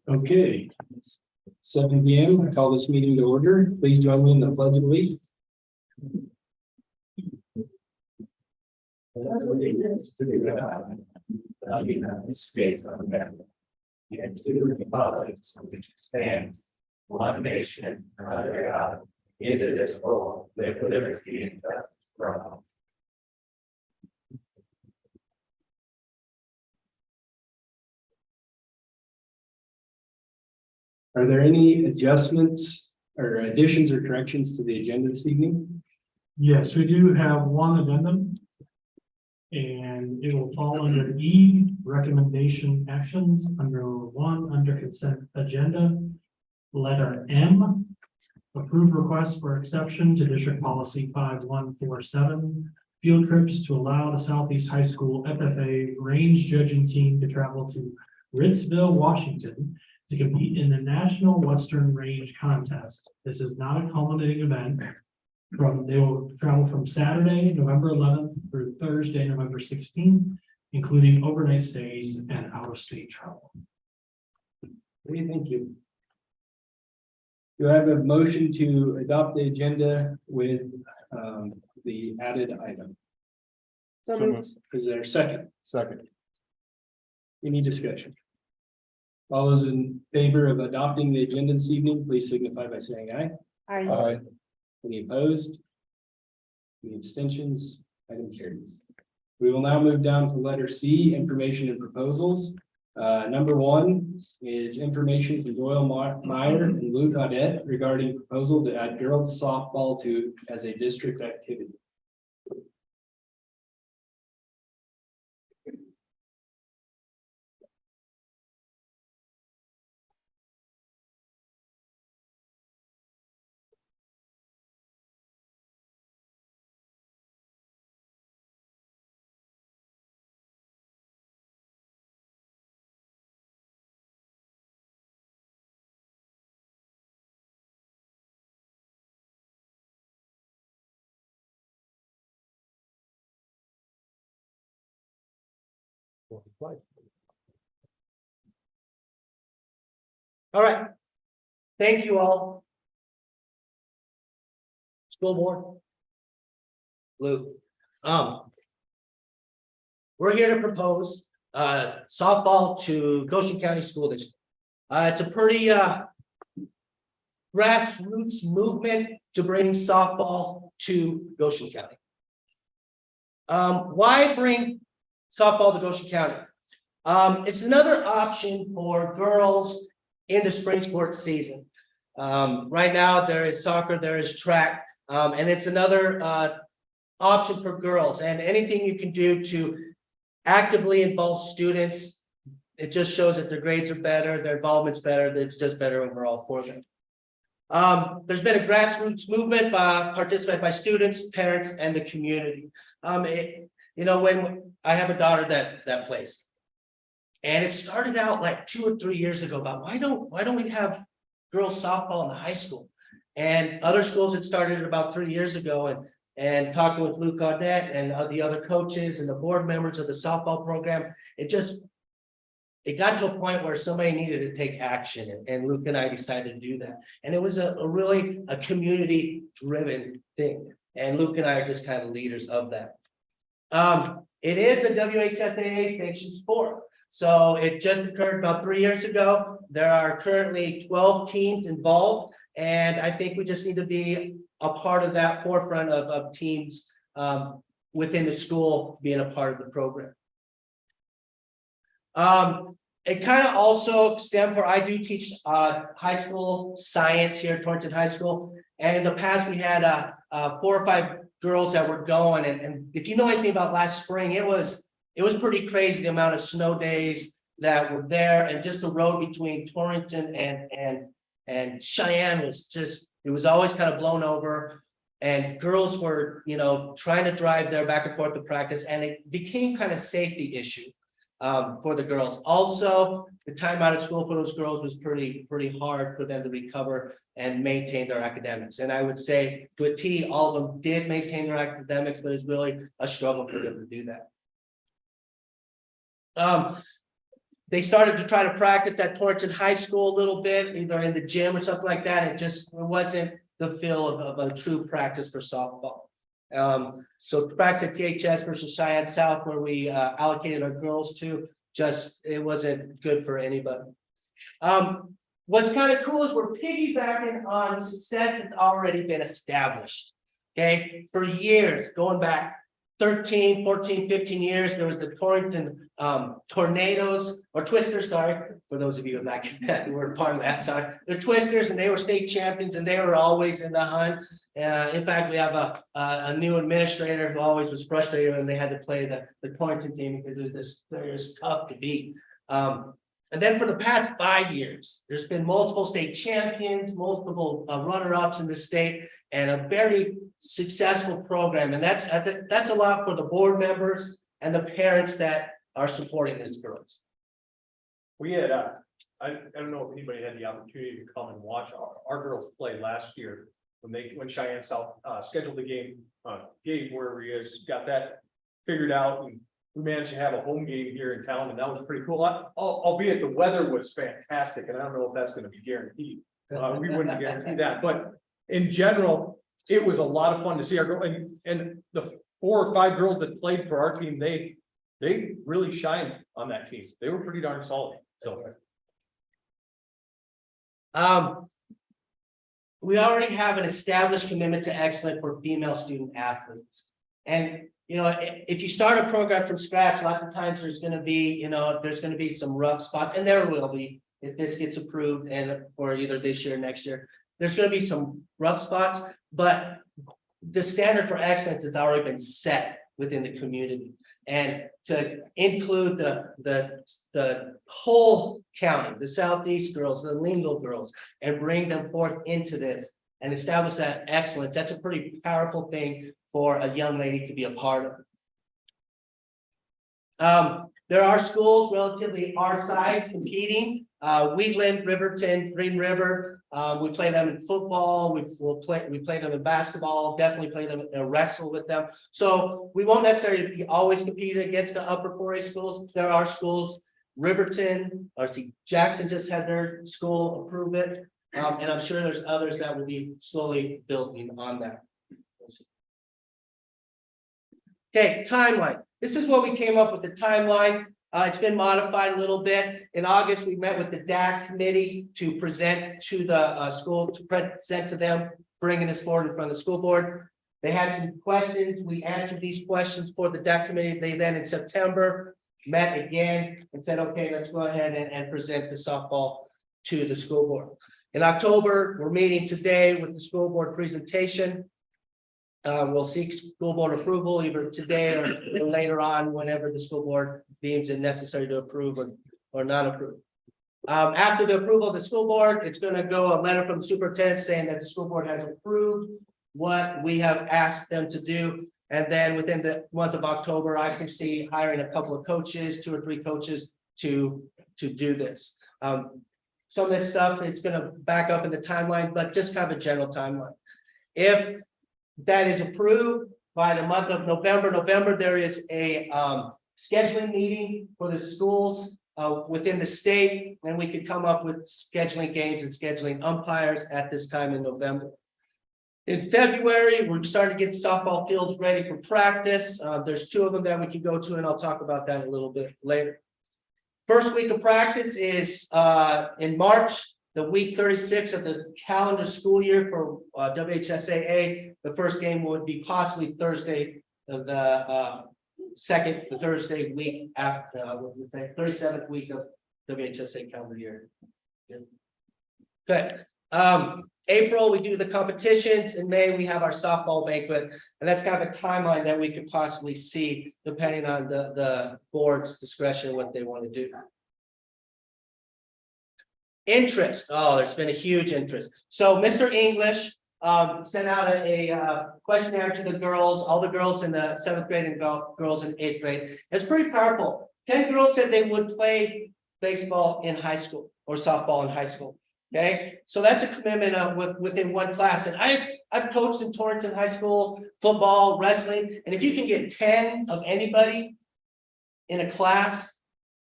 Okay, 7 p.m. I call this meeting to order. Please join me in the Pledge of Allegiance. Allegiance to the flag of the United States of America, and to the republic for which it stands, one nation under God, indivisible, with liberty and justice for all. Are there any adjustments or additions or corrections to the agenda this evening? Yes, we do have one addendum. And it will fall under E, recommendation actions, under 1, under consent agenda. Letter M, approve request for exception to district policy 5147, field trips to allow the Southeast High School FFA range judging team to travel to Ritzville, Washington to compete in the National Western Range Contest. This is not a culminating event. They will travel from Saturday, November 11th through Thursday, November 16th, including overnight stays and out-of-state travel. Okay, thank you. Do I have a motion to adopt the agenda with the added item? So moved. Is there a second? Second. Any discussion? All those in favor of adopting the agenda this evening, please signify by saying aye. Aye. Any opposed? Any abstentions? Item carries. We will now move down to letter C, information and proposals. Number 1 is information from Doyle Meyer and Luke Audette regarding proposal to add girls softball to as a district activity. All right. Thank you all. School board. Luke. We're here to propose softball to Goshen County School District. It's a pretty grassroots movement to bring softball to Goshen County. Why bring softball to Goshen County? It's another option for girls in the spring sports season. Right now there is soccer, there is track, and it's another option for girls, and anything you can do to actively involve students, it just shows that their grades are better, their involvement's better, it's just better overall for them. There's been a grassroots movement participated by students, parents, and the community. When I have a daughter that plays, and it started out like 2 or 3 years ago about why don't we have girls softball in the high school? And other schools had started about 3 years ago, and talking with Luke Audette and the other coaches and the board members of the softball program, it got to a point where somebody needed to take action, and Luke and I decided to do that. And it was a really community driven thing. And Luke and I are just kind of leaders of that. It is a WHSAA sanctioned sport. So it just occurred about 3 years ago. There are currently 12 teams involved, And I think we just need to be a part of that forefront of teams within the school being a part of the program. It kind of also stemmed for, I do teach high school science here at Torrington High School. And in the past, we had 4 or 5 girls that were going. And if you know anything about last spring, it was pretty crazy, the amount of snow days that were there. And just the road between Torrington and Cheyenne was just, it was always kind of blown over. And girls were, you know, trying to drive there back and forth to practice. And it became kind of safety issue for the girls. Also, the time out of school for those girls was pretty hard for them to recover and maintain their academics. And I would say to a T, all of them did maintain their academics, but it's really a struggle for them to do that. They started to try to practice at Torrington High School a little bit, either in the gym or something like that. It wasn't the feel of a true practice for softball. So practice at THS versus Cheyenne South, where we allocated our girls to, it wasn't good for anybody. What's kind of cool is we're piggybacking on success that's already been established. Okay, for years, going back 13, 14, 15 years, there was the Torrington Tornadoes or Twisters, sorry, for those of you that were part of that, sorry. The Twisters, and they were state champions, and they were always in the hunt. In fact, we have a new administrator who always was frustrated when they had to play the Torrington team because it was tough to beat. And then for the past 5 years, there's been multiple state champions, multiple runner-ups in the state, and a very successful program. And that's a lot for the board members and the parents that are supporting these girls. We had, I don't know if anybody had the opportunity to come and watch our girls play last year when Cheyenne South scheduled the game, Gabe, wherever he is, got that figured out, and we managed to have a home game here in town, and that was pretty cool. Albeit the weather was fantastic, and I don't know if that's going to be guaranteed. We wouldn't guarantee that, but in general, it was a lot of fun to see our girl, and the 4 or 5 girls that played for our team, they really shined on that team. They were pretty darn solid. So. We already have an established commitment to excellence for female student athletes. And, you know, if you start a program from scratch, a lot of times there's going to be, there's going to be some rough spots, and there will be if this gets approved and or either this year or next year. There's going to be some rough spots, but the standard for excellence has already been set within the community. And to include the whole county, the Southeast girls, the Lingle girls, and bring them forth into this and establish that excellence, that's a pretty powerful thing for a young lady to be a part of. There are schools relatively our size competing. Wheatland, Riverton, Green River. We play them in football. We play them in basketball. Definitely play them wrestle with them. So we won't necessarily be always competing against the upper 4A schools. There are schools. Riverton, Jackson just had their school approve it, and I'm sure there's others that will be slowly building on that. Okay, timeline. This is what we came up with the timeline. It's been modified a little bit. In August, we met with the DAC committee to present to the school, to present to them, bringing this forward in front of the school board. They had some questions. We answered these questions for the DAC committee. They then in September met again and said, okay, let's go ahead and present the softball to the school board. In October, we're meeting today with the school board presentation. We'll seek school board approval either today or later on, whenever the school board deems it necessary to approve or not approve. After the approval of the school board, it's going to go a letter from the superintendent saying that the school board has approved what we have asked them to do. And then within the month of October, I can see hiring a couple of coaches, 2 or 3 coaches to do this. Some of this stuff, it's going to back up in the timeline, but just kind of a general timeline. If that is approved by the month of November, there is a scheduling meeting for the schools within the state, and we could come up with scheduling games and scheduling umpires at this time in November. In February, we're starting to get softball fields ready for practice. There's 2 of them that we can go to, and I'll talk about that a little bit later. First week of practice is in March. the week 36 of the calendar school year for WHSAA. The first game would be possibly Thursday, the Thursday week after, the 37th week of WHSA calendar year. Good. April, we do the competitions. In May, we have our softball banquet, and that's kind of a timeline that we could possibly see depending on the board's discretion, what they want to do. Interest. Oh, there's been a huge interest. So Mr. English sent out a questionnaire to the girls, all the girls in the 7th grade and girls in 8th grade. It's pretty powerful. 10 girls said they would play baseball in high school or softball in high school. Okay, so that's a commitment within one class. And I've coached in Torrington High School, football, wrestling, and if you can get 10 of anybody in a class,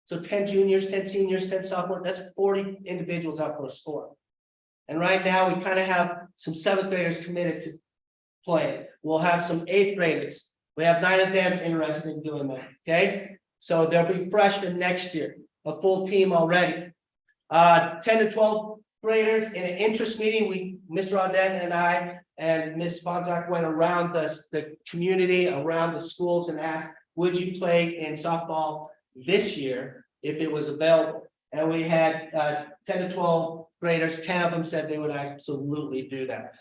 so 10 juniors, 10 seniors, 10 sophomores, that's 40 individuals out for a sport. And right now we kind of have some 7th graders committed to playing. We'll have some 8th graders. We have 9 of them interested in doing that. Okay, so they'll be freshmen next year, a full team already. 10 to 12 graders in an interest meeting, Mr. Auden and I and Ms. Bonzak went around the community, around the schools and asked, would you play in softball this year if it was available? And we had 10 to 12 graders, 10 of them said they would absolutely do that.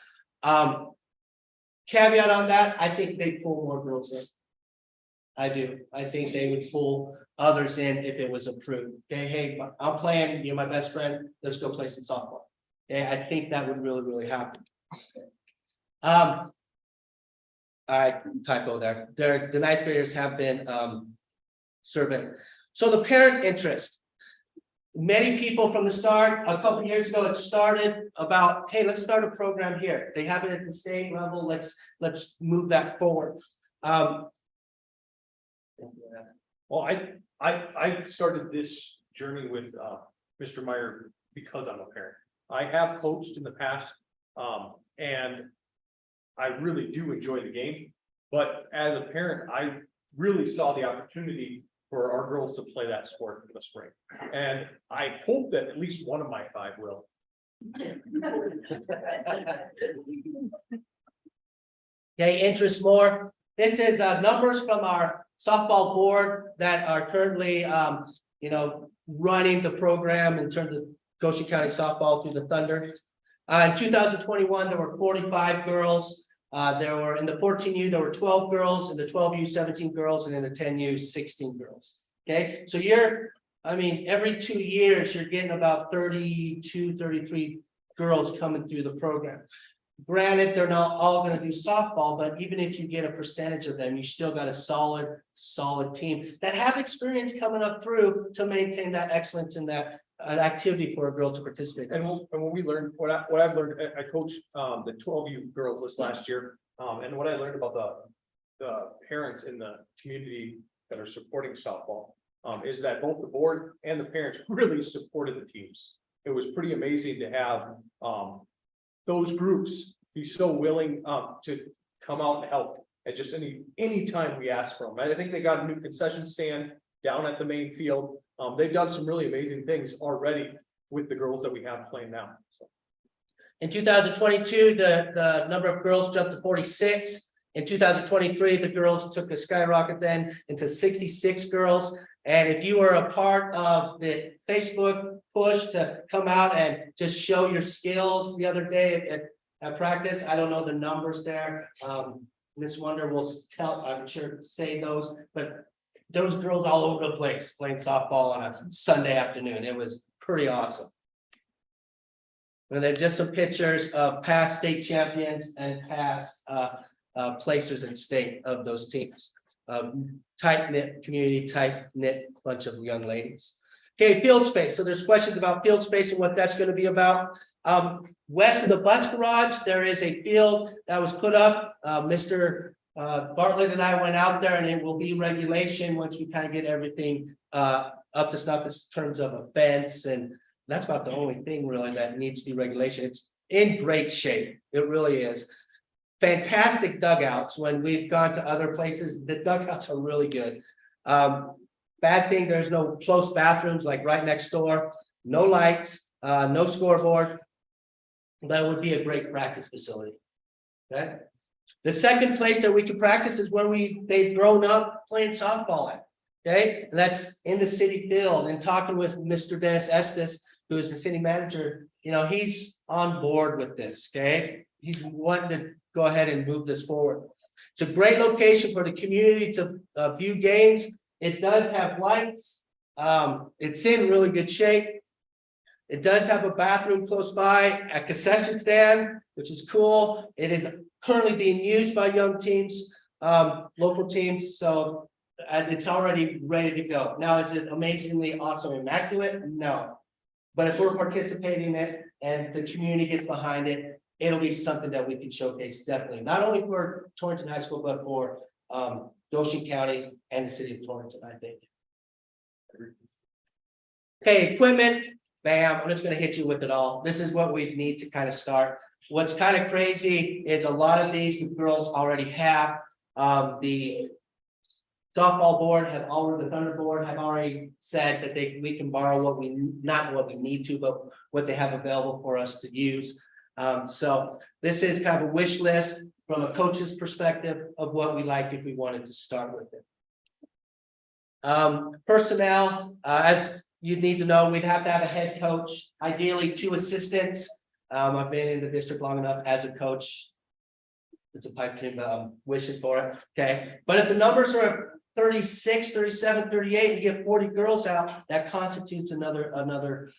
Caveat on that, I think they pull more girls in. I do. I think they would pull others in if it was approved. Okay, hey, I'm playing, you're my best friend, let's go play some softball. Okay, I think that would really, really happen. I typo there. The 9th graders have been surveyed. So the parent interest. Many people from the start, a couple years ago, it started about, hey, let's start a program here. They have it at the state level. Let's move that forward. Well, I started this journey with Mr. Meyer because I'm a parent. I have coached in the past, and I really do enjoy the game. But as a parent, I really saw the opportunity for our girls to play that sport in the spring. And I hope that at least one of my 5 will. Okay, interest more. This is numbers from our softball board that are currently, running the program in terms of Goshen County softball through the Thunder. In 2021, there were 45 girls. There were in the 14U, there were 12 girls, in the 12U, 17 girls, and in the 10U, 16 girls. Okay, so every 2 years, you're getting about 32, 33 girls coming through the program. Granted, they're not all going to do softball, but even if you get a percentage of them, you still got a solid team that have experience coming up through to maintain that excellence in that activity for a girl to participate. And when we learned, what I've learned, I coached the 12U girls this last year. And what I learned about the parents in the community that are supporting softball is that both the board and the parents really supported the teams. It was pretty amazing to have those groups be so willing to come out and help at just any time we ask for them. I think they got a new concession stand down at the main field. They've done some really amazing things already with the girls that we have playing now. So. In 2022, the number of girls jumped to 46. In 2023, the girls took a skyrocket then into 66 girls. And if you were a part of the Facebook push to come out and just show your skills the other day at practice, I don't know the numbers there. Miss Wonder will tell, I'm sure, say those, but those girls all over the place playing softball on a Sunday afternoon. It was pretty awesome. And then just some pictures of past state champions and past placers in state of those teams. Tight-knit community, tight-knit bunch of young ladies. Okay, field space. So there's questions about field space and what that's going to be about. West of the bus garage, there is a field that was put up. Mr. Bartlett and I went out there, and it will be regulation once we kind of get everything up to snuff in terms of a fence, and that's about the only thing really that needs to be regulation. It's in great shape. It really is. Fantastic dugouts. When we've gone to other places, the dugouts are really good. Bad thing, there's no close bathrooms like right next door, no lights, no scoreboard. That would be a great practice facility. Okay. The second place that we can practice is where they've grown up playing softball at. Okay, and that's in the city field, and talking with Mr. Dennis Estes, who is the city manager, he's on board with this. Okay, he's wanting to go ahead and move this forward. It's a great location for the community to view games. It does have lights. It's in really good shape. It does have a bathroom close by, a concession stand, which is cool. It is currently being used by young teams, local teams, so it's already ready to go. Now, is it amazingly awesome, immaculate? No. But if we're participating in it and the community gets behind it, it'll be something that we can showcase definitely, not only for Torrington High School, but for Goshen County and the city of Torrington, I think. Okay, equipment, bam, I'm just gonna hit you with it all. This is what we need to kind of start. What's kind of crazy is a lot of these the girls already have. The softball board the Thunder board have already said that we can borrow not what we need to, but what they have available for us to use. So this is kind of a wish list from a coach's perspective of what we like if we wanted to start with it. Personnel, as you need to know, we'd have to have a head coach, ideally 2 assistants. I've been in the district long enough as a coach. It's a pipe dream, but I'm wishing for it. Okay. But if the numbers are 36, 37, 38, you get 40 girls out, that constitutes another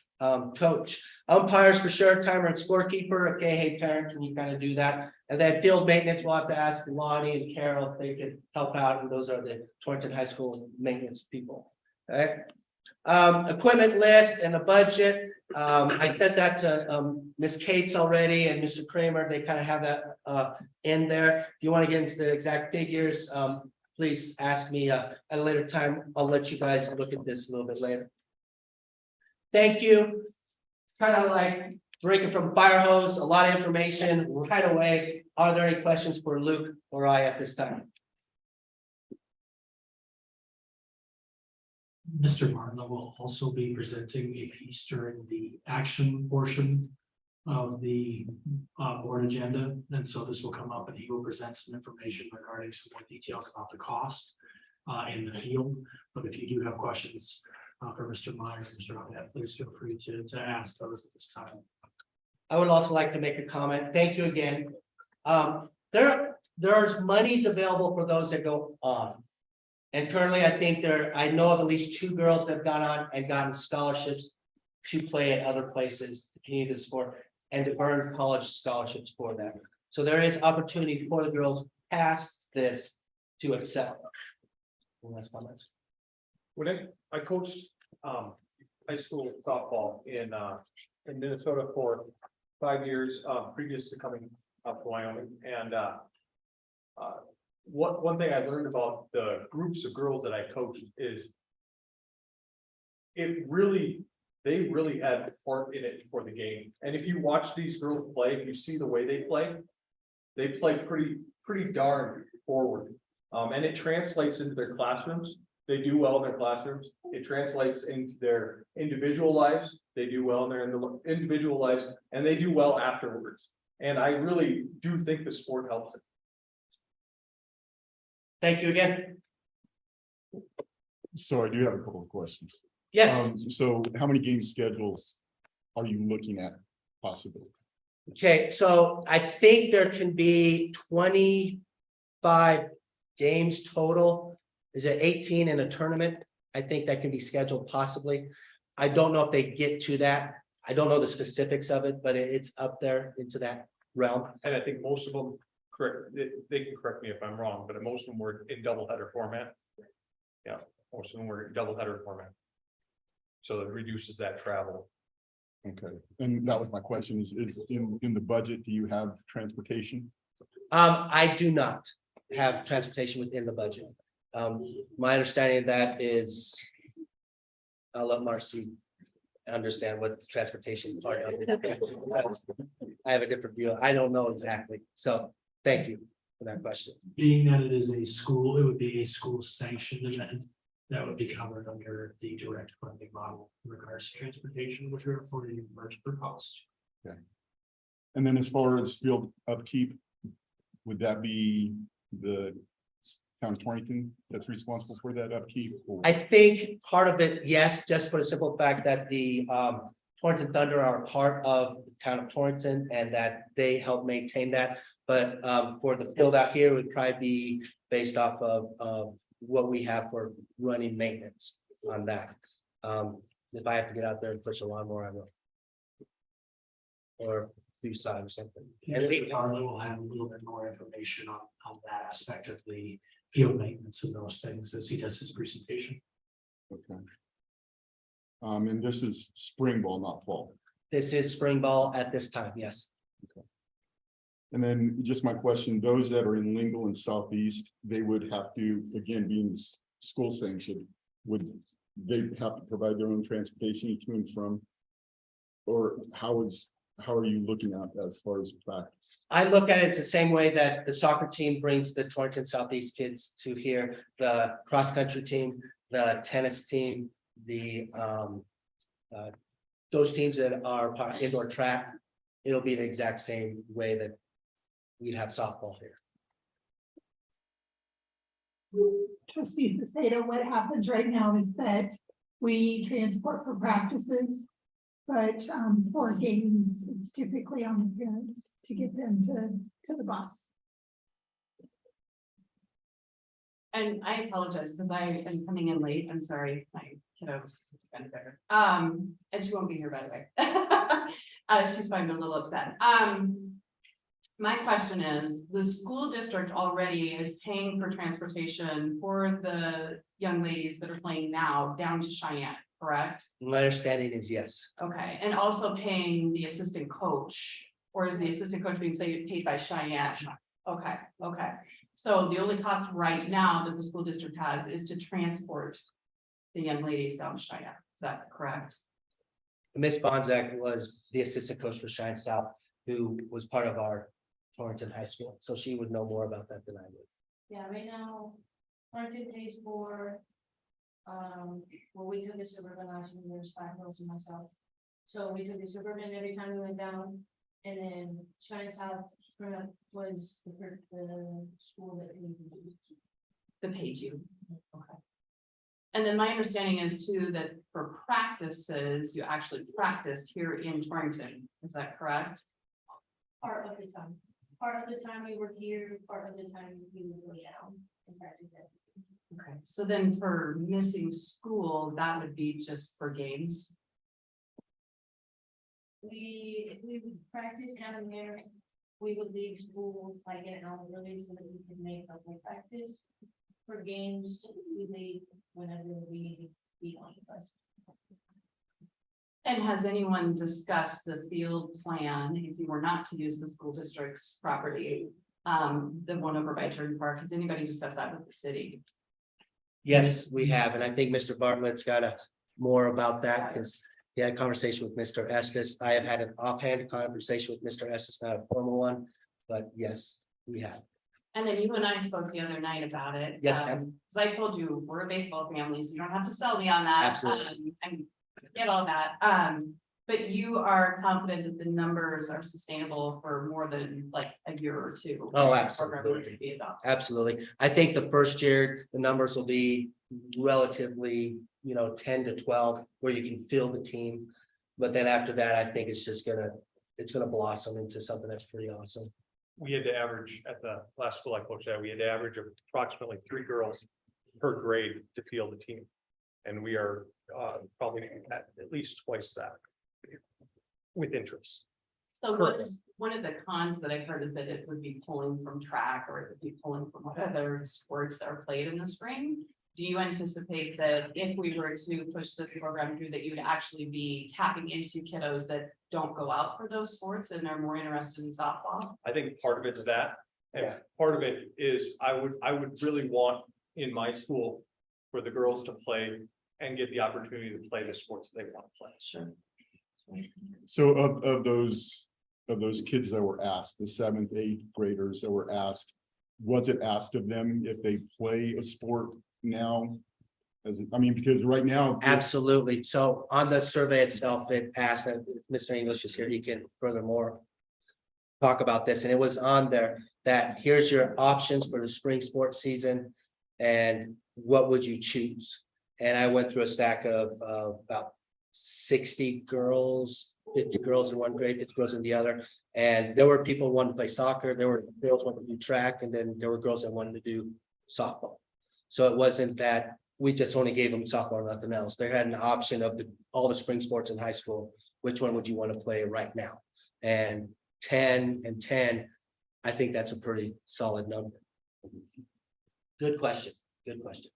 coach. Umpires for sure, timer and scorekeeper. Okay, hey parent, can you kind of do that? And then field maintenance, we'll have to ask Lonnie and Carol if they could help out, and those are the Torrington High School maintenance people. Okay. Equipment list and the budget. I sent that to Ms. Cates already and Mr. Kramer. They kind of have that in there. If you want to get into the exact figures, please ask me at a later time. I'll let you guys look at this a little bit later. Thank you. It's kind of like drinking from a fire hose, a lot of information right away. Are there any questions for Luke or I at this time? Mr. Martin will also be presenting a piece during the action portion of the board agenda. And so this will come up and he will present some information regarding some more details about the cost in the field. But if you do have questions for Mr. Myers, Mr. Ahmed, please feel free to ask those at this time. I would also like to make a comment. Thank you again. There's monies available for those that go on. And currently, I think I know of at least 2 girls that have gone on and gotten scholarships to play at other places to continue the sport and to earn college scholarships for them. So there is opportunity for the girls past this to excel. And that's my message. When I coached high school softball in Minnesota for 5 years previous to coming up to Wyoming, and one thing I learned about the groups of girls that I coached is they really had part in it for the game. And if you watch these girls play, if you see the way they play pretty darn forward. And it translates into their classrooms. They do well in their classrooms. It translates into their individual lives. They do well in their individual lives, and they do well afterwards. And I really do think the sport helps it. Thank you again. So I do have a couple of questions. Yes. So how many game schedules are you looking at possibly? Okay, so I think there can be 25 games total. Is it 18 in a tournament? I think that can be scheduled possibly. I don't know if they get to that. I don't know the specifics of it, but it's up there into that realm. And I think most of them, they can correct me if I'm wrong, but most of them were in doubleheader format. Yeah, most of them were in doubleheader format. So it reduces that travel. Okay, and that was my question is in the budget, do you have transportation? I do not have transportation within the budget. My understanding of that is, I'll let Marcy understand what the transportation part of it. I have a different view. I don't know exactly. So thank you for that question. Being that it is a school, it would be a school sanctioned event. that would be covered under the direct funding model in regards to transportation, which are for the first proposed. And then as far as field upkeep, would that be the town of Torrington that's responsible for that upkeep? Or- I think part of it, yes, just for the simple fact that the Torrington Thunder are part of the town of Torrington and that they help maintain that. But for the field out here, it would probably be based off of what we have for running maintenance on that. If I have to get out there and push a lawnmower, I will. Or do side or something. And Mr. Barlow will have a little bit more information on that aspect of the field maintenance and those things as he does his presentation. Okay. And this is spring ball, not fall. This is spring ball at this time, yes. And then just my question, those that are in Lingle and Southeast, they would have to, again, being school sanctioned, would they have to provide their own transportation to and from? Or how are you looking at that as far as practice? I look at it the same way that the soccer team brings the Torrington Southeast kids to here, the cross-country team, the tennis team, the those teams that are part of indoor track, it'll be the exact same way that we'd have softball here. Trustee Sestado, what happens right now is that we transport for practices. But for games, it's typically on the parents to get them to the bus. And I apologize because I am coming in late. I'm sorry, my kiddo was kind of better. And she won't be here, by the way. She's probably a little upset. My question is, the school district already is paying for transportation for the young ladies that are playing now down to Cheyenne, correct? My understanding is yes. Okay, and also paying the assistant coach, or is the assistant coach being paid by Cheyenne? Okay, okay. So the only cost right now that the school district has is to transport the young ladies down to Cheyenne. Is that correct? Miss Bonzak was the assistant coach for Shine South, who was part of our Torrington High School, so she would know more about that than I would. Yeah, right now, Torrington pays for, well, we took the Suburban last year, there's 5 girls and myself. So we took the Suburban every time we went down, and then Shine South was the school that we used. That paid you. Okay. And then my understanding is too, that for practices, you actually practiced here in Torrington. Is that correct? Part of the time. Part of the time we were here, part of the time we would go down. Okay, so then for missing school, that would be just for games. We would practice down there. We would leave school like an hour early so that we could make up for practice. For games, we leave whenever we be on the bus. And has anyone discussed the field plan if you were not to use the school district's property? The one over by Jordan Park, has anybody discussed that with the city? Yes, we have, and I think Mr. Bartlett's got more about that because he had a conversation with Mr. Estes. I have had an offhand conversation with Mr. Estes, not a formal one, but yes, we have. And then you and I spoke the other night about it. Yes, ma'am. Because I told you, we're a baseball family, so you don't have to sell me on that. Absolutely. And get all that. But you are confident that the numbers are sustainable for more than like a year or two? Oh, right? Program absolutely. to be adopted. Absolutely. I think the first year, the numbers will be relatively, 10 to 12, where you can field the team. But then after that, I think it's just gonna blossom into something that's pretty awesome. We had to average at the last school I coached at, we had to average of approximately 3 girls per grade to field the team. And we are probably at least twice that with interest. So Correct. one of the cons that I've heard is that it would be pulling from track, or it would be pulling from what other sports are played in the spring. Do you anticipate that if we were to push the program through, that you would actually be tapping into kiddos that don't go out for those sports and are more interested in softball? I think part of it's that, and Yeah. part of it is I would really want in my school for the girls to play and get the opportunity to play the sports they want to play. Sure. So of those kids that were asked, the 7th, 8th graders that were asked, was it asked of them if they play a sport now Because right now. Absolutely. So on the survey itself, it asked, and if Mr. English is here, he can furthermore talk about this, and it was on there that here's your options for the spring sports season and what would you choose? And I went through a stack of about 60 girls, 50 girls in one grade, 50 girls in the other. And there were people who wanted to play soccer, there were girls who wanted to do track, and then there were girls that wanted to do softball. So it wasn't that we just only gave them softball or nothing else. They had an option of all the spring sports in high school. Which one would you want to play right now? And 10 and 10, I think that's a pretty solid number. Good question, good question.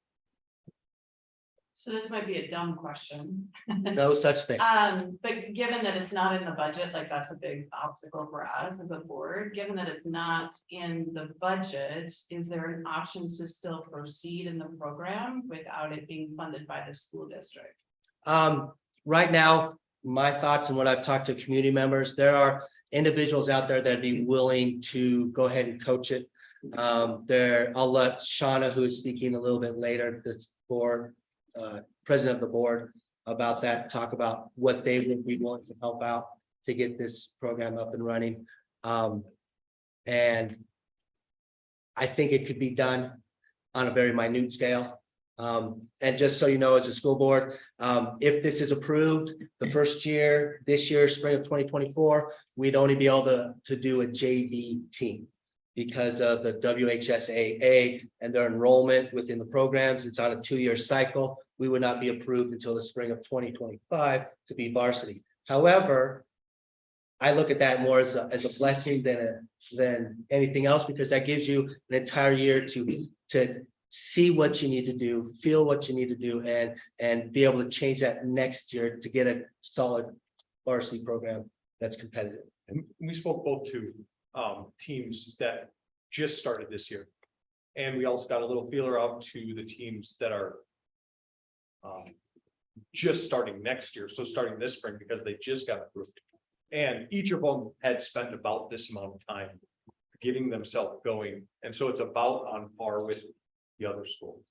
So this might be a dumb question. No such thing. But given that it's not in the budget, like that's a big obstacle for us as a board, given that it's not in the budget, is there an option to still proceed in the program without it being funded by the school district? Right now, my thoughts and what I've talked to community members, there are individuals out there that'd be willing to go ahead and coach it. I'll let Shauna, who is speaking a little bit later, this board, president of the board, about that, talk about what they would be willing to help out to get this program up and running. And I think it could be done on a very minute scale. And just so you know, as a school board, if this is approved, the first year, this year, spring of 2024, we'd only be able to do a JV team because of the WHSAA and their enrollment within the programs. It's on a 2-year cycle. We would not be approved until the spring of 2025 to be varsity. However, I look at that more as a blessing than anything else, because that gives you an entire year to see what you need to do, feel what you need to do, and be able to change that next year to get a solid varsity program that's competitive. And we spoke both to teams that just started this year. And we also got a little feeler out to the teams that are just starting next year, so starting this spring, because they just got approved. And each of them had spent about this amount of time getting themselves going. And so it's about on par with the other schools.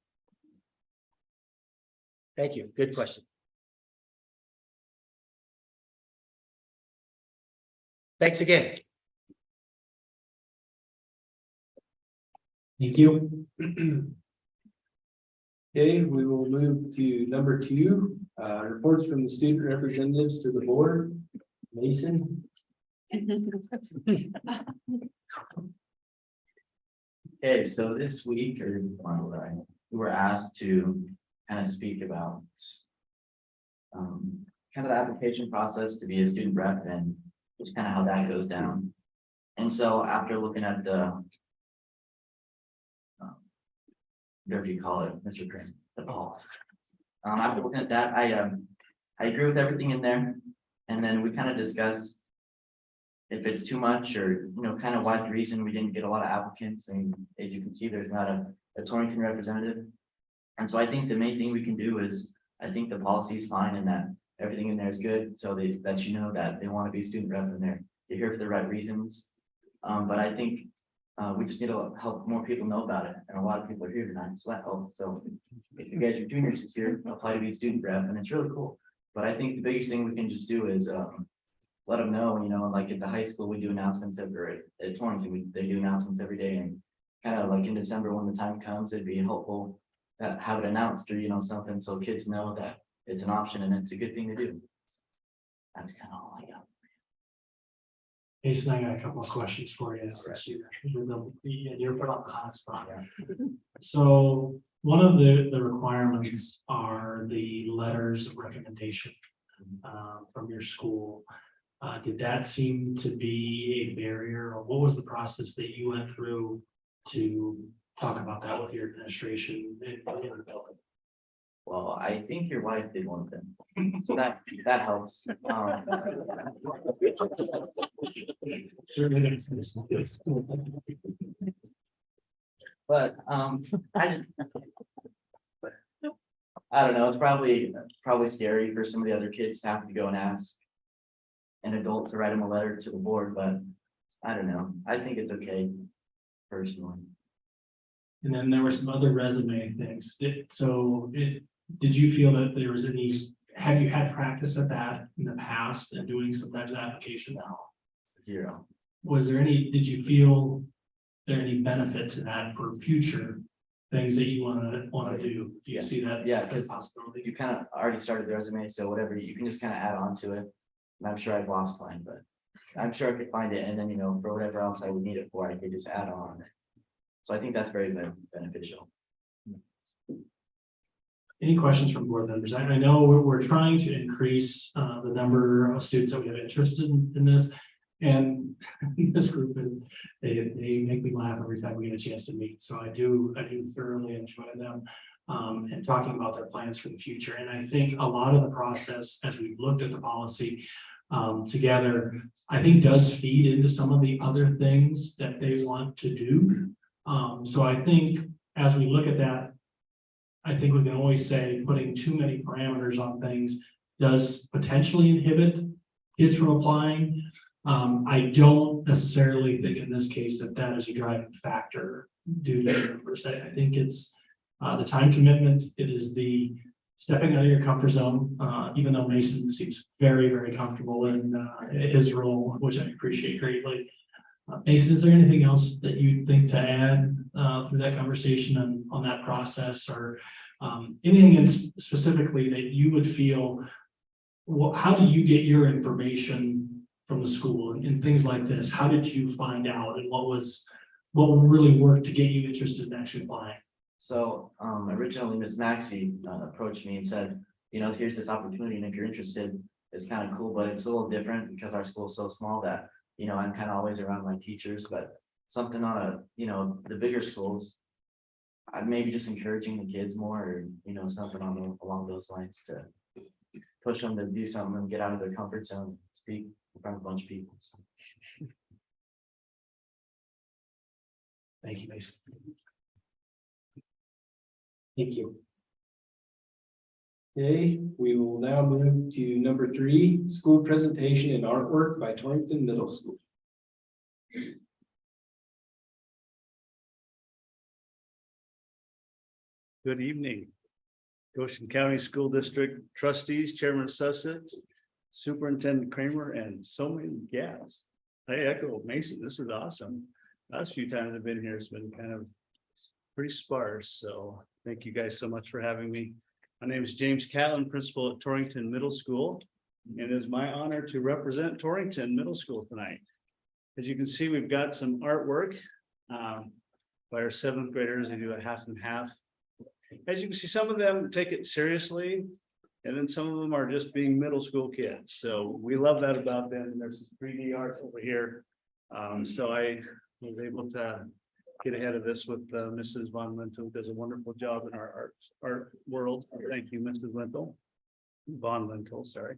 Thank you. Good question. Thanks again. Thank you. Okay, we will move to number 2, reports from the student representatives to the board. Mason. Okay, so this week or this month, sorry, we were asked to kind of speak about kind of the application process to be a student rep and just kind of how that goes down. And so after looking at the whatever you call it, Mr. Crane, the policy. After looking at that, I agree with everything in there. And then we kind of discussed if it's too much or, kind of why the reason we didn't get a lot of applicants. And as you can see, there's not a Torrington representative. And so I think the main thing we can do is, I think the policy is fine and that everything in there is good. So that that they want to be a student rep and they're here for the right reasons. But I think we just need to help more people know about it. And a lot of people are here tonight, so that helps. So if you guys are juniors this year, apply to be a student rep and it's really cool. But I think the biggest thing we can just do is let them know, like at the high school, we do announcements at Torrington, they do announcements every day, and kind of like in December when the time comes, it'd be helpful to have it announced or, something so kids know that it's an option and it's a good thing to do. That's kind of all I got. Jason, I got a couple of questions for you. Since you're put on the hot spot. So one of the requirements are the letters of recommendation from your school. Did that seem to be a barrier, or what was the process that you went through to talk about that with your administration in the building? Well, I think your wife did one of them, so that helps. But I don't know. It's probably scary for some of the other kids to have to go and ask an adult to write them a letter to the board, but I don't know. I think it's okay, personally. And then there were some other resume things. did you feel that there was any, have you had practice at that in the past and doing some type of application now? 0. Was there any, did you feel there any benefit to that for future things that you wanna do? Do you see that? Yeah, as a 'cause possibility? You kind of already started the resume, so whatever, you can just kind of add on to it. And I'm sure I've lost mine, but I'm sure I could find it, and then, for whatever else I would need it for, I could just add on. So I think that's very beneficial. Any questions from board members? I know we're trying to increase the number of students that we have interested in this. And this group, they make me laugh every time we get a chance to meet. So I do thoroughly enjoy them and talking about their plans for the future. And I think a lot of the process, as we've looked at the policy together, I think does feed into some of the other things that they want to do. So I think as we look at that, I think we can always say putting too many parameters on things does potentially inhibit kids from applying. I don't necessarily think in this case that is a driving factor due to the numbers. I think it's the time commitment. It is the stepping out of your comfort zone, even though Mason seems very, very comfortable in his role, which I appreciate greatly. Mason, is there anything else that you think to add through that conversation on that process, or anything specifically that you would feel? How do you get your information from the school and things like this? How did you find out, and what really worked to get you interested in actually applying? So originally Ms. Maxey approached me and said, here's this opportunity, and if you're interested, it's kind of cool, but it's a little different because our school is so small that, I'm kind of always around my teachers, but something on the bigger schools, maybe just encouraging the kids more, or, something along those lines to push them to do something and get out of their comfort zone, speak in front of a bunch of people. So. Thank you, Mason. Thank you. Okay, we will now move to number 3, school presentation and artwork by Torrington Middle School. Good evening. Goshen County School District trustees, Chairman Sussex, Superintendent Kramer, and so many guests. I echo Mason, this is awesome. Last few times I've been here, it's been kind of pretty sparse. So thank you guys so much for having me. My name is James Catlin, principal at Torrington Middle School, and it is my honor to represent Torrington Middle School tonight. As you can see, we've got some artwork by our 7th graders. They do a half and half. As you can see, some of them take it seriously, and then some of them are just being middle school kids. So we love that about them. And there's some 3D art over here. So I was able to get ahead of this with Mrs. Von Lintel, who does a wonderful job in our art world. Thank you, Mrs. Lintel. Von Lintel, sorry.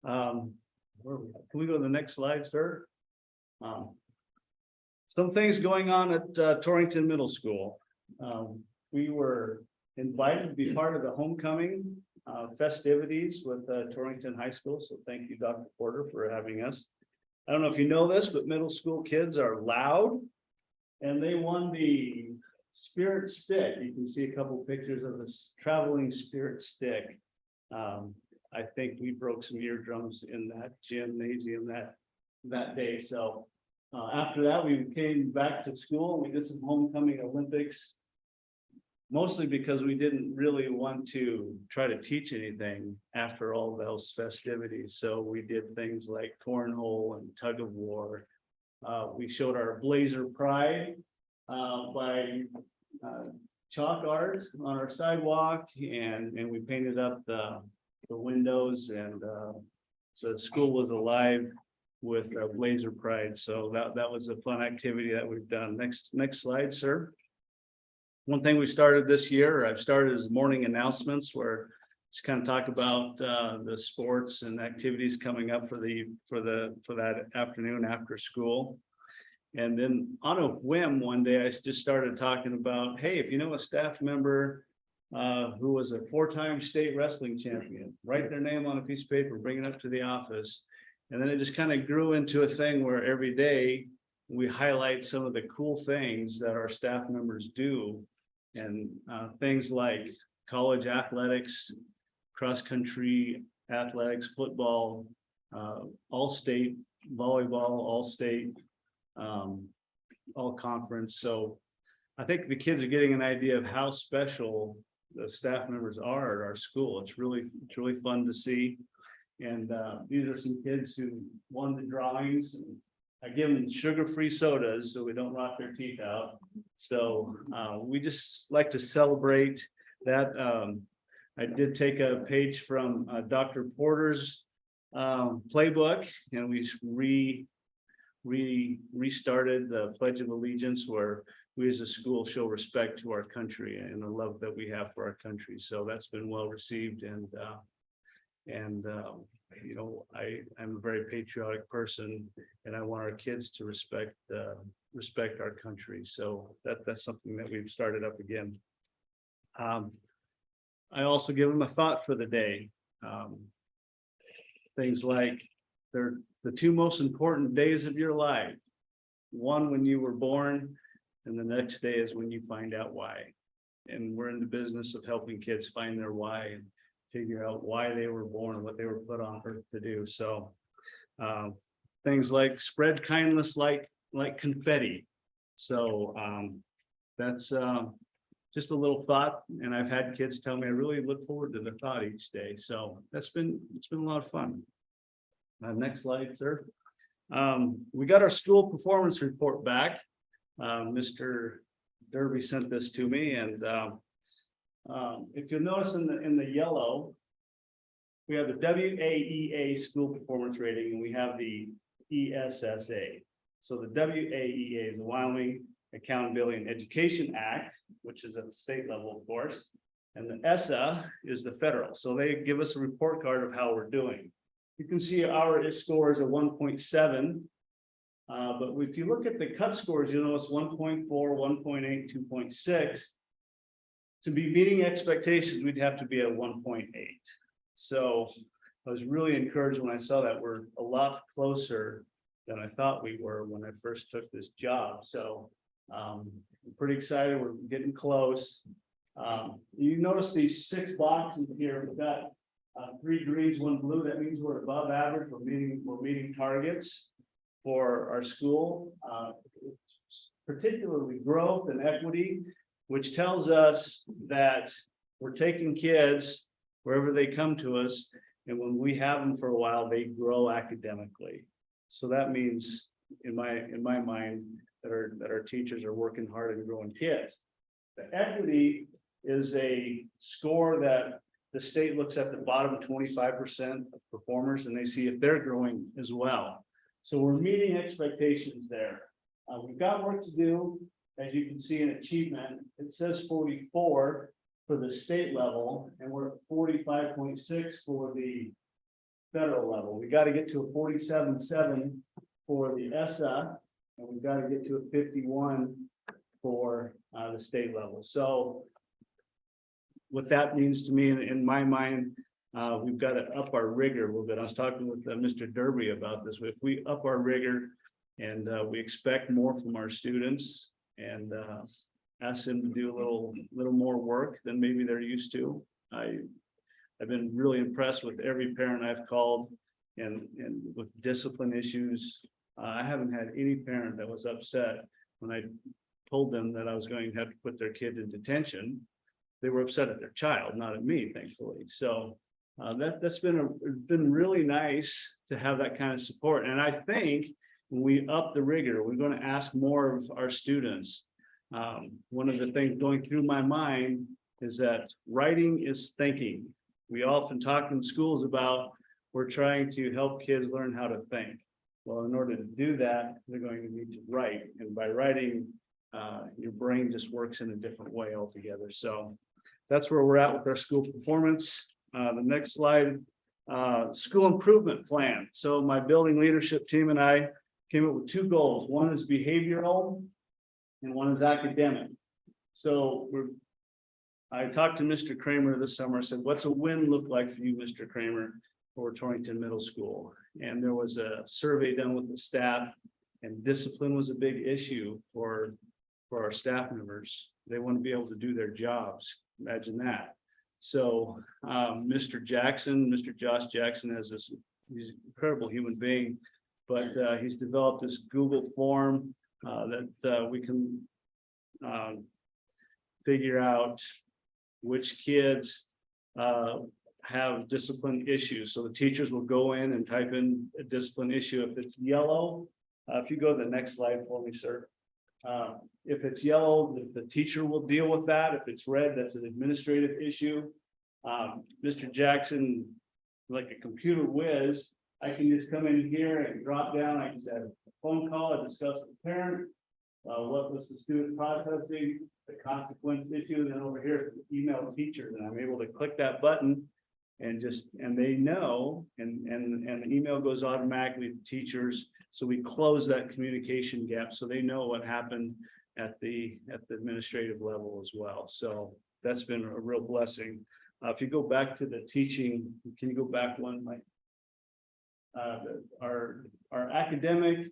Can we go to the next slide, sir? Some things going on at Torrington Middle School. We were invited to be part of the homecoming festivities with Torrington High School. So thank you, Dr. Porter, for having us. I don't know if you know this, but middle school kids are loud, and they won the Spirit Stick. You can see a couple pictures of this traveling Spirit Stick. I think we broke some eardrums in that gymnasium that day. So after that, we came back to school and we did some homecoming Olympics, mostly because we didn't really want to try to teach anything after all those festivities. So we did things like cornhole and tug of war. We showed our Blazer Pride by chalk art on our sidewalk, and we painted up the windows, and so the school was alive with Blazer Pride. So that was a fun activity that we've done. Next slide, sir. One thing we started this year, or I've started, is morning announcements, where just kind of talk about the sports and activities coming up for that afternoon after school. And then on a whim, one day I just started talking about, hey, if you know a staff member who was a 4-time state wrestling champion, write their name on a piece of paper, bring it up to the office. And then it just kind of grew into a thing where every day we highlight some of the cool things that our staff members do. And things like college athletics, cross-country athletics, football, all-state volleyball, all-state, all conference. So I think the kids are getting an idea of how special the staff members are at our school. It's really fun to see. And these are some kids who won the drawings. And I give them sugar-free sodas so we don't rot their teeth out. So we just like to celebrate that. I did take a page from Dr. Porter's playbook, and we restarted the Pledge of Allegiance, where we as a school show respect to our country and the love that we have for our country. So that's been well received, and you know, I'm a very patriotic person, and I want our kids to respect our country. So that's something that we've started up again. I also give them a thought for the day. Things like they're the two most important days of your life. One when you were born, and the next day is when you find out why. And we're in the business of helping kids find their why and figure out why they were born, what they were put on earth to do. So things like spread kindness like confetti. So that's just a little thought, and I've had kids tell me I really look forward to the thought each day. So it's been a lot of fun. Next slide, sir. We got our school performance report back. Mr. Derby sent this to me, and if you'll notice in the yellow, we have the WAEA school performance rating, and we have the ESSA. So the WAEA is the Wyoming Accountability and Education Act, which is at the state level, of course, and the ESSA is the federal. So they give us a report card of how we're doing. You can see our scores are 1.7. But if you look at the cut scores, you'll notice 1.4, 1.8, 2.6. To be meeting expectations, we'd have to be at 1.8. So I was really encouraged when I saw that we're a lot closer than I thought we were when I first took this job. So I'm pretty excited. We're getting close. You notice these 6 boxes here. We've got 3 greens, 1 blue. That means we're above average. We're meeting targets for our school, particularly growth and equity, which tells us that we're taking kids wherever they come to us, and when we have them for a while, they grow academically. So that means, in my mind, that our teachers are working hard and growing kids. The equity is a score that the state looks at the bottom 25% of performers, and they see if they're growing as well. So we're meeting expectations there. We've got work to do. As you can see in achievement, it says 44 for the state level, and we're at 45.6 for the federal level. We got to get to a 47.7 for the ESSA, and we've got to get to a 51 for the state level. So what that means to me in my mind, we've got to up our rigor a little bit. I was talking with Mr. Derby about this. If we up our rigor and we expect more from our students and ask them to do a little more work than maybe they're used to. I've been really impressed with every parent I've called, and with discipline issues. I haven't had any parent that was upset when I told them that I was going to have to put their kid in detention. They were upset at their child, not at me, thankfully. So that's been really nice to have that kind of support. And I think when we up the rigor, we're going to ask more of our students. One of the things going through my mind is that writing is thinking. We often talk in schools about we're trying to help kids learn how to think. Well, in order to do that, they're going to need to write. And by writing, your brain just works in a different way altogether. So that's where we're at with our school performance. The next slide, school improvement plan. So my building leadership team and I came up with 2 goals. One is behavioral and one is academic. So I talked to Mr. Kramer this summer. I said, what's a win look like for you, Mr. Kramer, for Torrington Middle School? And there was a survey done with the staff, and discipline was a big issue for our staff members. They want to be able to do their jobs. Imagine that. So, Mr. Josh Jackson has this, he's an incredible human being. But, he's developed this Google form, that we can, figure out which kids, have discipline issues. So the teachers will go in and type in a discipline issue. If it's yellow, if you go to the next slide for me, sir. If it's yellow, the teacher will deal with that. If it's red, that's an administrative issue. Mr. Jackson, like a computer whiz, I can just come in here and drop down. I can set a phone call, I discuss with the parent. What was the student processing, the consequence issue, and then over here, email teachers, and I'm able to click that button. And they know, and the email goes automatically to teachers. So we close that communication gap, so they know what happened at the administrative level as well. So that's been a real blessing. If you go back to the teaching, can you go back one, Mike? Our academic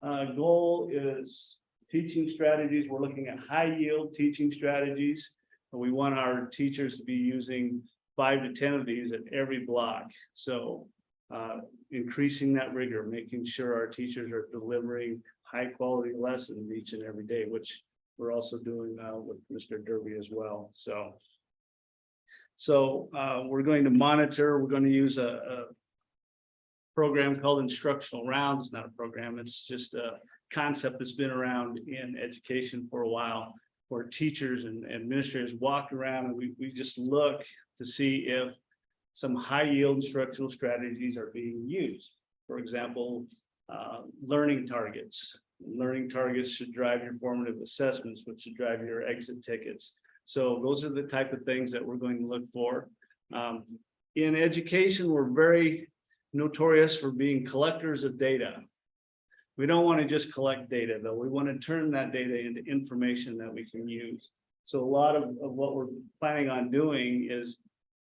goal is teaching strategies. We're looking at high yield teaching strategies. We want our teachers to be using 5 to 10 of these at every block. So increasing that rigor, making sure our teachers are delivering high quality lessons each and every day, which we're also doing with Mr. Derby as well. So we're going to monitor, we're going to use a program called Instructional Rounds. It's not a program, it's just a concept that's been around in education for a while, where teachers and administrators walk around and we just look to see if some high yield instructional strategies are being used. For example, learning targets. Learning targets should drive your formative assessments, which should drive your exit tickets. So those are the type of things that we're going to look for. In education, we're very notorious for being collectors of data. We don't want to just collect data, though. We want to turn that data into information that we can use. So a lot of what we're planning on doing is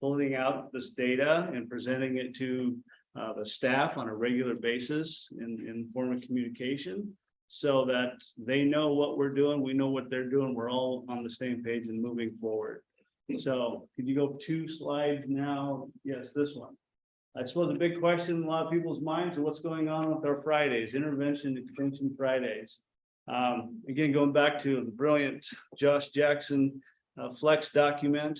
pulling out this data and presenting it to the staff on a regular basis in form of communication, so that they know what we're doing, we know what they're doing, we're all on the same page and moving forward. So could you go 2 slides now? Yes, this one. I suppose the big question in a lot of people's minds are what's going on with our Fridays, intervention extension Fridays. Again, going back to the brilliant Josh Jackson flex document,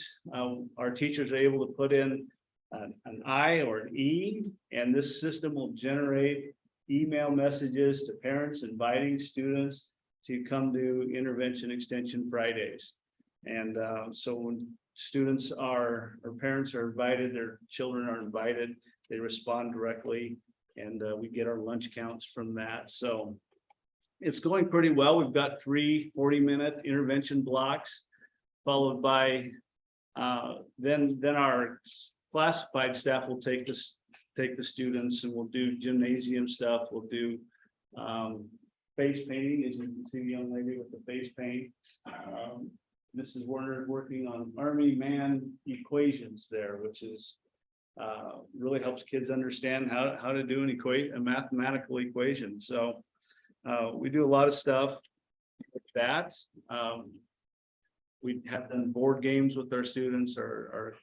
our teachers are able to put in an I or an E, and this system will generate email messages to parents inviting students to come to intervention extension Fridays. And so when students or parents are invited, their children are invited, they respond directly, and we get our lunch counts from that. So it's going pretty well. We've got 3 40-minute intervention blocks, followed by then our classified staff will take the students, and we'll do gymnasium stuff. We'll do face painting, as you can see the young lady with the face paint. Mrs. Werner is working on Army man equations there, which is really helps kids understand how to do a mathematical equation. So we do a lot of stuff like that. We have done board games with our students. Our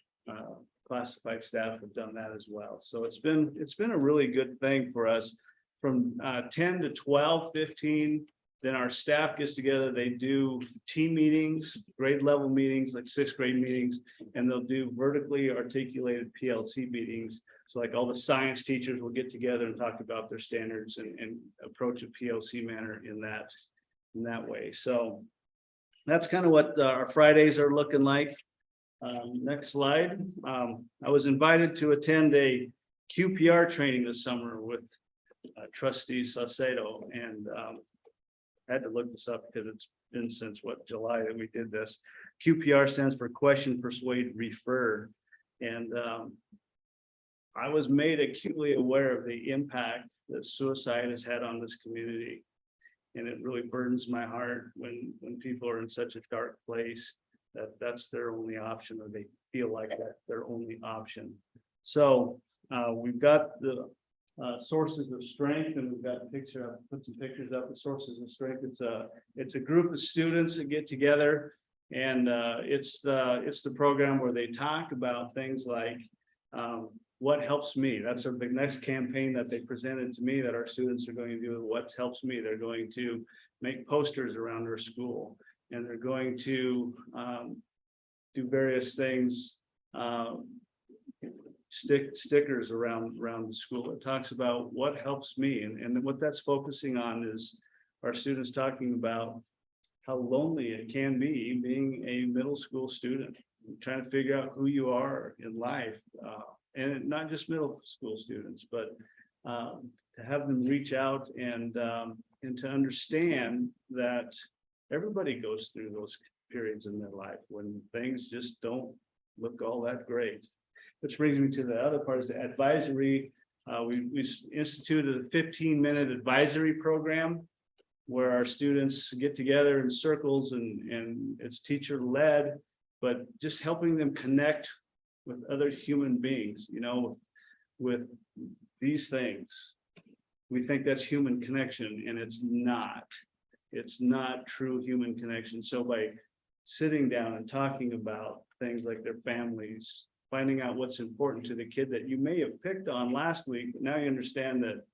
classified staff have done that as well. So it's been a really good thing for us. From 10 to 12, 15, then our staff gets together, they do team meetings, grade level meetings, like 6th grade meetings, and they'll do vertically articulated PLC meetings. So like all the science teachers will get together and talk about their standards and approach a PLC manner in that way. So that's kind of what our Fridays are looking like. Next slide. I was invited to attend a QPR training this summer with Trustee Saucedo, and I had to look this up because it's been since July that we did this. QPR stands for Question, Persuade, Refer. And I was made acutely aware of the impact that suicide has had on this community. And it really burdens my heart when people are in such a dark place that's their only option, or they feel like that's their only option. So we've got the sources of strength, and we've got a picture. I'll put some pictures up of sources of strength. It's a group of students that get together. And it's the program where they talk about things like what helps me. That's the next campaign that they presented to me that our students are going to do. What helps me? They're going to make posters around their school, and they're going to do various things, stickers around the school. It talks about what helps me, and what that's focusing on is our students talking about how lonely it can be being a middle school student, trying to figure out who you are in life, and not just middle school students, but to have them reach out and to understand that everybody goes through those periods in their life when things just don't look all that great. Which brings me to the other part, is the advisory. We instituted a 15-minute advisory program where our students get together in circles, and it's teacher led, but just helping them connect with other human beings, you know, with these things. We think that's human connection, and it's not true human connection. So by sitting down and talking about things like their families, finding out what's important to the kid that you may have picked on last week, but now you understand that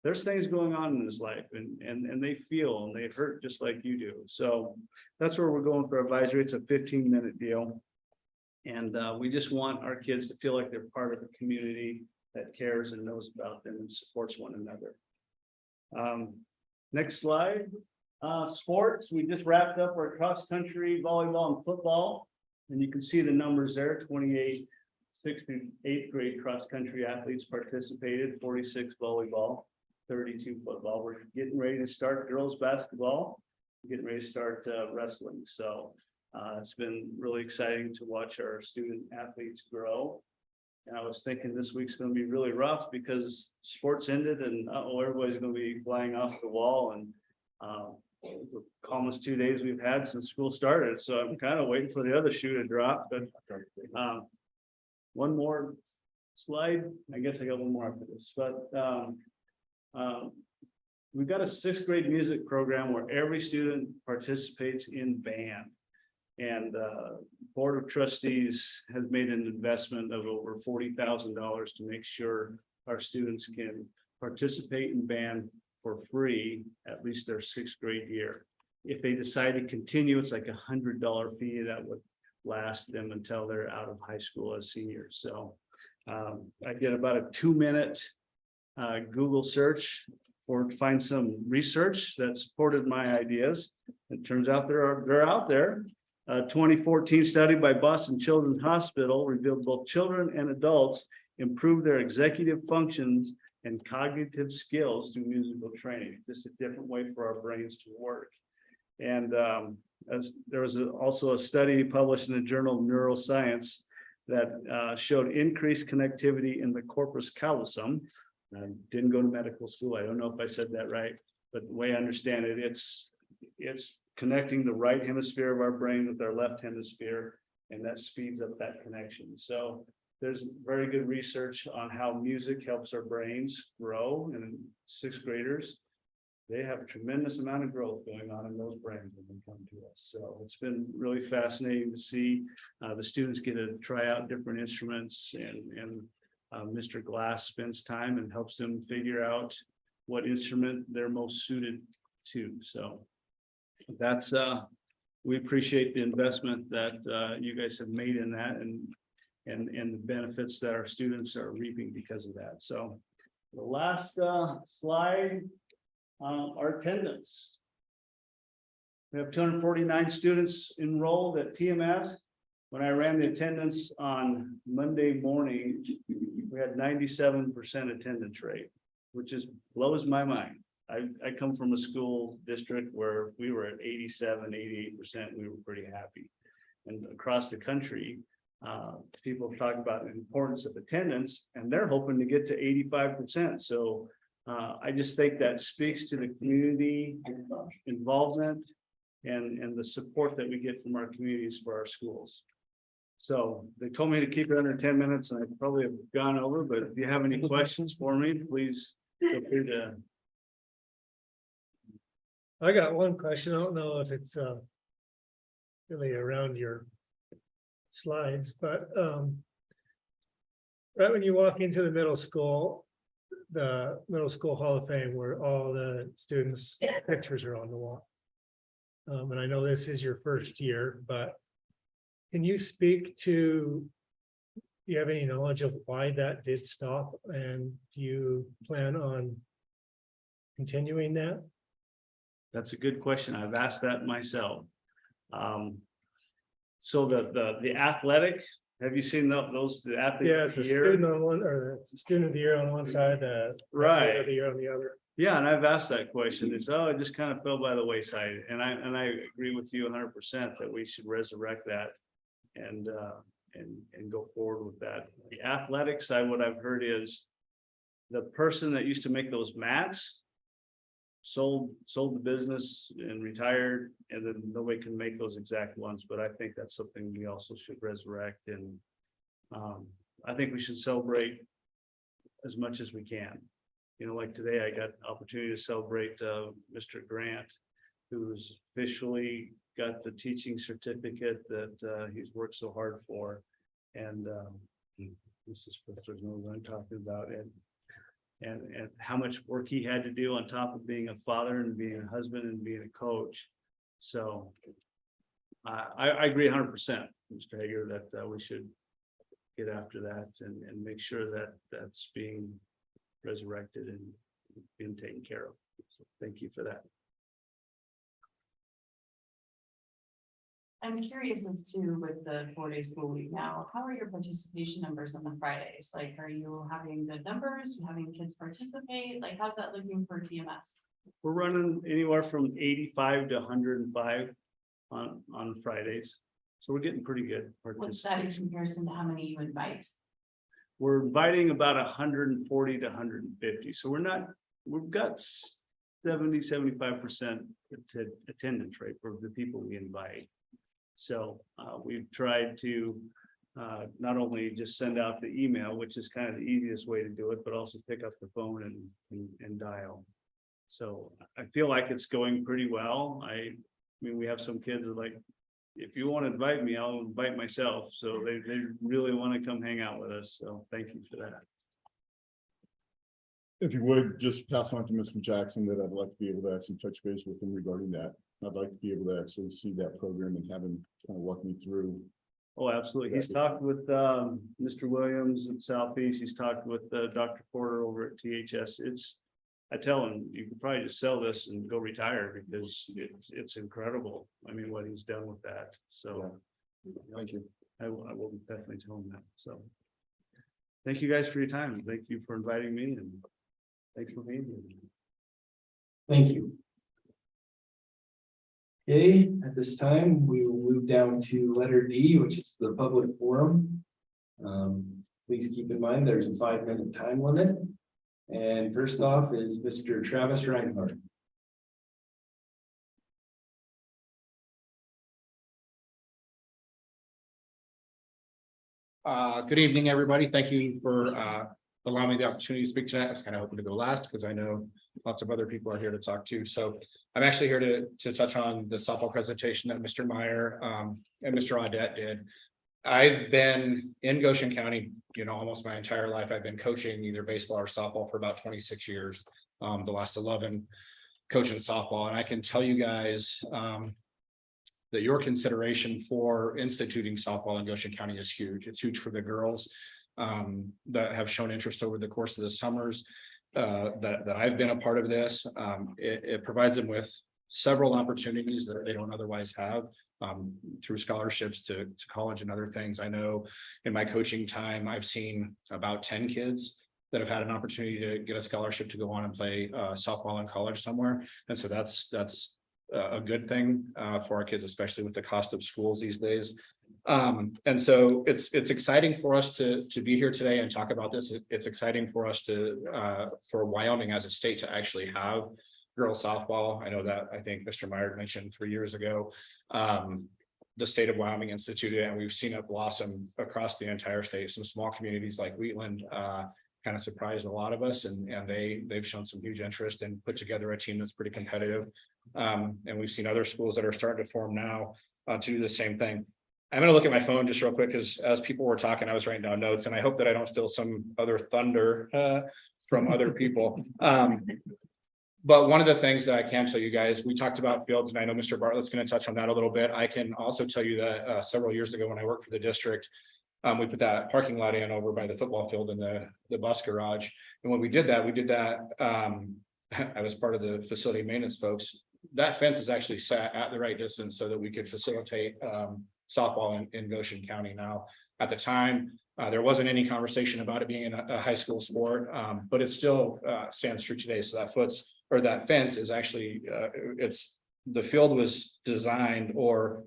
there's things going on in his life, and they feel and they hurt just like you do. So that's where we're going for advisory. It's a 15-minute deal. And we just want our kids to feel like they're part of a community that cares and knows about them and supports one another. Next slide. Sports. We just wrapped up our cross-country, volleyball, and football. And you can see the numbers there. 28 6th through 8th grade cross-country athletes participated, 46 volleyball, 32 football. We're getting ready to start girls basketball, getting ready to start wrestling. So it's been really exciting to watch our student athletes grow. And I was thinking this week's going to be really rough because sports ended, and everybody's going to be flying off the wall. And the calmest 2 days we've had since school started. So I'm kind of waiting for the other shoe to drop. But one more slide. I guess I got one more after this. But we've got a 6th grade music program where every student participates in band. And Board of Trustees has made an investment of over $40,000 to make sure our students can participate in band for free, at least their 6th grade year. If they decide to continue, it's like $100 fee that would last them until they're out of high school as seniors. So I did about a 2-minute Google search to find some research that supported my ideas. It turns out they're out there. A 2014 study by Boston Children's Hospital revealed both children and adults improve their executive functions and cognitive skills through musical training. Just a different way for our brains to work. And as there was also a study published in the Journal of Neuroscience that showed increased connectivity in the corpus callosum. I didn't go to medical school. I don't know if I said that right, but the way I understand it, it's connecting the right hemisphere of our brain with our left hemisphere, and that speeds up that connection. So there's very good research on how music helps our brains grow, and 6th graders, they have a tremendous amount of growth going on in those brains when they come to us. So it's been really fascinating to see the students get to try out different instruments, and Mr. Glass spends time and helps them figure out what instrument they're most suited to. So that's we appreciate the investment that you guys have made in that, and the benefits that our students are reaping because of that. So the last slide, our attendance. We have 249 students enrolled at TMS. When I ran the attendance on Monday morning, we had 97% attendance rate, which blows my mind. I come from a school district where we were at 87, 88%. We were pretty happy. And across the country, people talk about the importance of attendance, and they're hoping to get to 85%. So I just think that speaks to the community involvement and the support that we get from our communities for our schools. So they told me to keep it under 10 minutes, and I probably have gone over, but if you have any questions for me, please feel free to. I got one question. I don't know if it's really around your slides, but right when you walk into the middle school Hall of Fame, where all the students' pictures are on the wall. And I know this is your first year, but can you speak to, do you have any knowledge of why that did stop? And do you plan on continuing that? That's a good question. I've asked that myself. So the athletic, have you seen those, the athlete? Yeah, it's of a the year? student on one, or the student of the year on one side, Right. athlete of the year on the other. Yeah, and I've asked that question. It's, oh, it just kind of fell by the wayside. And I agree with you 100% that we should resurrect that and go forward with that. The athletic side, what I've heard is the person that used to make those mats sold the business and retired, and then nobody can make those exact ones. But I think that's something we also should resurrect. And I think we should celebrate as much as we can. You know, like today, I got the opportunity to celebrate Mr. Grant, who's officially got the teaching certificate that he's worked so hard for. And Mrs. Foster knows what I'm talking about, and how much work he had to do on top of being a father and being a husband and being a coach. So I agree 100%, Mr. Hager, that we should get after that and make sure that that's being resurrected and being taken care of. So thank you for that. I'm curious as to with the 4-day school week now, how are your participation numbers on the Fridays? Like, are you having good numbers, you having kids participate? Like, how's that looking for TMS? We're running anywhere from 85 to 105 on Fridays. So we're getting pretty good What's that in participation. comparison to how many you invite? We're inviting about 140 to 150. So we've got 70-75% attendance rate for the people we invite. So we've tried to not only just send out the email, which is kind of the easiest way to do it, but also pick up the phone and dial. So I feel like it's going pretty well. I mean, we have some kids that are like, if you want to invite me, I'll invite myself. So they really want to come hang out with us. So thank you for that. If you would, just pass on to Mr. Jackson that I'd like to be able to actually touch base with him regarding that. I'd like to be able to actually see that program and have him kind of walk me through. Oh, absolutely. He's talked with Mr. Williams at Southeast. He's talked with Dr. Porter over at THS. I tell him, you could probably just sell this and go retire because it's incredible. I mean, what he's done with that. So Thank you. I will definitely tell him that. So thank you guys for your time. Thank you for inviting me and thanks for being here. Thank you. Okay, at this time, we will move down to letter D, which is the public forum. Please keep in mind, there's a 5-minute time limit. And first off is Mr. Travis Reinhardt. Good evening, everybody. Thank you for allowing me the opportunity to speak tonight. I was kind of hoping to go last because I know lots of other people are here to talk to. So I'm actually here to touch on the softball presentation that Mr. Meyer and Mr. Audette did. I've been in Goshen County, almost my entire life. I've been coaching either baseball or softball for about 26 years. The last 11 coaching softball, and I can tell you guys that your consideration for instituting softball in Goshen County is huge. It's huge for the girls that have shown interest over the course of the summers that I've been a part of this. It provides them with several opportunities that they don't otherwise have through scholarships to college and other things. I know in my coaching time, I've seen about 10 kids that have had an opportunity to get a scholarship to go on and play softball in college somewhere. And so that's a good thing for our kids, especially with the cost of schools these days. And so it's exciting for us to be here today and talk about this. It's exciting for us for Wyoming as a state to actually have girls softball. I know that I think Mr. Meyer mentioned 3 years ago, the state of Wyoming instituted, and we've seen it blossom across the entire state. Some small communities like Wheatland kind of surprised a lot of us, and they've shown some huge interest and put together a team that's pretty competitive. And we've seen other schools that are starting to form now to do the same thing. I'm gonna look at my phone just real quick, because as people were talking, I was writing down notes, and I hope that I don't steal some other thunder from other people. But one of the things that I can tell you guys, we talked about fields, and I know Mr. Bartlett's going to touch on that a little bit. I can also tell you that several years ago, when I worked for the district, we put that parking lot in over by the football field and the bus garage. And when we did that, I was part of the facility maintenance folks. That fence is actually sat at the right distance so that we could facilitate softball in Goshen County. Now, at the time, there wasn't any conversation about it being a high school sport, but it still stands true today. So that fence is actually, the field was designed, or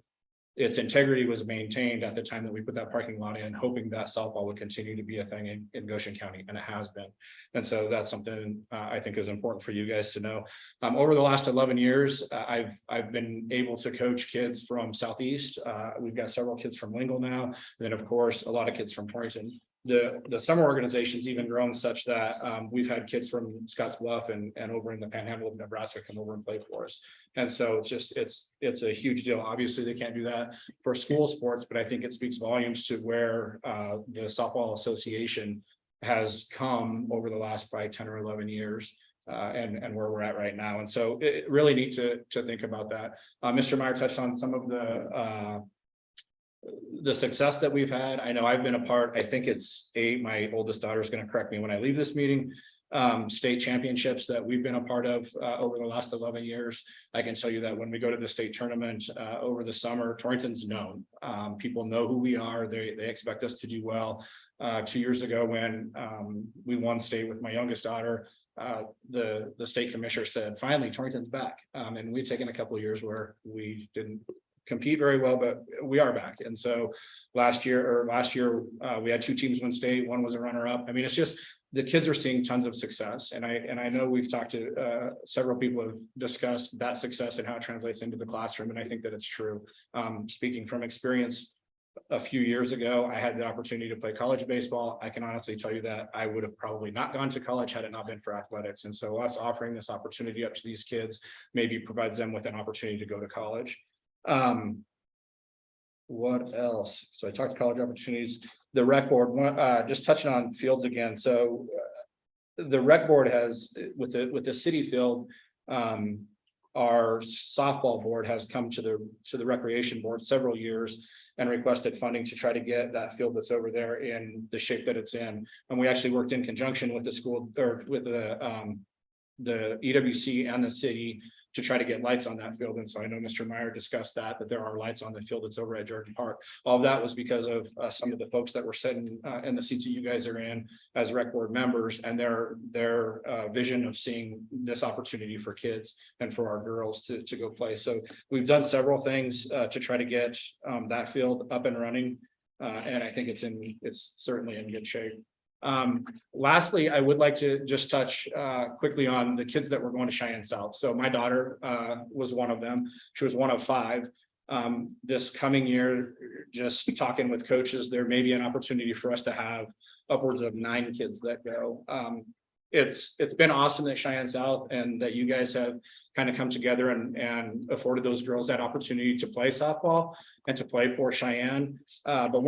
its integrity was maintained at the time that we put that parking lot in, hoping that softball would continue to be a thing in Goshen County, and it has been. And so that's something I think is important for you guys to know. Over the last 11 years, I've been able to coach kids from Southeast. We've got several kids from Lingle now, and then of course a lot of kids from Torrington. The summer organization's even grown such that we've had kids from Scottsbluff and over in the Panhandle of Nebraska come over and play for us. And so it's a huge deal. Obviously, they can't do that for school sports, but I think it speaks volumes to where the softball association has come over the last probably 10 or 11 years. And where we're at right now. And so it really neat to think about that. Mr. Meyer touched on some of the success that we've had. I know I've been a part, I think it's 8, my oldest daughter is going to correct me when I leave this meeting, state championships that we've been a part of over the last 11 years. I can tell you that when we go to the state tournament over the summer, Torrington's known. People know who we are. They expect us to do well. 2 years ago, when we won state with my youngest daughter, the state commissioner said, finally, Torrington's back. And we'd taken a couple of years where we didn't compete very well, but we are back. And so last year we had 2 teams win state. One was a runner-up. I mean, it's just the kids are seeing tons of success, and I know we've talked to several people have discussed that success and how it translates into the classroom, and I think that it's true. Speaking from experience, a few years ago, I had the opportunity to play college baseball. I can honestly tell you that I would have probably not gone to college had it not been for athletics. And so us offering this opportunity up to these kids maybe provides them with an opportunity to go to college. What else? So I talked college opportunities, the rec board, just touching on fields again. So the rec board has, with the city field, our softball board has come to the recreation board several years and requested funding to try to get that field that's over there in the shape that it's in. And we actually worked in conjunction with the school, or with the EWC and the city, to try to get lights on that field. And so I know Mr. Meyer discussed that there are lights on the field that's over at Georgia Park. All of that was because of some of the folks that were sitting in the seats that you guys are in as rec board members, and their vision of seeing this opportunity for kids and for our girls to go play. So we've done several things to try to get that field up and running. And I think it's certainly in good shape. Lastly, I would like to just touch quickly on the kids that were going to Cheyenne South. So my daughter was one of them. She was one of 5. This coming year, just talking with coaches, there may be an opportunity for us to have upwards of 9 kids that go. It's been awesome at Cheyenne South, and that you guys have kind of come together and afforded those girls that opportunity to play softball and to play for Cheyenne. But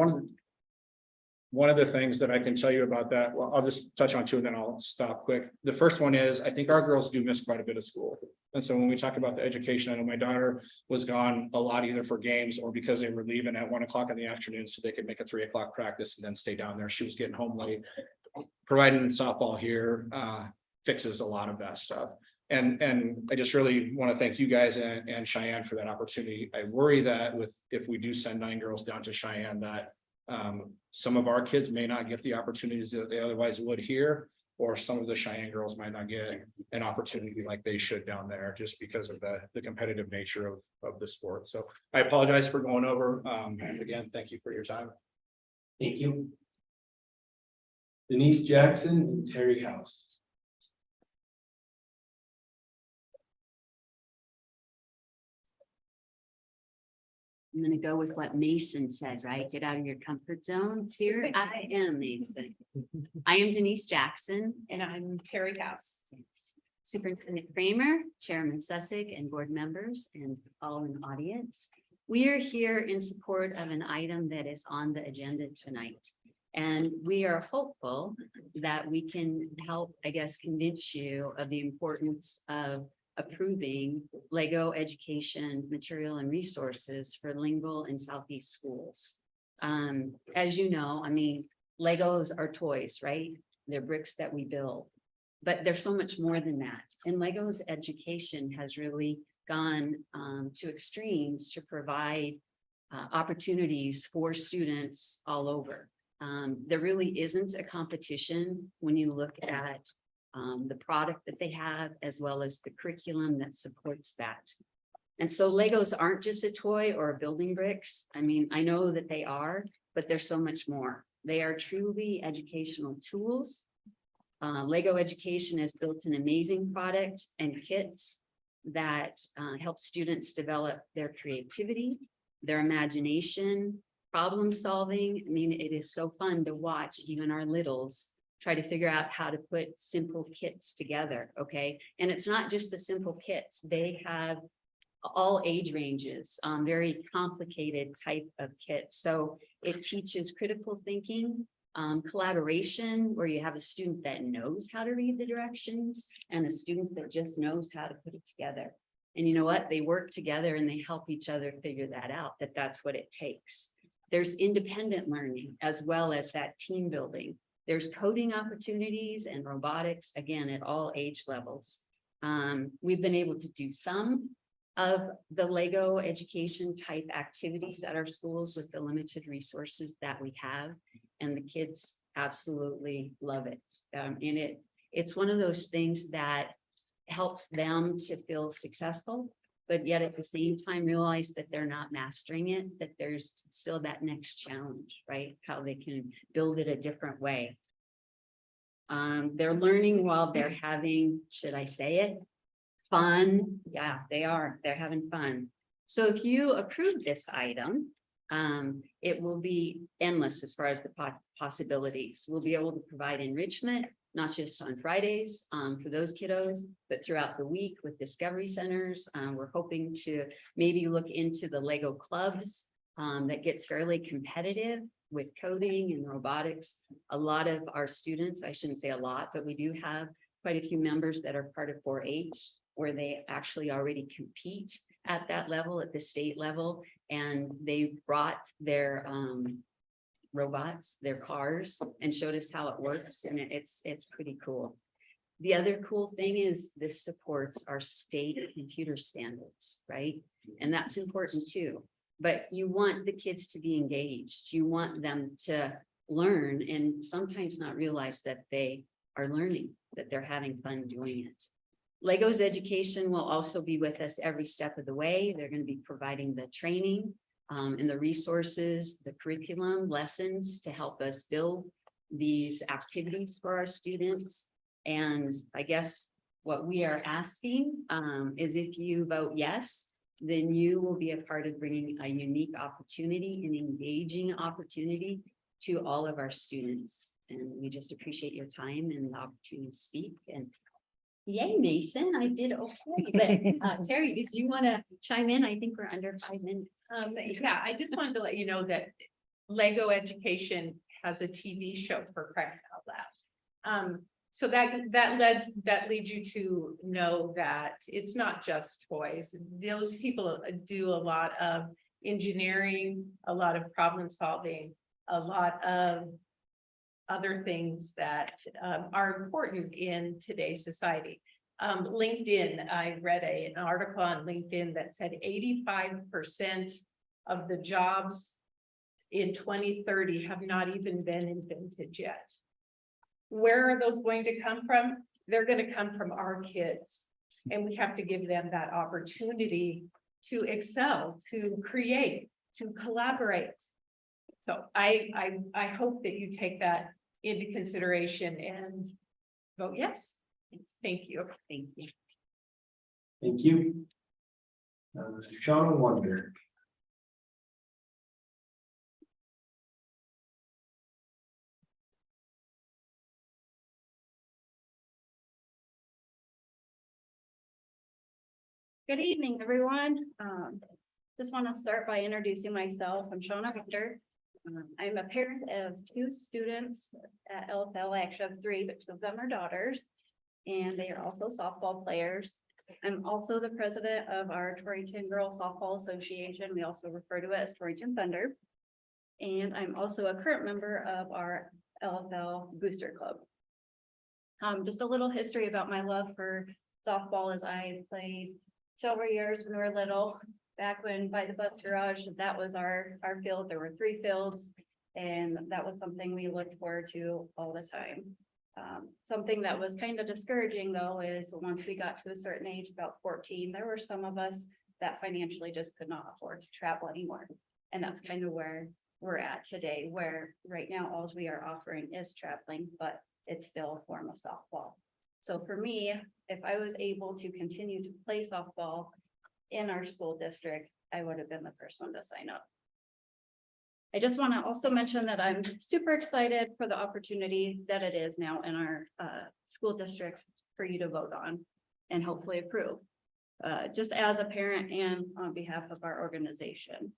one of the things that I can tell you about that, well, I'll just touch on 2 and then I'll stop quick. The first one is, I think our girls do miss quite a bit of school. And so when we talk about the education, I know my daughter was gone a lot either for games or because they were leaving at 1 o'clock in the afternoon so they could make a 3 o'clock practice and then stay down there. She was getting home late. Providing softball here fixes a lot of that stuff. And I just really want to thank you guys and Cheyenne for that opportunity. I worry that if we do send 9 girls down to Cheyenne, that some of our kids may not get the opportunities that they otherwise would here, or some of the Cheyenne girls might not get an opportunity like they should down there just because of the competitive nature of the sport. So I apologize for going over. And again, thank you for your time. Thank you. Denise Jackson and Terry House. I'm gonna go with what Mason says, right? Get out of your comfort zone. Here I am, Mason. I am Denise Jackson. And I'm Terry House. Superintendent Kramer, Chairman Sussick, and board members, and all in the audience. We are here in support of an item that is on the agenda tonight. And we are hopeful that we can help, I guess, convince you of the importance of approving Lego education material and resources for lingual and Southeast schools. As you know, I mean, Legos are toys, right? They're bricks that we build. But there's so much more than that. And Legos education has really gone to extremes to provide opportunities for students all over. There really isn't a competition when you look at the product that they have, as well as the curriculum that supports that. And so Legos aren't just a toy or a building bricks. I mean, I know that they are, but there's so much more. They are truly educational tools. Lego Education has built an amazing product and kits that help students develop their creativity, their imagination, problem solving. I mean, it is so fun to watch even our littles try to figure out how to put simple kits together, okay? And it's not just the simple kits. They have all age ranges, very complicated type of kits. So it teaches critical thinking, collaboration, where you have a student that knows how to read the directions and a student that just knows how to put it together. And you know what? They work together and they help each other figure that out, that's what it takes. There's independent learning as well as that team building. There's coding opportunities and robotics, again, at all age levels. We've been able to do some of the Lego education type activities at our schools with the limited resources that we have. And the kids absolutely love it. And it's one of those things that helps them to feel successful, but yet at the same time realize that they're not mastering it, that there's still that next challenge, right? How they can build it a different way. They're learning while they're having, should I say it? Fun. Yeah, they are. They're having fun. So if you approve this item, it will be endless as far as the possibilities. We'll be able to provide enrichment, not just on Fridays for those kiddos, but throughout the week with discovery centers. We're hoping to maybe look into the Lego clubs that gets fairly competitive with coding and robotics. A lot of our students, I shouldn't say a lot, but we do have quite a few members that are part of 4-H, where they actually already compete at that level, at the state level, and they brought their robots, their cars, and showed us how it works, and it's pretty cool. The other cool thing is this supports our state computer standards, right? And that's important too. But you want the kids to be engaged. You want them to learn and sometimes not realize that they are learning, that they're having fun doing it. Legos Education will also be with us every step of the way. They're going to be providing the training and the resources, the curriculum, lessons to help us build these activities for our students. And I guess what we are asking is if you vote yes, then you will be a part of bringing a unique opportunity, an engaging opportunity to all of our students. And we just appreciate your time and the opportunity to speak. And yay, Mason, I did okay. But Terry, did you want to chime in? I think we're under 5 minutes. Yeah, I just wanted to let you know that Lego Education has a TV show for crying out loud. So that leads you to know that it's not just toys. Those people do a lot of engineering, a lot of problem solving, a lot of other things that are important in today's society. LinkedIn, I read an article on LinkedIn that said 85% of the jobs in 2030 have not even been invented yet. Where are those going to come from? They're going to come from our kids. And we have to give them that opportunity to excel, to create, to collaborate. So I hope that you take that into consideration and vote yes. Thank you. Thank you. Thank you. Sean Wonder. Good evening, everyone. Just want to start by introducing myself. I'm Shauna Victor. I'm a parent of 2 students at LFL. I actually have 3, but 2 of them are daughters. And they are also softball players. I'm also the president of our Torrington Girls Softball Association. We also refer to it as Torrington Thunder. And I'm also a current member of our LFL Booster Club. Just a little history about my love for softball as I played several years when we were little, back when by the bus garage, that was our field. There were 3 fields, and that was something we looked forward to all the time. Something that was kind of discouraging though is once we got to a certain age, about 14, there were some of us that financially just could not afford to travel anymore. And that's kind of where we're at today, where right now all we are offering is traveling, but it's still a form of softball. So for me, if I was able to continue to play softball in our school district, I would have been the first one to sign up. I just want to also mention that I'm super excited for the opportunity that it is now in our school district for you to vote on and hopefully approve. Just as a parent and on behalf of our organization.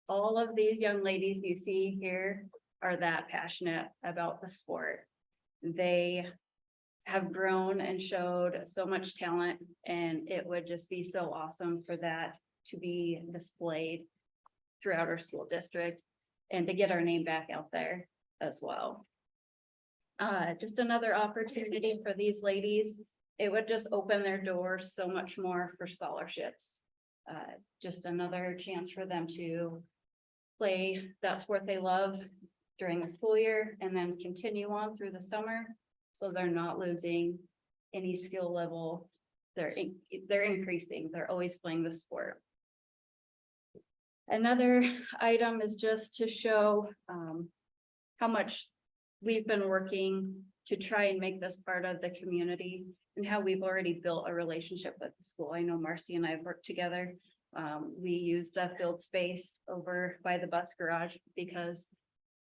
All of these young ladies you see here are that passionate about the sport. They have grown and showed so much talent, and it would just be so awesome for that to be displayed throughout our school district and to get our name back out there as well. Just another opportunity for these ladies. It would just open their doors so much more for scholarships. Just another chance for them to play that sport they love during the school year and then continue on through the summer. So they're not losing any skill level. They're increasing. They're always playing the sport. Another item is just to show how much we've been working to try and make this part of the community and how we've already built a relationship with the school. I know Marcy and I have worked together. We use the field space over by the bus garage because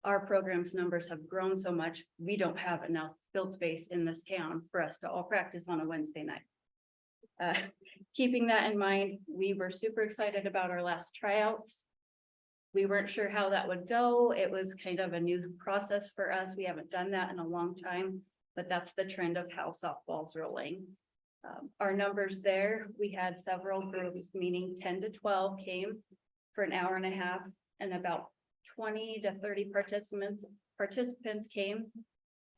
our program's numbers have grown so much. We don't have enough field space in this town for us to all practice on a Wednesday night. Keeping that in mind, we were super excited about our last tryouts. We weren't sure how that would go. It was kind of a new process for us. We haven't done that in a long time, but that's the trend of how softball's rolling. Our numbers there, we had several groups, meaning 10 to 12 came for an hour and a half, and about 20 to 30 participants came.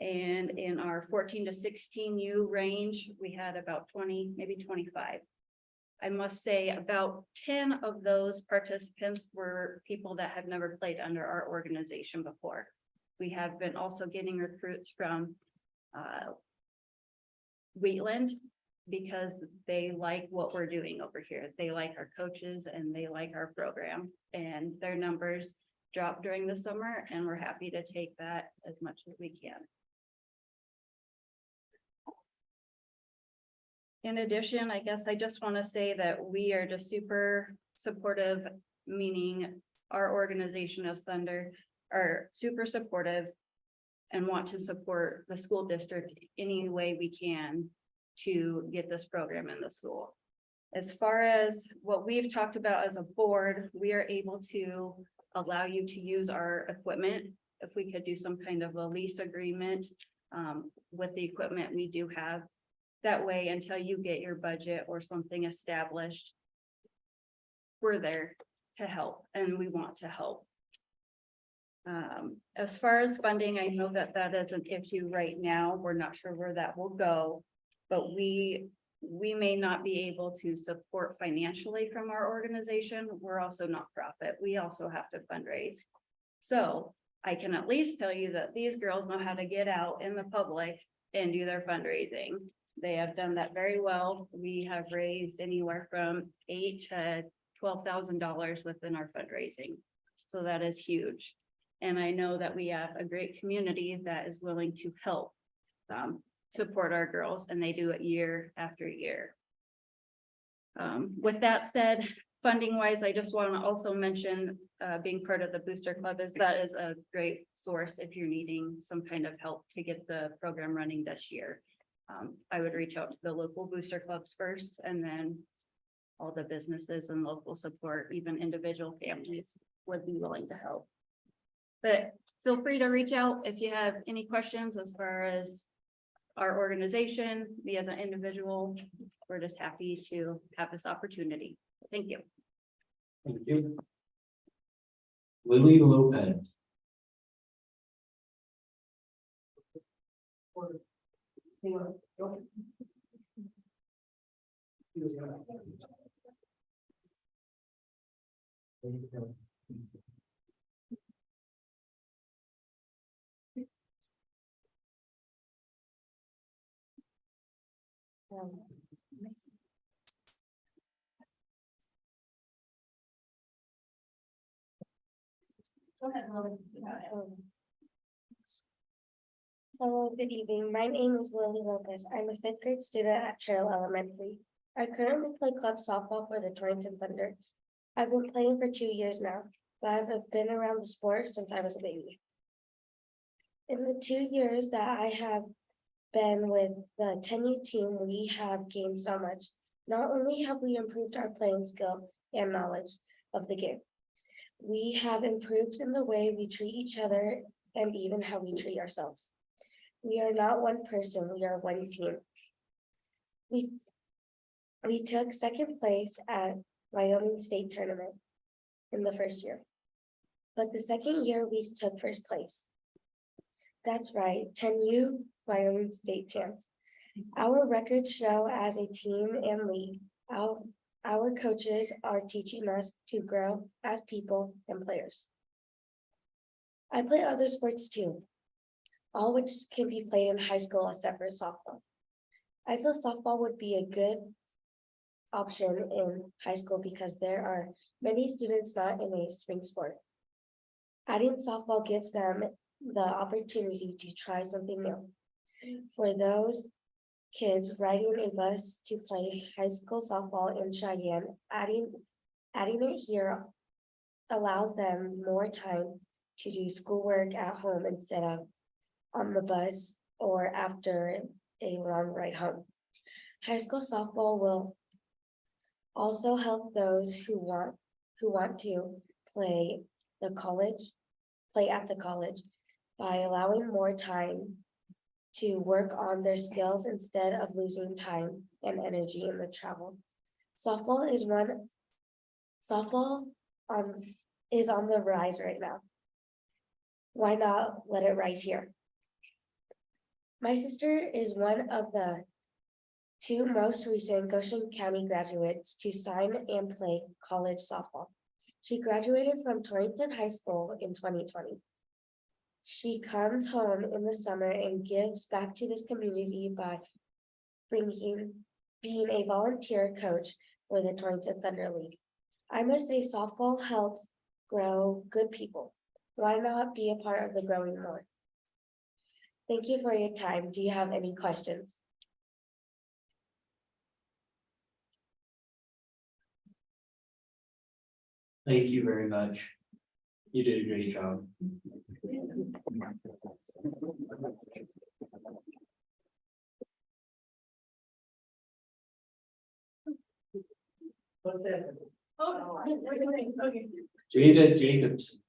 And in our 14 to 16U range, we had about 20, maybe 25. I must say about 10 of those participants were people that have never played under our organization before. We have been also getting recruits from Wheatland because they like what we're doing over here. They like our coaches and they like our program, and their numbers dropped during the summer, and we're happy to take that as much as we can. In addition, I guess I just want to say that we are just super supportive, meaning our organization as Thunder are super supportive and want to support the school district any way we can to get this program in the school. As far as what we've talked about as a board, we are able to allow you to use our equipment. If we could do some kind of a lease agreement with the equipment we do have. That way, until you get your budget or something established, we're there to help and we want to help. As far as funding, I know that that is an issue right now. We're not sure where that will go, but we may not be able to support financially from our organization. We're also nonprofit. We also have to fundraise. So I can at least tell you that these girls know how to get out in the public and do their fundraising. They have done that very well. We have raised anywhere from $8,000 to $12,000 within our fundraising. So that is huge. And I know that we have a great community that is willing to help support our girls, and they do it year after year. With that said, funding wise, I just want to also mention being part of the Booster Club is a great source if you're needing some kind of help to get the program running this year. I would reach out to the local booster clubs first and then all the businesses and local support, even individual families would be willing to help. But feel free to reach out if you have any questions as far as our organization, me as an individual. We're just happy to have this opportunity. Thank you. Thank you. Lily Lopez. Hello, good evening. My name is Lily Lopez. I'm a fifth grade student at Trail Elementary. I currently play club softball for the Torrington Thunder. I've been playing for 2 years now, but I've been around the sport since I was a baby. In the 2 years that I have been with the 10U team, we have gained so much. Not only have we improved our playing skill and knowledge of the game, we have improved in the way we treat each other and even how we treat ourselves. We are not one person, we are one team. We took second place at Wyoming State Tournament in the first year. But the second year we took first place. That's right, 10U Wyoming State champs. Our records show as a team and league, our coaches are teaching us to grow as people and players. I play other sports too, all which can be played in high school except for softball. I feel softball would be a good option in high school because there are many students not in a spring sport. Adding softball gives them the opportunity to try something new. For those kids riding a bus to play high school softball in Cheyenne, adding it here allows them more time to do schoolwork at home instead of on the bus or after a long ride home. High school softball will also help those who want to play at the college by allowing more time to work on their skills instead of losing time and energy in the travel. Softball is on the rise right now. Why not let it rise here? My sister is one of the 2 most recent Goshen County graduates to sign and play college softball. She graduated from Torrington High School in 2020. She comes home in the summer and gives back to this community by being a volunteer coach for the Torrington Thunder League. I must say softball helps grow good people. Why not be a part of the growing more? Thank you for your time. Do you have any questions? Thank you very much. You did a great job. Jada Jacobs.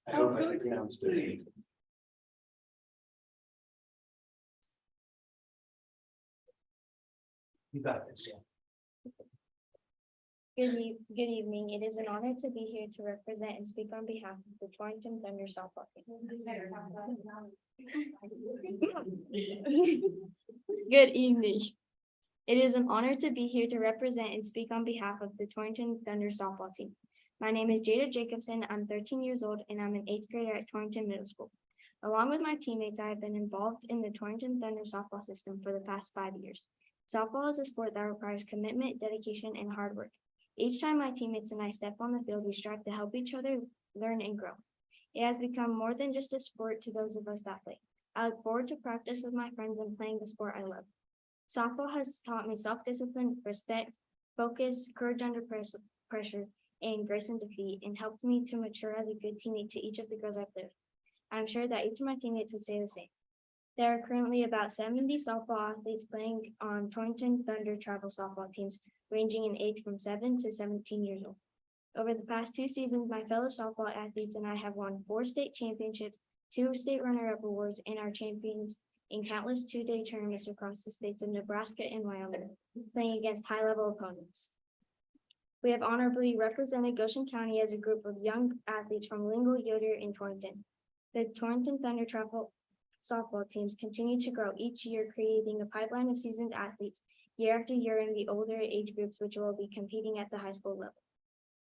I hope I pronounced her name. You got this, yeah. Good evening. It is an honor to be here to represent and speak on behalf of the Torrington Thunder softball team. Good evening. It is an honor to be here to represent and speak on behalf of the Torrington Thunder softball team. My name is Jada Jacobson. I'm 13 years old and I'm an 8th grader at Torrington Middle School. Along with my teammates, I have been involved in the Torrington Thunder softball system for the past 5 years. Softball is a sport that requires commitment, dedication, and hard work. Each time my teammates and I step on the field, we strive to help each other learn and grow. It has become more than just a sport to those of us that play. I look forward to practice with my friends and playing the sport I love. Softball has taught me self-discipline, respect, focus, courage under pressure, and grace in defeat, and helped me to mature as a good teammate to each of the girls I played with. I'm sure that each of my teammates would say the same. There are currently about 70 softball athletes playing on Torrington Thunder travel softball teams, ranging in age from 7 to 17 years old. Over the past 2 seasons, my fellow softball athletes and I have won 4 state championships, 2 state runner-up awards, and are champions in countless 2-day tournaments across the states of Nebraska and Wyoming, playing against high-level opponents. We have honorably represented Goshen County as a group of young athletes from Lingle, Yoder, and Torrington. The Torrington Thunder travel softball teams continue to grow each year, creating a pipeline of seasoned athletes year after year in the older age groups, which will be competing at the high school level.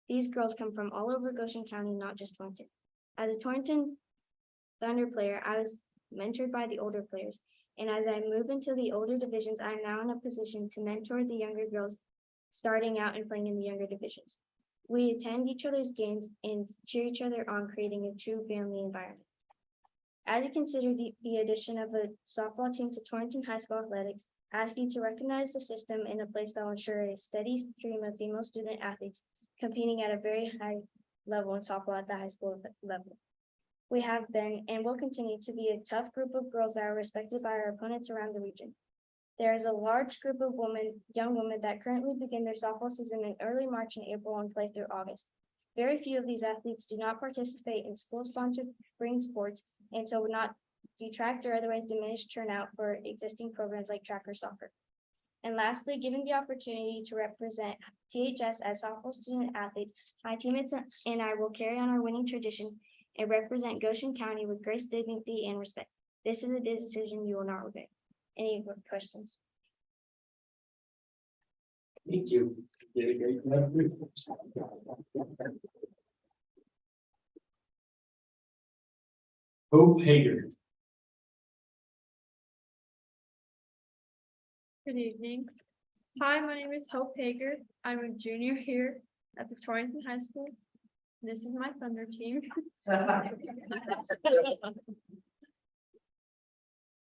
These girls come from all over Goshen County, not just Torrington. As a Torrington Thunder player, I was mentored by the older players, and as I move into the older divisions, I am now in a position to mentor the younger girls starting out and playing in the younger divisions. We attend each other's games and cheer each other on, creating a true family environment. As you consider the addition of a softball team to Torrington High School athletics, I ask you to recognize the system in a place that will ensure a steady stream of female student athletes competing at a very high level in softball at the high school level. We have been and will continue to be a tough group of girls that are respected by our opponents around the region. There is a large group of young women that currently begin their softball season in early March and April and play through August. Very few of these athletes do not participate in school-sponsored spring sports, and so would not detract or otherwise diminish turnout for existing programs like track or soccer. And lastly, given the opportunity to represent THS as softball student athletes, my teammates and I will carry on our winning tradition and represent Goshen County with grace, dignity, and respect. This is a decision you will not regret. Any questions? Thank you. Did a great job. Hope Hager. Good evening. Hi, my name is Hope Hager. I'm a junior here at the Torrington High School. This is my Thunder team.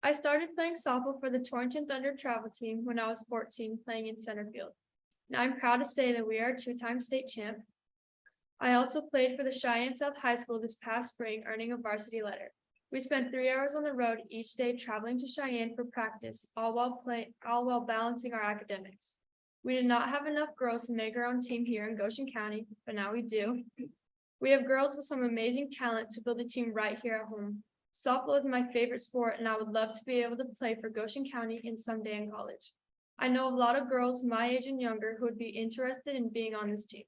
I started playing softball for the Torrington Thunder travel team when I was 14, playing in center field. Now I'm proud to say that we are a 2-time state champ. I also played for the Cheyenne South High School this past spring, earning a varsity letter. We spent 3 hours on the road each day traveling to Cheyenne for practice, all while balancing our academics. We did not have enough girls to make our own team here in Goshen County, but now we do. We have girls with some amazing talent to build a team right here at home. Softball is my favorite sport, and I would love to be able to play for Goshen County and someday in college. I know a lot of girls my age and younger who would be interested in being on this team.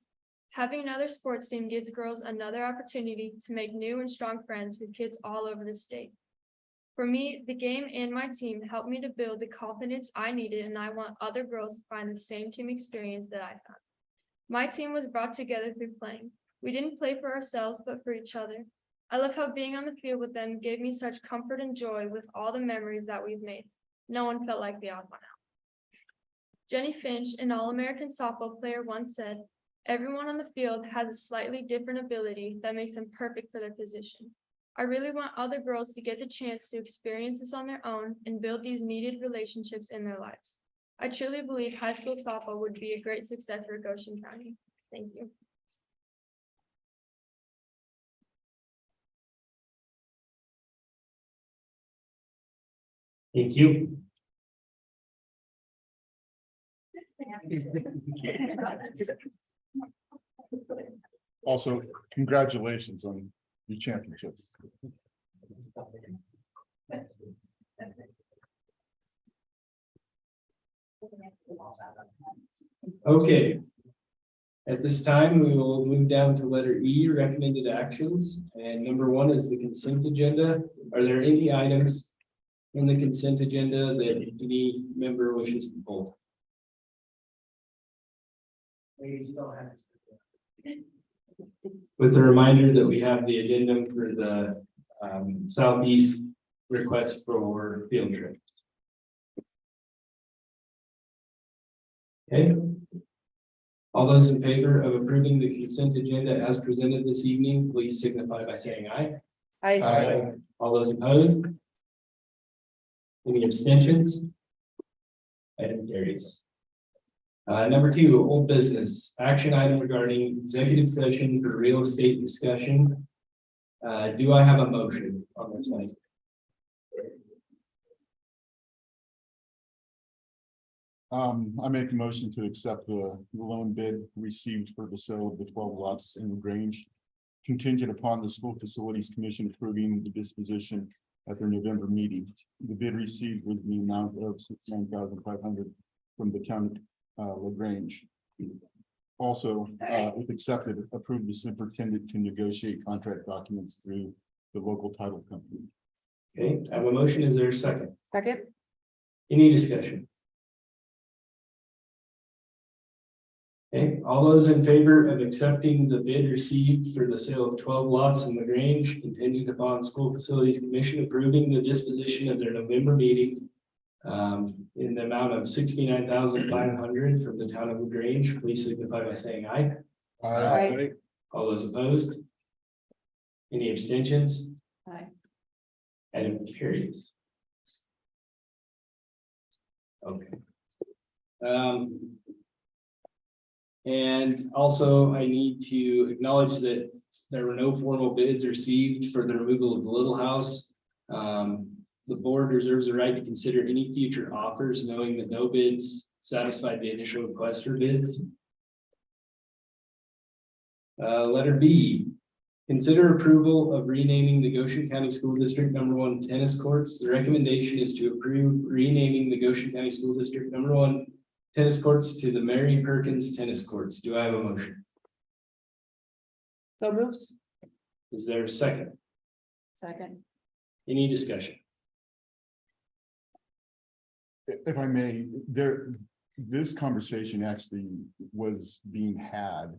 Having another sports team gives girls another opportunity to make new and strong friends with kids all over the state. For me, the game and my team helped me to build the confidence I needed, and I want other girls to find the same team experience that I found. My team was brought together through playing. We didn't play for ourselves, but for each other. I love how being on the field with them gave me such comfort and joy with all the memories that we've made. No one felt like the odd one out. Jenny Finch, an All-American softball player, once said, "Everyone on the field has a slightly different ability that makes them perfect for their position." I really want other girls to get the chance to experience this on their own and build these needed relationships in their lives. I truly believe high school softball would be a great success for Goshen County. Thank you. Thank you. Also, congratulations on your championships. Okay. At this time, we will move down to letter E, recommended actions. And number 1 is the consent agenda. Are there any items in the consent agenda that any member wishes to pull? With a reminder that we have the addendum for the southeast request for field trips. Okay. All those in favor of approving the consent agenda as presented this evening, please signify by saying aye. Aye. All those opposed? Any abstentions? Item carries. Number 2, old business, action item regarding executive session for real estate discussion. Do I have a motion on this item? I make a motion to accept the loan bid received for the sale of the 12 lots in LaGrange, contingent upon the School Facilities Commission approving the disposition at their November meeting. The bid received was the amount of $69,500 from the town of LaGrange. Also, if accepted, approve the superintendent to negotiate contract documents through the local title company. Okay, I have a motion. Is there a second? Second. Any discussion? Okay, all those in favor of accepting the bid received for the sale of 12 lots in LaGrange, contingent upon School Facilities Commission approving the disposition of their November meeting in the amount of $69,500 from the town of LaGrange, please signify by saying aye. Aye. All those opposed? Any abstentions? Aye. Item carries. Okay. And also I need to acknowledge that there were no formal bids received for the removal of the Little House. The board reserves the right to consider any future offers, knowing that no bids satisfied the initial request for bids. Letter B, consider approval of renaming the Goshen County School District #1 tennis courts. The recommendation is to approve renaming the Goshen County School District #1 tennis courts to the Mary Perkins Tennis Courts. Do I have a motion? So moves. Is there a second? Second. Any discussion? If I may, this conversation actually was being had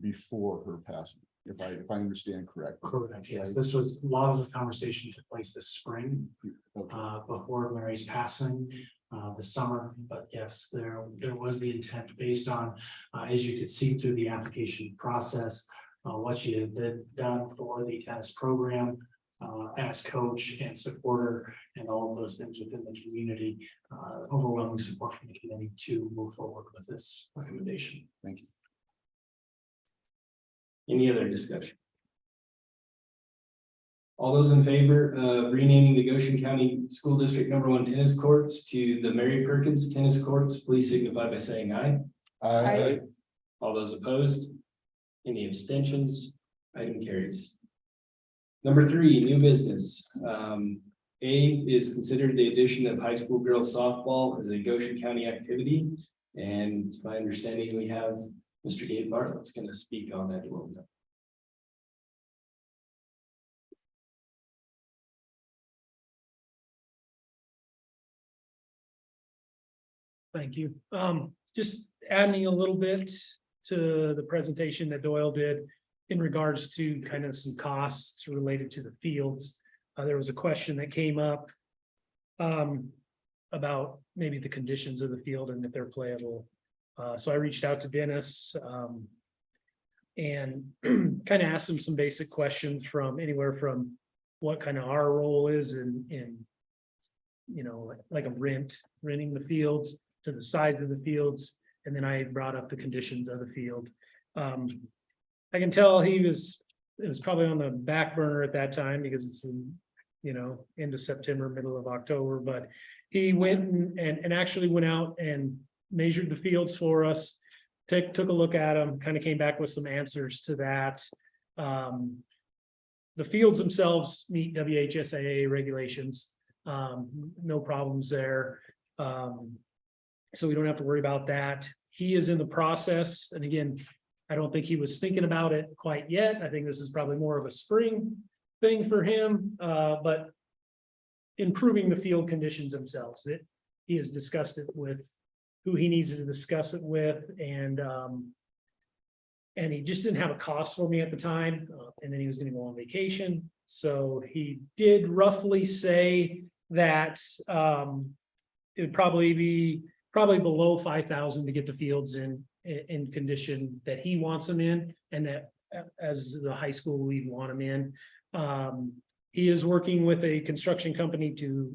before her passing, if I understand correctly. Correct, yes. This was, a lot of the conversation took place this spring, before Mary's passing, the summer. But yes, there was the intent based on, as you could see through the application process, what she had done for the tennis program, as coach and supporter and all of those things within the community, overwhelming support from the committee to move forward with this recommendation. Thank you. Any other discussion? All those in favor of renaming the Goshen County School District #1 tennis courts to the Mary Perkins Tennis Courts, please signify by saying aye. Aye. All those opposed? Any abstentions? Item carries. Number 3, new business. A is considered the addition of high school girls softball as a Goshen County activity. And it's my understanding we have Mr. Gabe Bartlett's going to speak on that a little bit. Thank you. Just adding a little bit to the presentation that Doyle did in regards to kind of some costs related to the fields. There was a question that came up about maybe the conditions of the field and if they're playable. So I reached out to Dennis and kind of asked him some basic questions from anywhere from what kind of our role is in you know, like a renting the fields to the size of the fields. And then I brought up the conditions of the field. I can tell it was probably on the back burner at that time because it's in, you know, end of September, middle of October, but he went and actually went out and measured the fields for us, took a look at them, kind of came back with some answers to that. The fields themselves meet WHSAA regulations, no problems there. So we don't have to worry about that. He is in the process, and again, I don't think he was thinking about it quite yet. I think this is probably more of a spring thing for him, but improving the field conditions themselves. He has discussed it with who he needs to discuss it with, and he just didn't have a cost for me at the time, and then he was going to go on vacation. So he did roughly say that it would probably be below 5,000 to get the fields in condition that he wants them in, and that as the high school we'd want them in. He is working with a construction company to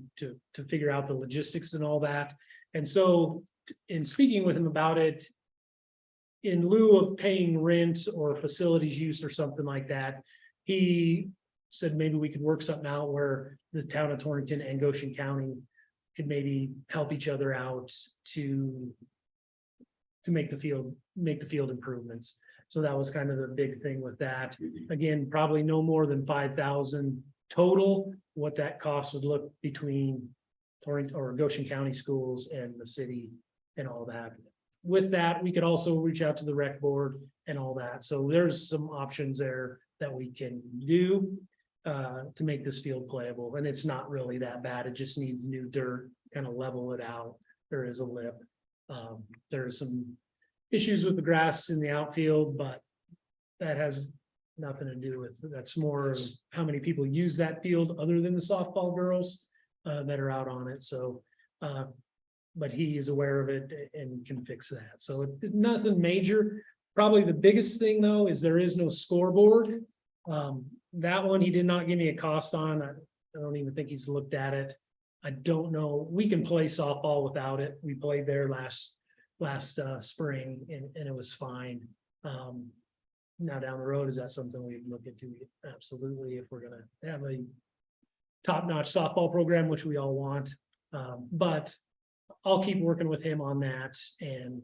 figure out the logistics and all that. And so in speaking with him about it, in lieu of paying rent or facilities use or something like that, he said maybe we could work something out where the town of Torrington and Goshen County could maybe help each other out to make the field improvements. So that was kind of the big thing with that. Again, probably no more than 5,000 total, what that cost would look between Torrington or Goshen County schools and the city and all that. With that, we could also reach out to the rec board and all that. So there's some options there that we can do to make this field playable. And it's not really that bad. It just needs new dirt, kind of level it out. There is a lip. There's some issues with the grass in the outfield, but that has nothing to do with, that's more of how many people use that field other than the softball girls that are out on it. So, but he is aware of it and can fix that. So nothing major. Probably the biggest thing though, is there is no scoreboard. That one, he did not give me a cost on. I don't even think he's looked at it. I don't know. We can play softball without it. We played there last spring and it was fine. Now down the road, is that something we'd look into? Absolutely, if we're gonna have a top-notch softball program, which we all want. But I'll keep working with him on that and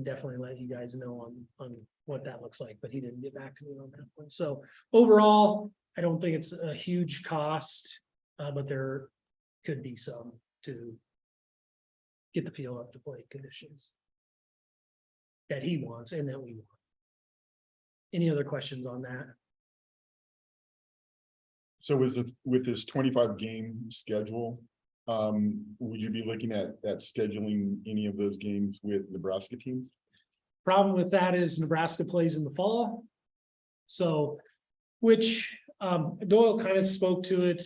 definitely let you guys know on what that looks like, but he didn't get back to me on that one. So overall, I don't think it's a huge cost, but there could be some to get the field up to play conditions that he wants and that we want. Any other questions on that? So is it with this 25 game schedule? Would you be looking at scheduling any of those games with Nebraska teams? Problem with that is Nebraska plays in the fall. So, which Doyle kind of spoke to it.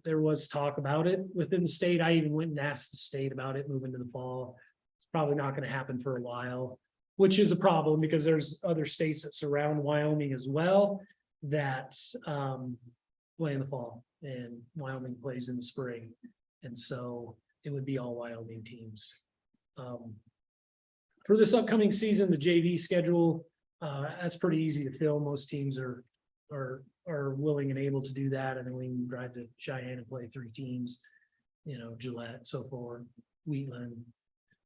There was talk about it within the state. I even went and asked the state about it moving to the fall. It's probably not going to happen for a while, which is a problem because there's other states that surround Wyoming as well that play in the fall, and Wyoming plays in the spring. And so it would be all Wyoming teams. For this upcoming season, the JV schedule, that's pretty easy to fill. Most teams are willing and able to do that. And then we can drive to Cheyenne and play 3 teams, Gillette, so forth, Wheatland.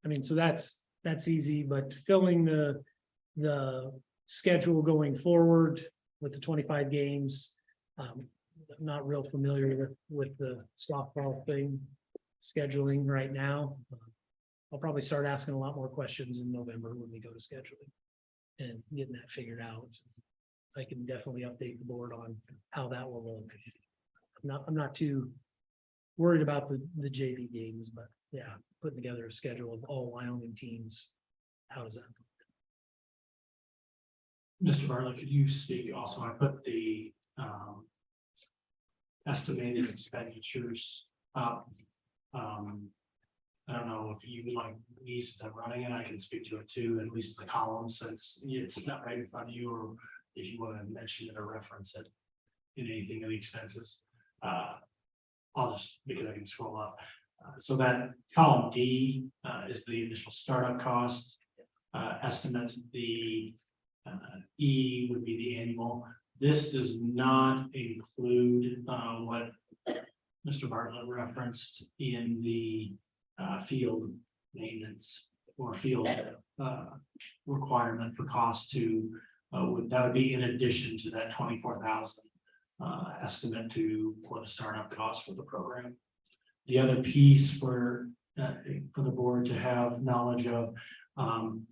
I mean, so that's easy, but filling the schedule going forward with the 25 games, I'm not real familiar with the softball thing scheduling right now. I'll probably start asking a lot more questions in November when we go to scheduling and getting that figured out. I can definitely update the board on how that will look. I'm not too worried about the JV games, but yeah, putting together a schedule of all Wyoming teams. How does that look? Mr. Bartlett, could you speak also? I put the estimated expenditures up. I don't know if you would like me to running it, I can speak to it too, at least the column, since it's not right in front of you, or if you want to mention it or reference it in anything of the expenses. I'll just, because I can scroll up. So that column D is the initial startup cost estimate. The E would be the annual. This does not include what Mr. Bartlett referenced in the field maintenance or field requirement for cost to, that would be in addition to that 24,000 estimate for the startup cost for the program. The other piece for the board to have knowledge of,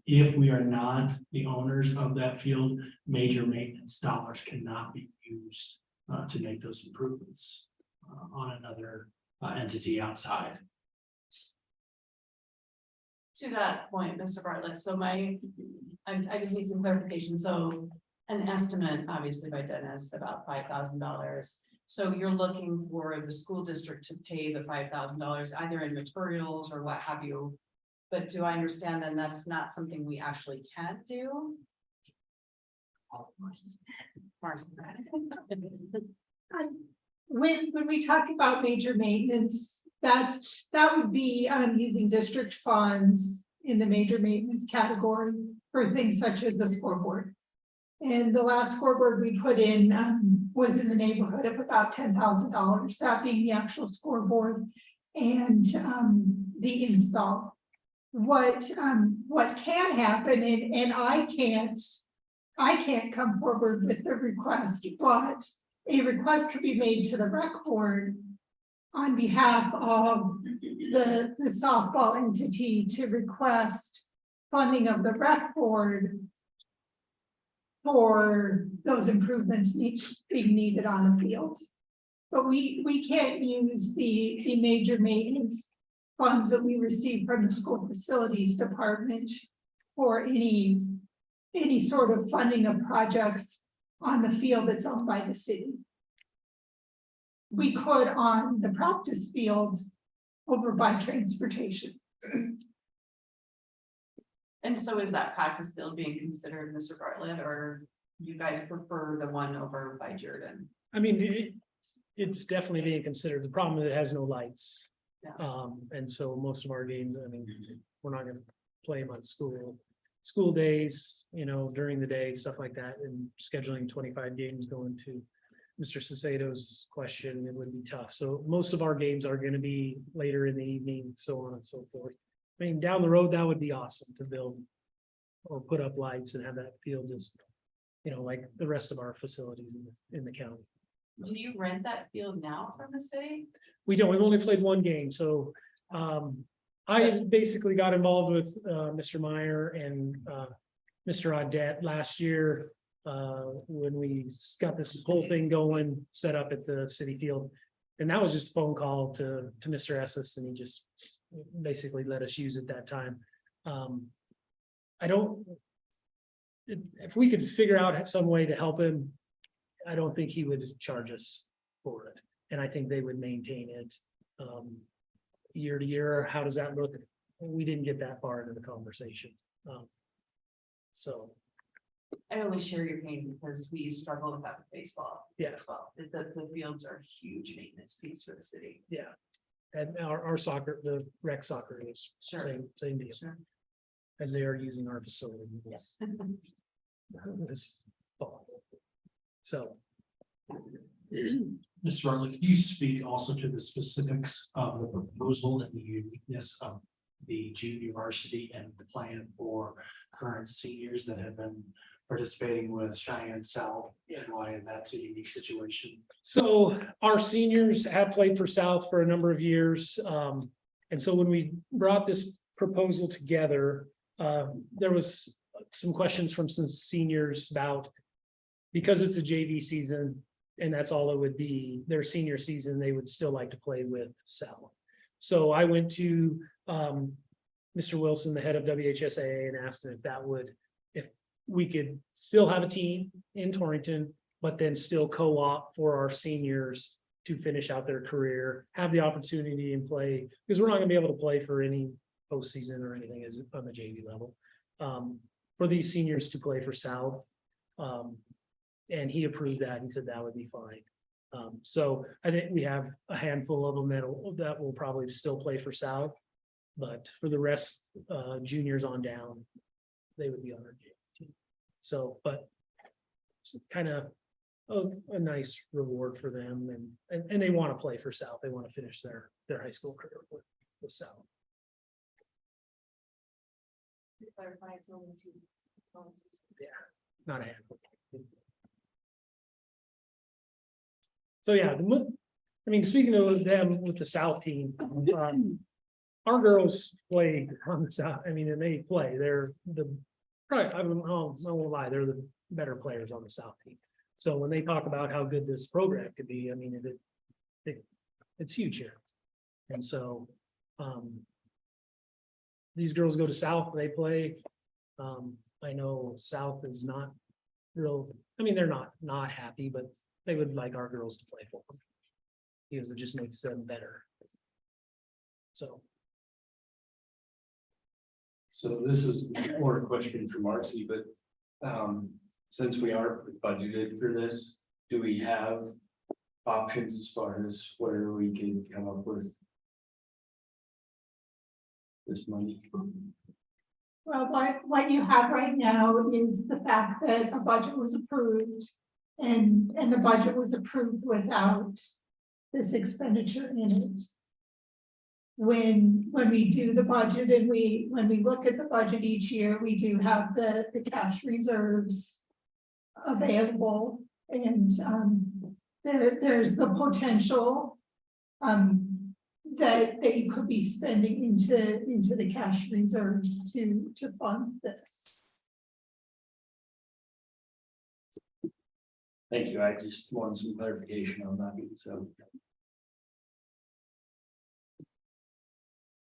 if we are not the owners of that field, major maintenance dollars cannot be used to make those improvements on another entity outside. To that point, Mr. Bartlett, so I just need some clarification. So an estimate, obviously by Dennis, about $5,000. So you're looking for the school district to pay the $5,000 either in materials or what have you. But do I understand then that's not something we actually can do? When we talk about major maintenance, that would be using district funds in the major maintenance category for things such as the scoreboard. And the last scoreboard we put in was in the neighborhood of about $10,000, that being the actual scoreboard and the install. What can happen, and I can't come forward with the request, but a request could be made to the rec board on behalf of the softball entity to request funding of the rec board for those improvements being needed on the field. But we can't use the major maintenance funds that we receive from the school facilities department for any sort of funding of projects on the field that's owned by the city. We could on the practice field over by transportation. And so is that practice field being considered, Mr. Bartlett, or you guys prefer the one over by Jordan? I mean, it's definitely being considered. The problem is it has no lights. Yeah. And so most of our games, I mean, we're not gonna play them on school days, you know, during the day, stuff like that, and scheduling 25 games going to Mr. Ciceto's question, it would be tough. So most of our games are gonna be later in the evening, so on and so forth. I mean, down the road, that would be awesome to build or put up lights and have that field just, you know, like the rest of our facilities in the county. Do you rent that field now from the city? We don't, we've only played one game, so I basically got involved with Mr. Meyer and Mr. Audette last year when we got this whole thing going, set up at the city field. And that was just a phone call to Mr. Esses, and he just basically let us use it that time. I don't, if we could figure out some way to help him, I don't think he would charge us for it. And I think they would maintain it year to year. How does that look? We didn't get that far into the conversation. So. I only share your pain because we struggle with that with baseball. Yeah. As well. The fields are a huge maintenance piece for the city. Yeah. And our soccer, the rec soccer is Sure. same deal. Sure. As they are using our facility. Yes. This fall. So. Mr. Bartlett, could you speak also to the specifics of the proposal and the uniqueness of the junior varsity and the plan for current seniors that have been participating with Cheyenne South and why that's a unique situation? So our seniors have played for South for a number of years. And so when we brought this proposal together, there was some questions from some seniors about, because it's a JV season and that's all it would be, their senior season, they would still like to play with South. So I went to Mr. Wilson, the head of WHSAA, and asked him if that would, if we could still have a team in Torrington, but then still co-op for our seniors to finish out their career, have the opportunity and play, because we're not gonna be able to play for any postseason or anything as on the JV level. For these seniors to play for South. And he approved that. He said that would be fine. So I think we have a handful of them that will probably still play for South. But for the rest, juniors on down, they would be on our team. So, but it's kind of a nice reward for them, and they want to play for South. They want to finish their high school career with South. Yeah, not a handful. So yeah, I mean, speaking of them with the South team, our girls play on the South. I mean, and they play. They're right. I won't lie. They're the better players on the South team. So when they talk about how good this program could be, I mean, it's huge here. And so these girls go to South. They play. I know South is not real. I mean, they're not happy, but they would like our girls to play for them because it just makes them better. So this is more a question for Marcy, but since we are budgeted for this, do we have options as far as where we can come up with this money? Well, what you have right now is the fact that a budget was approved and the budget was approved without this expenditure in it. when we do the budget and when we look at the budget each year, we do have the cash reserves available, and there's the potential that you could be spending into the cash reserves to fund this. Thank you. I just want some clarification on that, so.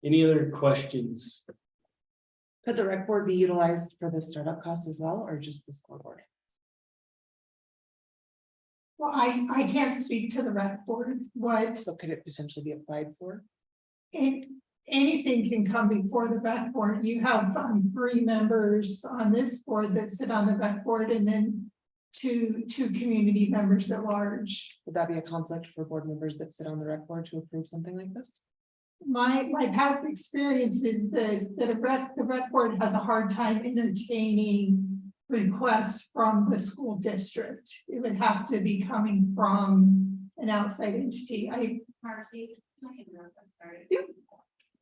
Any other questions? Could the rec board be utilized for the startup costs as well, or just the scoreboard? Well, I can't speak to the rec board, what, So could it potentially be applied for? anything can come before the rec board. You have 3 members on this board that sit on the rec board, and then two community members at large. Would that be a conflict for board members that sit on the rec board to approve something like this? My past experience is that the rec board has a hard time entertaining requests from the school district. It would have to be coming from an outside entity. Marcy, I'm sorry. Yep.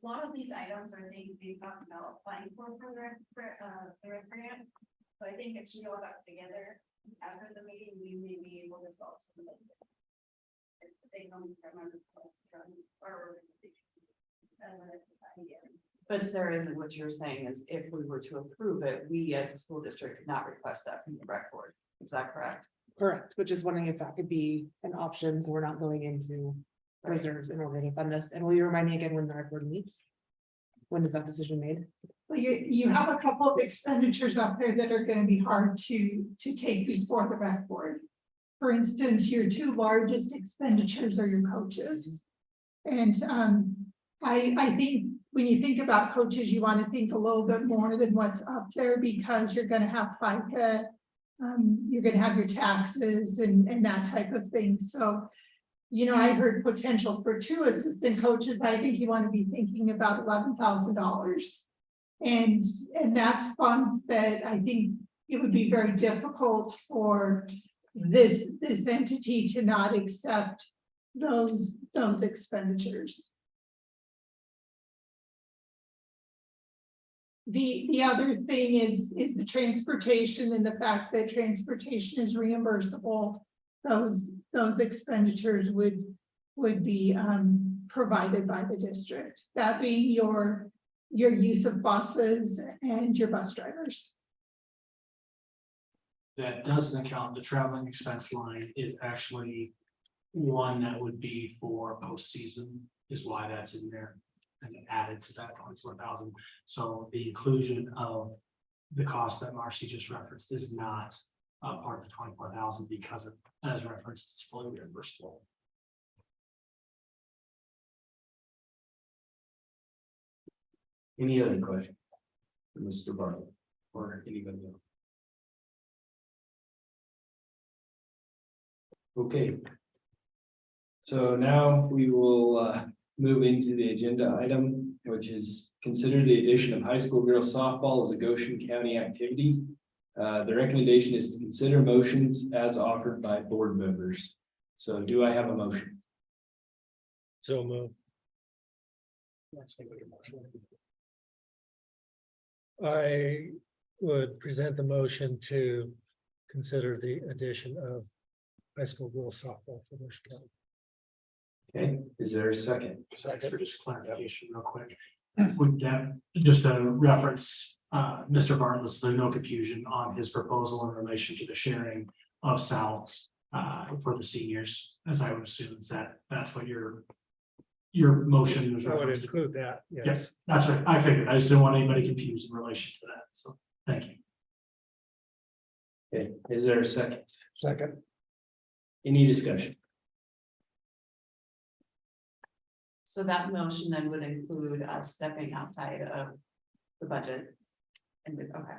A lot of these items are things being talked about applying for the rec grant. So I think if we all got together after the meeting, we may be able to solve some of those. They come from our But Sarah, isn't what you're saying is if we were to approve it, we as a school district could not request that from the rec board. Is that correct? Correct, but just wondering if that could be an option, so we're not going into reserves in order to fund this. And will you remind me again when the rec board meets? When is that decision made? Well, you have a couple of expenditures up there that are gonna be hard to take before the rec board. For instance, your 2 largest expenditures are your coaches. And I think when you think about coaches, you want to think a little bit more than what's up there, because you're gonna have FICA, you're gonna have your taxes and that type of thing. So, you know, I heard potential for 2 assistant coaches, but I think you want to be thinking about $11,000. And that's funds that I think it would be very difficult for this entity to not accept those expenditures. The other thing is the transportation, and the fact that transportation is reimbursable. Those expenditures would be provided by the district. That being your use of buses and your bus drivers. That doesn't account, the traveling expense line is actually one that would be for postseason, is why that's in there. And added to that 24,000. So the inclusion of the cost that Marcy just referenced is not part of the 24,000, because of, as referenced, it's fully reimbursable. Any other questions? For Mr. Bartlett or anybody else? Okay. So now we will move into the agenda item, which is consider the addition of high school girls softball as a Goshen County activity. The recommendation is to consider motions as offered by board members. So do I have a motion? So move. I would present the motion to consider the addition of high school girls softball for Goshen County. Okay, is there a second? Thanks for just clarification real quick. Would that, just a reference, Mr. Bartlett, so there's no confusion on his proposal in relation to the sharing of South for the seniors, as I would assume is that's what your motion was. I would include that, Yes, that's right. I figured. I just didn't want anybody confused in relation to that. So thank you. Okay, is there a second? Second. Any discussion? So that motion then would include us stepping outside of the budget. And okay.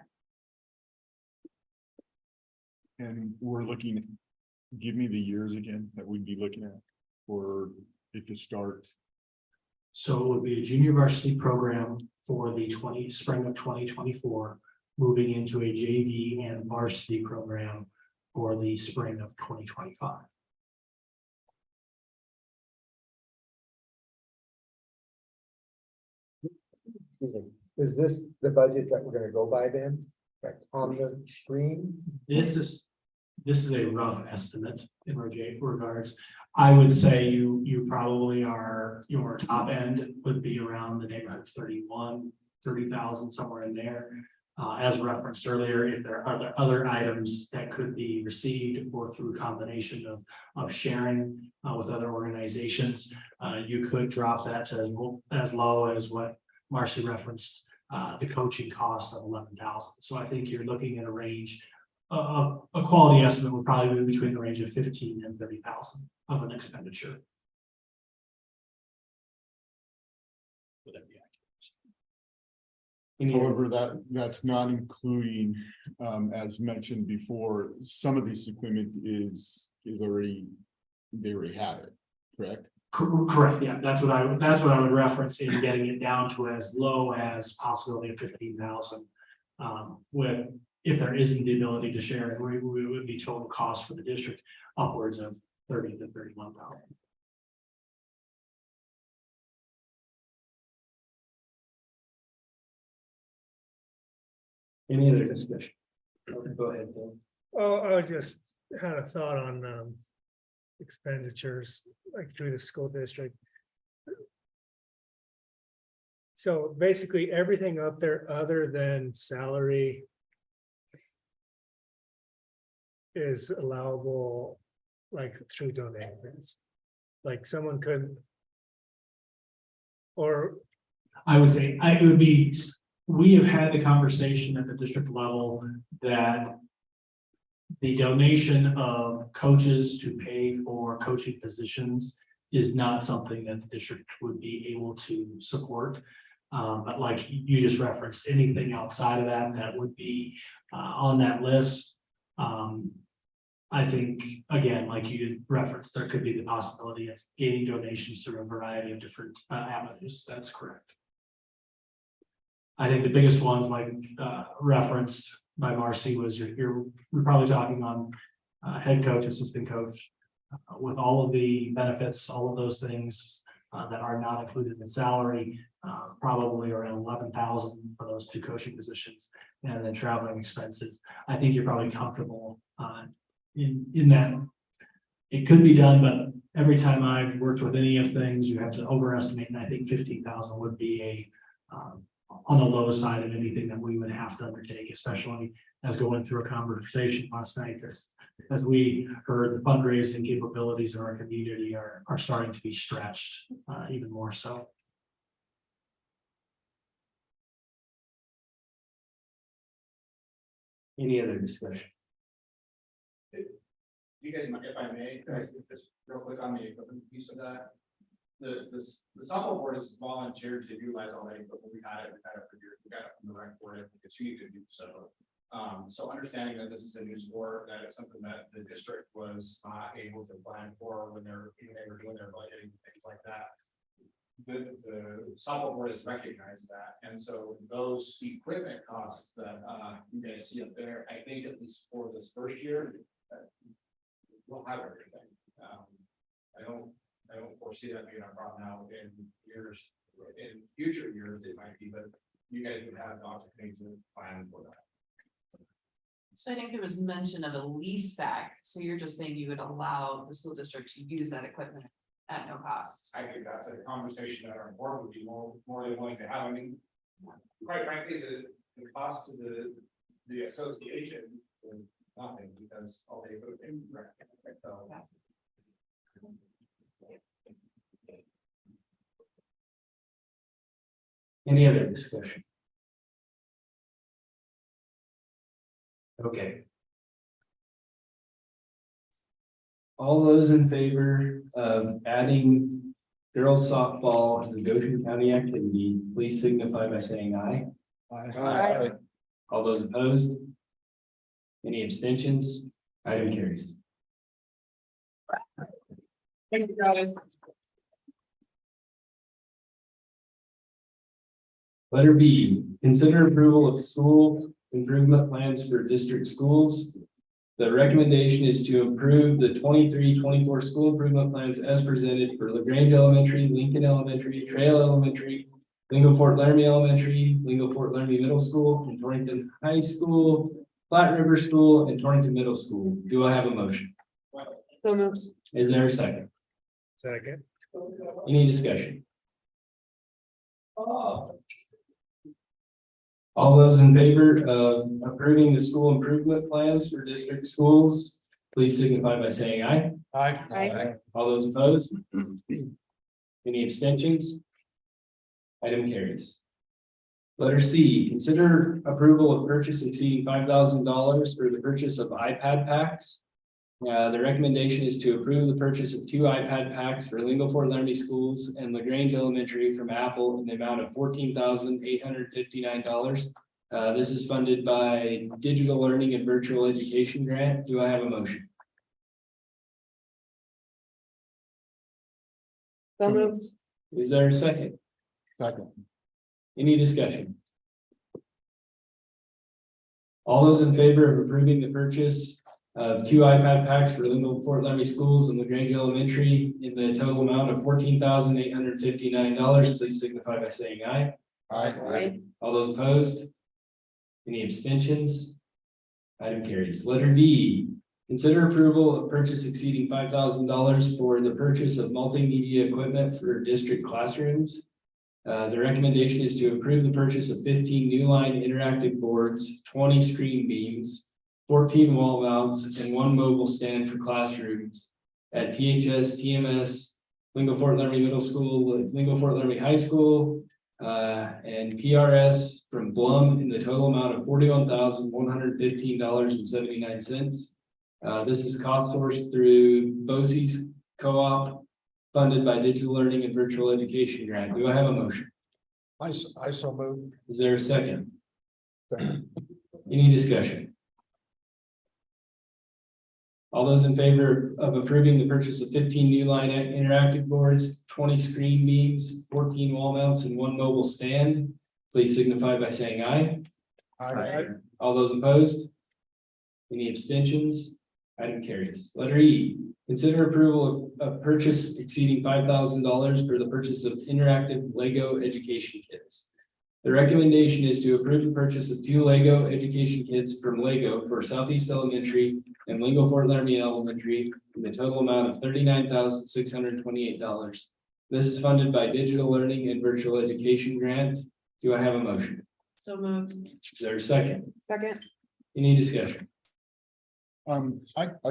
And we're looking, give me the years again that we'd be looking at for it to start. So it would be a junior varsity program for the spring of 2024, moving into a JV and varsity program for the spring of 2025. Is this the budget that we're gonna go by then? That's on the screen? This is a rough estimate in regards. I would say you probably are, your top end would be around the neighborhood of 30,000, somewhere in there. As referenced earlier, if there are other items that could be received or through a combination of sharing with other organizations, you could drop that to as low as what Marcy referenced, the coaching cost of 11,000. So I think you're looking at a range. A quality estimate would probably be between the range of 15 and 30,000 of an expenditure. Would that be accurate? However, that's not including, as mentioned before, some of this equipment is already, they already had it, correct? Correct, yeah, that's what I would reference in getting it down to as low as possibility of 15,000. With, if there isn't the ability to share it, we would be total cost for the district upwards of 30 to 31,000. Any other discussion? Go ahead, Bill. Oh, I just had a thought on expenditures, like through the school district. So basically, everything up there other than salary is allowable, like through donations. Like someone could, or I would say, it would be, we have had the conversation at the district level that the donation of coaches to pay for coaching positions is not something that the district would be able to support. But like you just referenced, anything outside of that would be on that list. I think, again, like you referenced, there could be the possibility of gaining donations through a variety of different avenues. That's correct. I think the biggest ones, like referenced by Marcy, was we're probably talking on head coach, assistant coach, with all of the benefits, all of those things that are not included in salary, probably around 11,000 for those two coaching positions, and then traveling expenses. I think you're probably comfortable in that. It could be done, but every time I've worked with any of things, you have to overestimate, and I think 15,000 would be on the low side of anything that we would have to undertake, especially as going through a conversation last night. As we heard, the fundraising capabilities in our community are starting to be stretched even more so. Any other discussion? You guys, if I may, just real quick on the equipment piece of that. The softball board is volunteered to utilize all that equipment. We've had it for years. We got it from the rec board and we continue to do so. So understanding that this is a new sport, that it's something that the district was not able to plan for when they were doing their budgeting, things like that. The softball board has recognized that, and so those equipment costs that you guys see up there, I think at least for this first year, we'll have everything. I don't foresee that being a problem now in years, in future years, it might be, but you guys would have the opportunity to plan for that. So I think there was mention of a lease back, so you're just saying you would allow the school district to use that equipment at no cost. I think that's a conversation that our board would be more than willing to have. I mean, quite frankly, the cost of the association is nothing because all they put in. Any other discussion? Okay. All those in favor of adding girls softball as a Goshen County activity, please signify by saying aye. Aye. All those opposed? Any abstentions? Item carries. Thank you, guys. Letter B, consider approval of school improvement plans for district schools. The recommendation is to approve the 23-24 school improvement plans as presented for LaGrange Elementary, Lincoln Elementary, Trail Elementary, Lingo Fort Laramie Elementary, Lingo Fort Laramie Middle School, and Torrington High School, Platte River School, and Torrington Middle School. Do I have a motion? So moves. Is there a second? Second. Any discussion? All those in favor of approving the school improvement plans for district schools, please signify by saying aye. Aye. All those opposed? Any abstentions? Item carries. Letter C, consider approval of purchase exceeding $5,000 for the purchase of iPad packs. The recommendation is to approve the purchase of 2 iPad packs for Lingo Fort Laramie Schools and LaGrange Elementary from Apple in the amount of $14,859. This is funded by Digital Learning and Virtual Education Grant. Do I have a motion? So moved. Is there a second? Second. Any discussion? All those in favor of approving the purchase of 2 iPad packs for Lingo Fort Laramie Schools and LaGrange Elementary in the total amount of $14,859, please signify by saying aye. Aye. All those opposed? Any abstentions? Item carries. Letter D, consider approval of purchase exceeding $5,000 for the purchase of multimedia equipment for district classrooms. The recommendation is to approve the purchase of 15 new line interactive boards, 20 screen beams, 14 wall mounts, and 1 mobile stand for classrooms at THS, TMS, Lingo Fort Laramie Middle School, Lingo Fort Laramie High School, and PRS from Blum in the total amount of $41,115.79. This is cost sourced through BOCES co-op, funded by Digital Learning and Virtual Education Grant. Do I have a motion? I so moved. Is there a second? Any discussion? All those in favor of approving the purchase of 15 new line interactive boards, 20 screen beams, 14 wall mounts, and 1 mobile stand, please signify by saying aye. Aye. All those opposed? Any abstentions? Item carries. Letter E, consider approval of purchase exceeding $5,000 for the purchase of interactive Lego education kits. The recommendation is to approve the purchase of 2 Lego education kits from Lego for Southeast Elementary and Lingo Fort Laramie Elementary in the total amount of $39,628. This is funded by Digital Learning and Virtual Education Grant. Do I have a motion? So moved. Is there a second? Second. Any discussion? I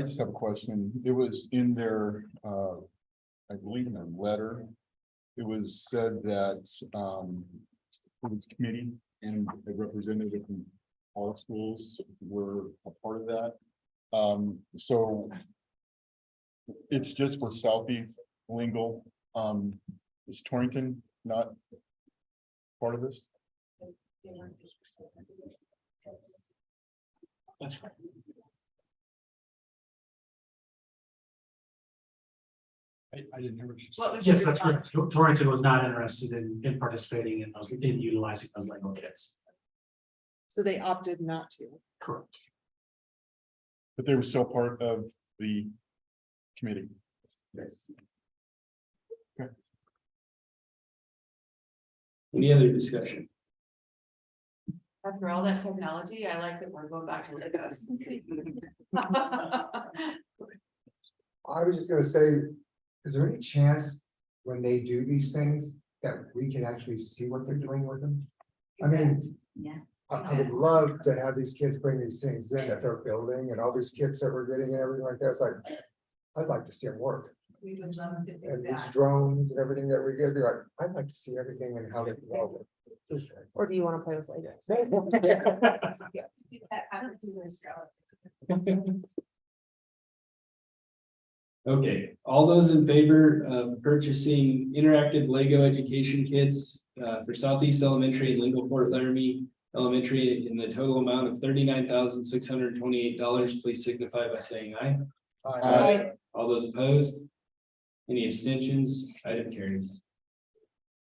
just have a question. It was in their, I believe in their letter. It was said that, it was committee and a representative from all schools were a part of that. So it's just for Southeast Lingo. Is Torrington not part of this? That's right. I didn't hear what you said. What was Yes, your that's response? correct. Torrington was not interested in participating in those, in utilizing those Lego kits. So they opted not to. Correct. But they were still part of the committee. Yes. Okay. Any other discussion? After all that technology, I like that we're going back to Legos. I was just gonna say, is there any chance when they do these things that we can actually see what they're doing with them? I mean, Yeah. I would love to have these kids bring these things in that they're building and all these kits that we're getting and everything like that. It's like, I'd like to see them work. We would love to do And these that. drones and everything that we get, they're like, I'd like to see everything and how they develop it. Or do you want to play with Legos? I don't do this, girl. Okay, all those in favor of purchasing interactive Lego education kits for Southeast Elementary and Lingo Fort Laramie Elementary in the total amount of $39,628, please signify by saying aye. Aye. All those opposed? Any abstentions? Item carries.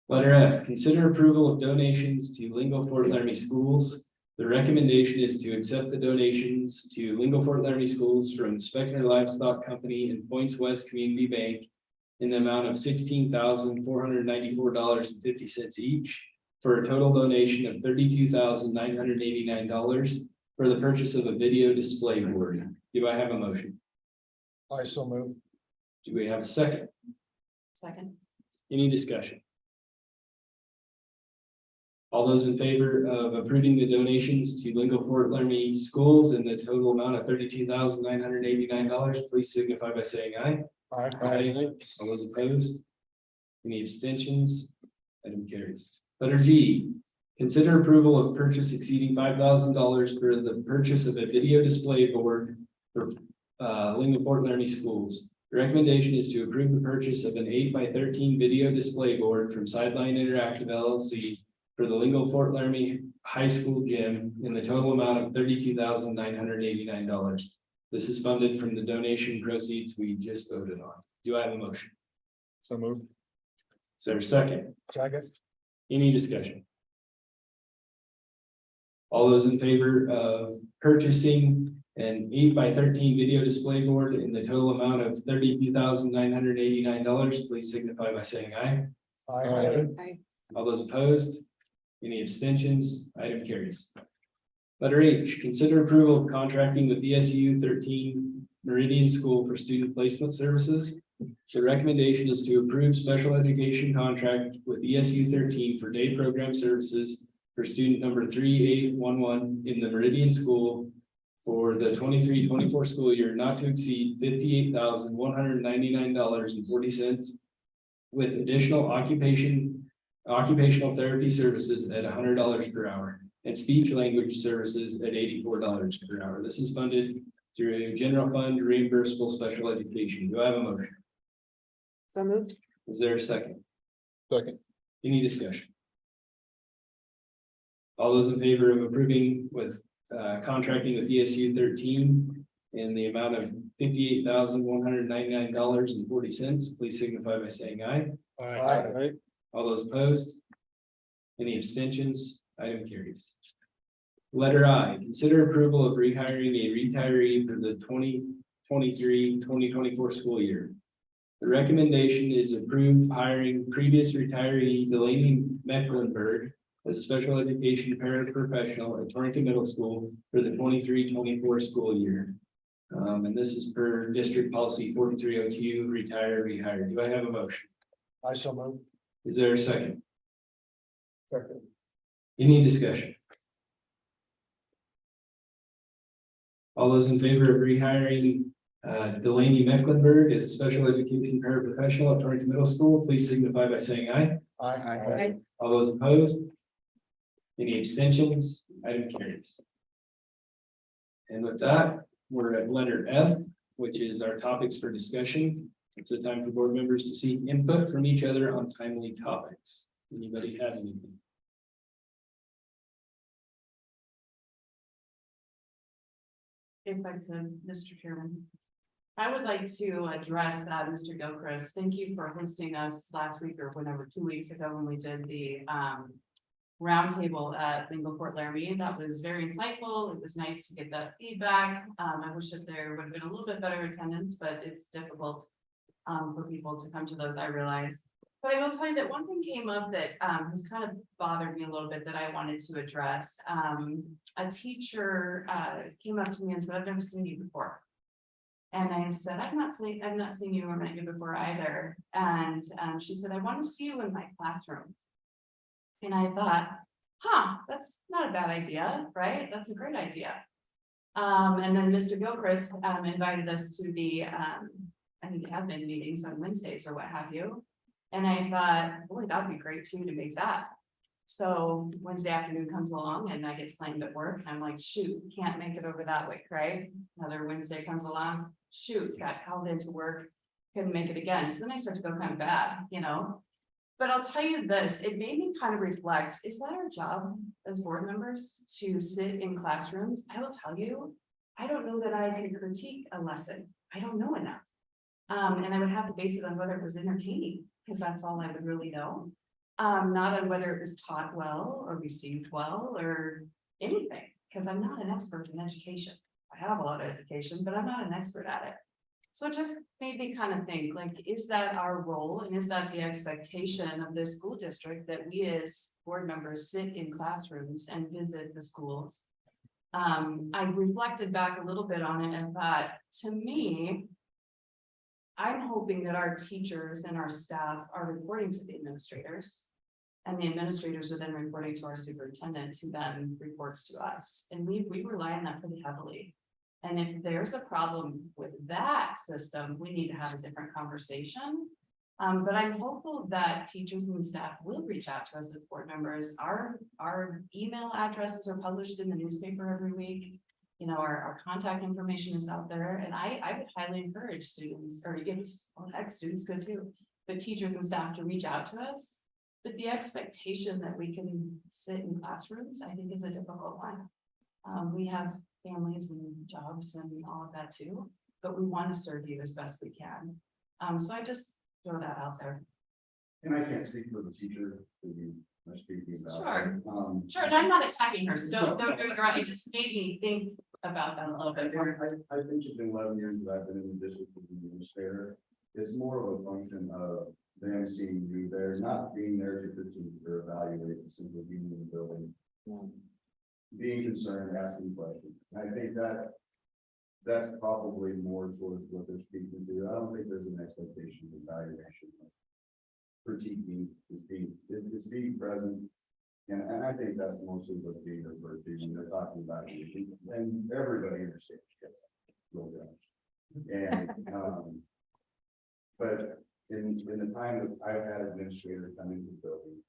Letter F, consider approval of donations to Lingo Fort Laramie Schools. The recommendation is to accept the donations to Lingo Fort Laramie Schools from Spector Livestock Company and Points West Community Bank in the amount of $16,494.50 each. for a total donation of $32,989 for the purchase of a video display board. Do I have a motion? I so move. Do we have a second? Second. Any discussion? All those in favor of approving the donations to Lingo Fort Laramie Schools in the total amount of $32,989, please signify by saying aye. Aye. All those opposed? Any abstentions? Item carries. Letter G, consider approval of purchase exceeding $5,000 for the purchase of a video display board for Lingo Fort Laramie Schools. The recommendation is to approve the purchase of an 8x13 video display board from Sideline Interactive LLC for the Lingo Fort Laramie High School gym in the total amount of $32,989. This is funded from the donation proceeds we just voted on. Do I have a motion? So moved. Is there a second? Second. Any discussion? All those in favor of purchasing an 8x13 video display board in the total amount of $32,989, please signify by saying aye. Aye. All those opposed? Any abstentions? Item carries. Letter H, consider approval of contracting with ESU 13 Meridian School for student placement services. The recommendation is to approve special education contract with ESU 13 for day program services for student number 3811 in the Meridian School for the 23-24 school year, not to exceed $58,199.40 with additional occupational therapy services at $100 per hour and speech language services at $84 per hour. This is funded through general fund reimbursable special education. Do I have a motion? So moved. Is there a second? Second. Any discussion? All those in favor of approving with contracting with ESU 13 in the amount of $58,199.40, please signify by saying aye. Aye. All those opposed? Any abstentions? Item carries. Letter I, consider approval of rehiring a retiree for the 2023-2024 school year. The recommendation is approved hiring previous retiree Delaney Mecklenburg as a special education paraprofessional at Torrington Middle School for the 23-24 school year. And this is per district policy 4302, retire, rehire. Do I have a motion? I so move. Is there a second? Second. Any discussion? All those in favor of rehiring Delaney Mecklenburg as a special education paraprofessional at Torrington Middle School, please signify by saying aye. Aye. All those opposed? Any abstentions? Item carries. And with that, we're at letter F, which is our topics for discussion. It's a time for board members to seek input from each other on timely topics. Anybody have anything? If I could, Mr. Chairman. I would like to address Mr. Gilchrist. Thank you for hosting us last week or whenever, 2 weeks ago when we did the roundtable at Lingo Fort Laramie. That was very insightful. It was nice to get that feedback. I wish that there would have been a little bit better attendance, but it's difficult for people to come to those, I realize. But I will tell you that one thing came up that has kind of bothered me a little bit that I wanted to address. A teacher came up to me and said, "I've never seen you before." And I said, I've not seen you or met you before either. And she said, "I want to see you in my classroom." And I thought, that's not a bad idea, right? That's a great idea. And then Mr. Gilchrist invited us to the I think admin meetings on Wednesdays or what have you. And I thought, boy, that'd be great too to make that. So Wednesday afternoon comes along and I get slammed at work and I'm like, shoot, can't make it over that week, right? Another Wednesday comes along, shoot, got called into work, couldn't make it again. So then I start to go kind of bad, you know? But I'll tell you this, it made me kind of reflect, is that our job as board members to sit in classrooms? I will tell you, I don't know that I can critique a lesson. I don't know enough. And I would have to base it on whether it was entertaining, because that's all I would really know. Not on whether it was taught well or received well or anything, because I'm not an expert in education. I have a lot of education, but I'm not an expert at it. So it just made me kind of think, like, is that our role and is that the expectation of this school district that we as board members sit in classrooms and visit the schools? I reflected back a little bit on it and thought, to me, I'm hoping that our teachers and our staff are reporting to the administrators. And the administrators are then reporting to our superintendent, who then reports to us. And we rely on that pretty heavily. And if there's a problem with that system, we need to have a different conversation. But I'm hopeful that teachers and staff will reach out to us as board members. Our email addresses are published in the newspaper every week. You know, our contact information is out there, and I would highly encourage students, or ex-students could too, but teachers and staff to reach out to us. But the expectation that we can sit in classrooms, I think, is a difficult one. We have families and jobs and all of that too, but we want to serve you as best we can. So I just throw that out there. And I can't speak for the teacher that you are speaking about. Sure. Sure, and I'm not attacking her, so don't get me wrong, it just made me think about that a little bit. I think it's been 11 years that I've been in the district as an administrator. It's more of a function of them seeing you there, not being there to critique or evaluate, but simply being in the building. Being concerned, asking questions. And I think that's probably more towards what they're speaking to. I don't think there's an expectation of evaluation. Critiquing is being present. And I think that's mostly what's being referred to when they're talking about it. And everybody understands. And but in the time that I've had administrators come into the building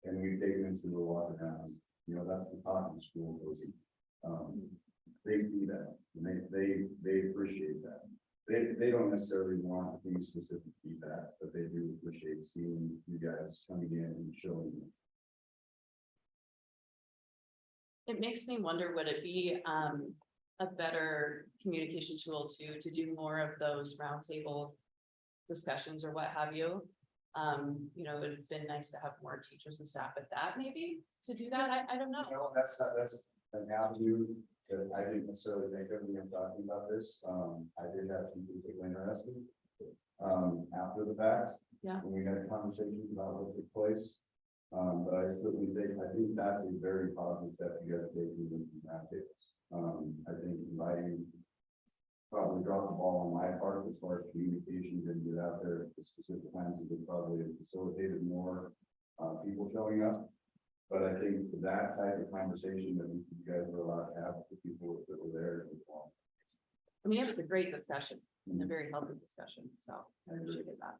and we've taken them to the walk around, you know, that's the talk in the school. They see that and they appreciate that. They don't necessarily want any specific feedback, but they do appreciate seeing you guys coming in and showing them. It makes me wonder, would it be a better communication tool to do more of those roundtable discussions or what have you? You know, it would have been nice to have more teachers and staff at that, maybe to do that. I don't know. No, that's an avenue that I didn't necessarily think of when I'm talking about this. I did have some people that were interested after the fact. Yeah. When we had conversations about what took place. But I certainly think that's a very positive step you guys take even from that case. I think inviting probably dropped the ball on my part as far as communication, didn't get out there at the specific times that they probably have facilitated more people showing up. But I think that type of conversation that you guys were allowed to have with the people that were there. I mean, it was a great discussion and a very healthy discussion, so I appreciated that.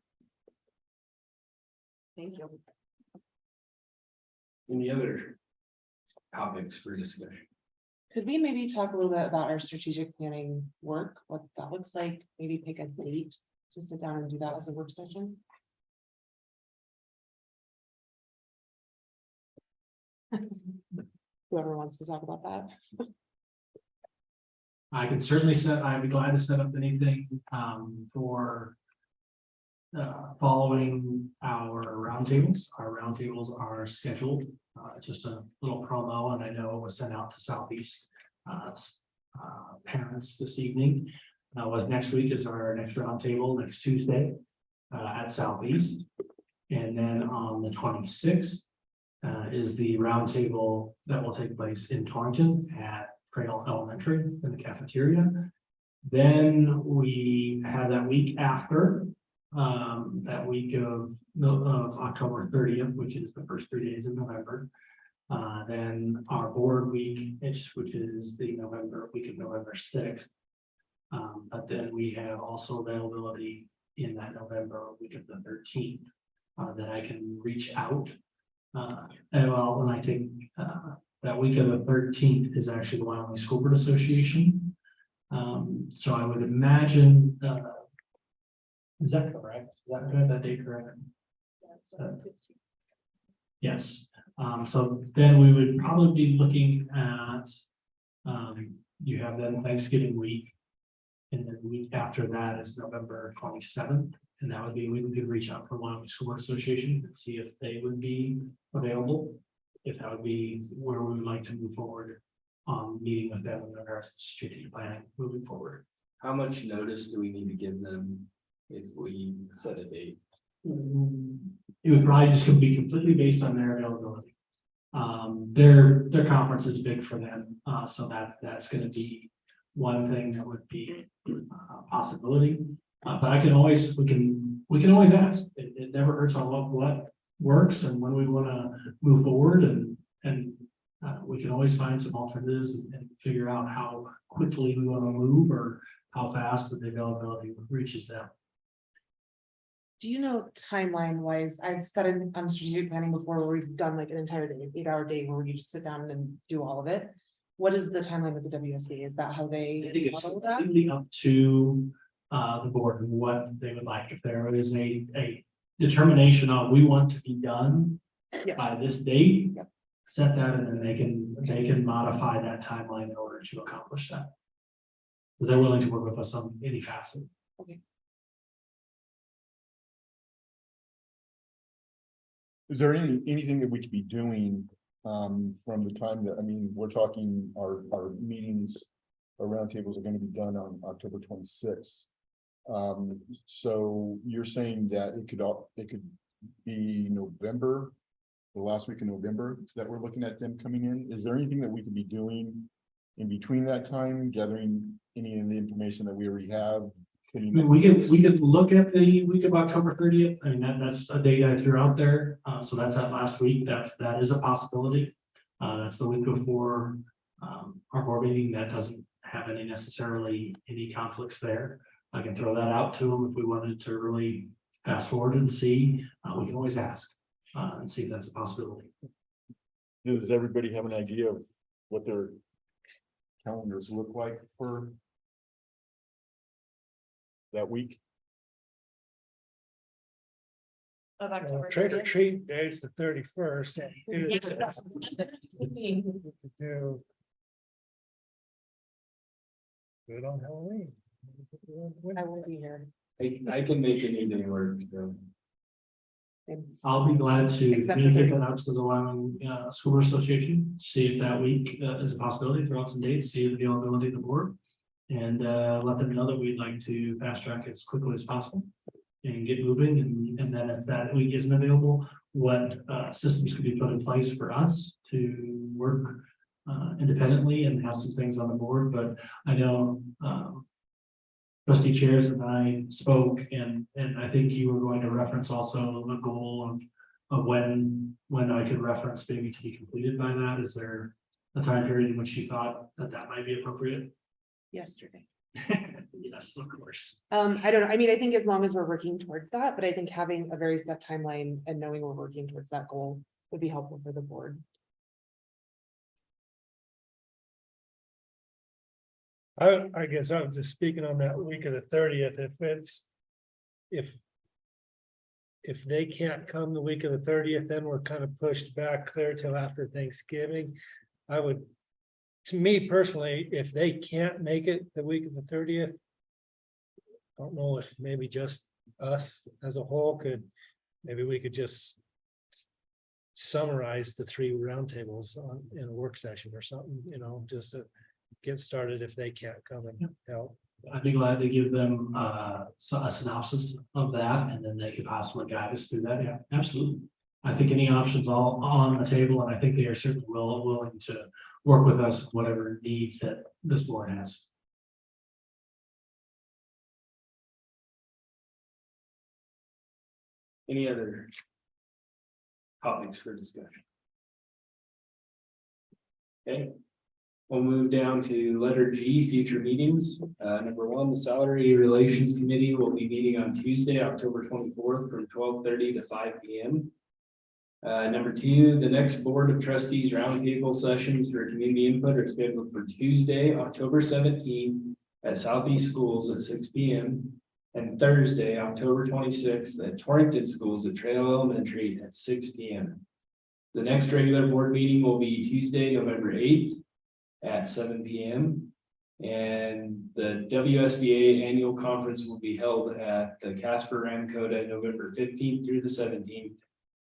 Thank you. Any other topics for discussion? Could we maybe talk a little bit about our strategic planning work, what that looks like, maybe pick a date to sit down and do that as a work session? Whoever wants to talk about that. I can certainly I'd be glad to set up anything for following our roundtables. Our roundtables are scheduled, just a little promo, and I know it was sent out to Southeast parents this evening. Was next week is our next roundtable, next Tuesday at Southeast. And then on the 26th is the roundtable that will take place in Torrington at Trail Elementary in the cafeteria. Then we have that week after, that week of October 30th, which is the first 3 days of November. Then our board week, which is the week of November 6th. But then we have also availability in that November week of the 13th that I can reach out. And well, when I take that week of the 13th is actually the Wyoming School Board Association. So I would imagine, is that correct? Is that good? That date correct? Yes. So then we would probably be looking at, you have then Thanksgiving week. And then the week after that is November 27th. And that would be, we could reach out for Wyoming School Board Association and see if they would be available. If that would be where we would like to move forward on meeting with them in regards to strategic planning moving forward. How much notice do we need to give them if we set a date? It would probably just be completely based on their availability. Their conference is big for them, so that's gonna be one thing that would be a possibility. But we can always ask. It never hurts on what works and when we wanna move forward and we can always find some alternatives and figure out how quickly we wanna move or how fast the availability reaches them. Do you know timeline wise, I've sat in on strategic planning before where we've done like an entire day, 8-hour day where you just sit down and do all of it. What is the timeline with the WSB? Is that how they? I think it's model that? completely up to the board and what they would like. If there is a determination on we want to be done Yes. by this date, Yep. set that and then they can modify that timeline in order to accomplish that. But they're willing to work with us on any facet. Is there anything that we could be doing from the time that, I mean, we're talking our meetings, our roundtables are gonna be done on October 26th. So you're saying that it could be November, the last week in November that we're looking at them coming in. Is there anything that we could be doing in between that time, gathering any of the information that we already have? I mean, we could look at the week of October 30th. I mean, that's a date I threw out there. So that's that last week. That is a possibility. That's the week before our board meeting. That doesn't have necessarily any conflicts there. I can throw that out to them if we wanted to really fast forward and see. We can always ask and see if that's a possibility. Does everybody have an idea of what their calendars look like for that week? Of October Trick or 30th. treat day is the 31st. Good on Halloween. I won't be here. I can make anything work, so. I'll be glad to Except communicate for- that out to the Wyoming School Association, see if that week is a possibility, throw out some dates, see the availability of the board. And let them know that we'd like to fast track as quickly as possible and get moving. And then if that week isn't available, what systems could be put in place for us to work independently and have some things on the board. But I know trustee chairs and I spoke and I think you were going to reference also the goal of when I could reference maybe to be completed by that. Is there a time period in which you thought that might be appropriate? Yesterday. Yes, of course. I don't know. I mean, I think as long as we're working towards that, but I think having a very set timeline and knowing we're working towards that goal would be helpful for the board. I guess I was just speaking on that week of the 30th, if they can't come the week of the 30th, then we're kind of pushed back clear till after Thanksgiving. To me personally, if they can't make it the week of the 30th, I don't know if maybe just us as a whole maybe we could just summarize the 3 roundtables in a work session or something, just to get started if they can't come and help. I'd be glad to give them a synopsis of that and then they could possibly guide us through that. Yeah, absolutely. I think any options all on the table, and I think they are certainly willing to work with us, whatever needs that this board has. Any other topics for discussion? Okay, we'll move down to letter G, future meetings. Number 1, the Salary Relations Committee will be meeting on Tuesday, October 24th from 12:30 to 5 p.m. Number 2, the next Board of Trustees roundtable sessions for community input are scheduled for Tuesday, October 17th at Southeast Schools at 6 p.m. and Thursday, October 26th at Torrington Schools at Trail Elementary at 6 p.m. The next regular board meeting will be Tuesday, November 8th at 7 p.m. And the WSBA annual conference will be held at the Casper Ramcota November 15th through the 17th.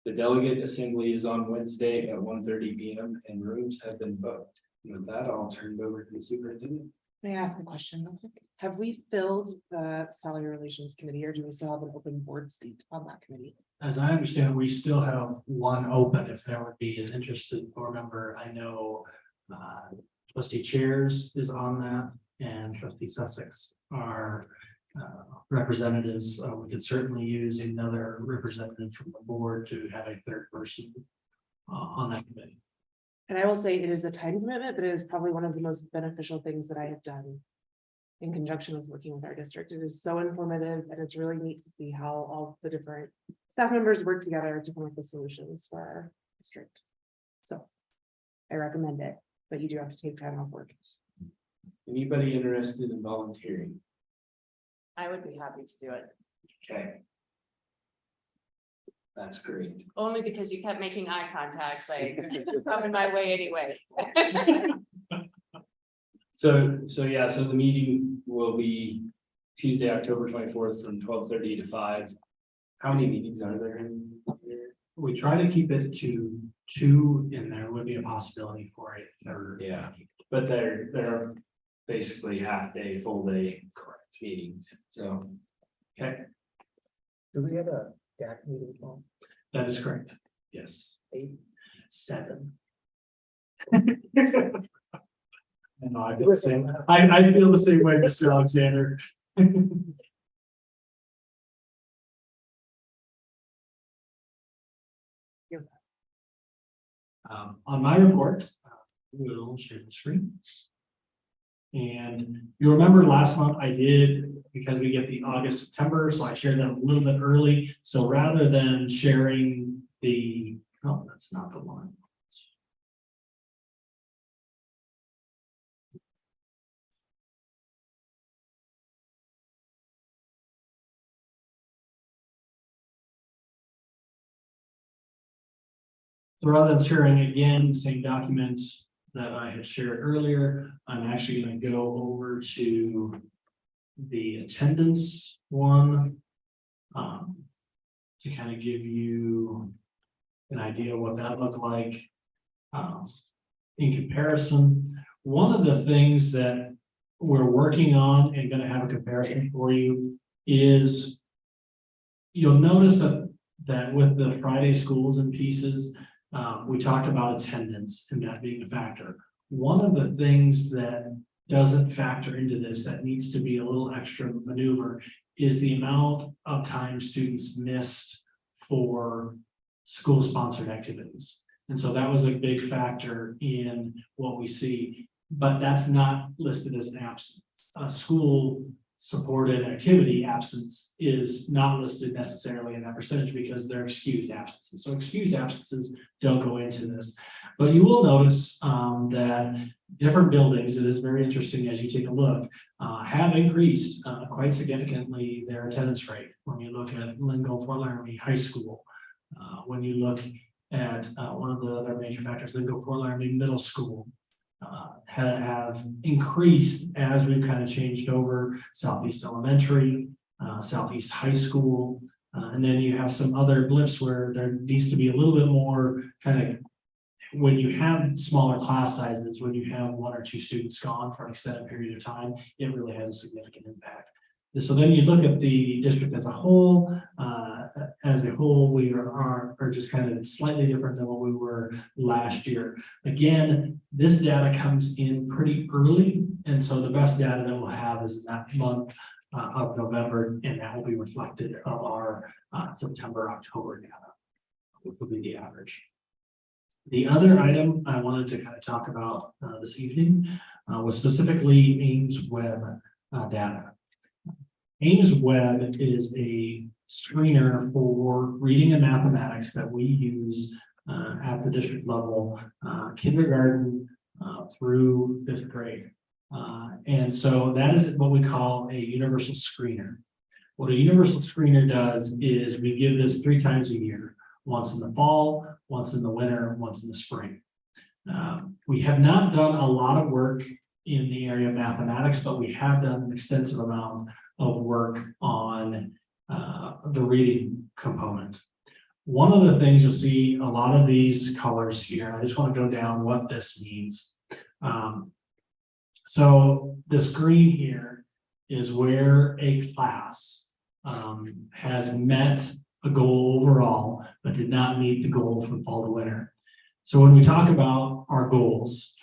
The delegate assembly is on Wednesday at 1:30 p.m. and rooms have been booked. With that, I'll turn it over to the superintendent. May I ask a question real quick? Have we filled the salary relations committee, or do we still have an open board seat on that committee? As I understand, we still have one open if there would be an interested board member. I know trustee Chairs is on that and trustee Sussex are representatives. We could certainly use another representative from the board to have a third person on that committee. And I will say it is a time commitment, but it is probably one of the most beneficial things that I have done in conjunction with working with our district. It is so informative, and it's really neat to see how all the different staff members work together to come up with solutions for our district. So I recommend it, but you do have to take time off work. Anybody interested in volunteering? I would be happy to do it, Okay. That's great. only because you kept making eye contact, like coming my way anyway. So the meeting will be Tuesday, October 24th from 12:30 to 5. How many meetings are there in here? We try to keep it to 2, and there would be a possibility for a third. Yeah, but they're basically half day, full day meetings, so. Okay, Do we have a DAC meeting tomorrow? That is correct. Yes. 8? 7. I feel the same. I feel the same way, Mr. Alexander. On my report, we'll share the screen. And you remember last month I did, because we get the August, September, so I shared that a little bit early. So rather than sharing the, oh, that's not the one. So rather than sharing again, the same documents that I had shared earlier, I'm actually going to go over to the attendance one. To kind of give you an idea of what that looked like. In comparison, one of the things that we're working on and going to have a comparison for you is you'll notice that with the Friday schools and pieces, we talked about attendance and that being a factor. One of the things that doesn't factor into this that needs to be a little extra maneuver is the amount of time students missed for school-sponsored activities. And so that was a big factor in what we see, but that's not listed as an absence. A school-supported activity absence is not listed necessarily in that percentage because they're excused absences. So excused absences don't go into this. But you will notice that different buildings, it is very interesting as you take a look, have increased quite significantly their attendance rate. When you look at Lingo Fort Laramie High School, when you look at one of the other major factors, Lingo Fort Laramie Middle School, have increased as we've kind of changed over Southeast Elementary, Southeast High School, and then you have some other blips where there needs to be a little bit more kind of, when you have smaller class sizes, when you have 1 or 2 students gone for an extended period of time, it really has a significant impact. So then you look at the district as a whole, we are just kind of slightly different than what we were last year. Again, this data comes in pretty early, and so the best data that we'll have is that month of November, and that will be reflected of our September, October data, which will be the average. The other item I wanted to kind of talk about this evening was specifically Ames Web data. Ames Web is a screener for reading and mathematics that we use at the district level, kindergarten through 5th grade. And so that is what we call a universal screener. What a universal screener does is we give this 3 times a year, once in the fall, once in the winter, once in the spring. We have not done a lot of work in the area of mathematics, but we have done an extensive amount of work on the reading component. One of the things you'll see a lot of these colors here, I just want to go down what this means. So this green here is where a class has met a goal overall, but did not meet the goal from fall to winter. So when we talk about our goals,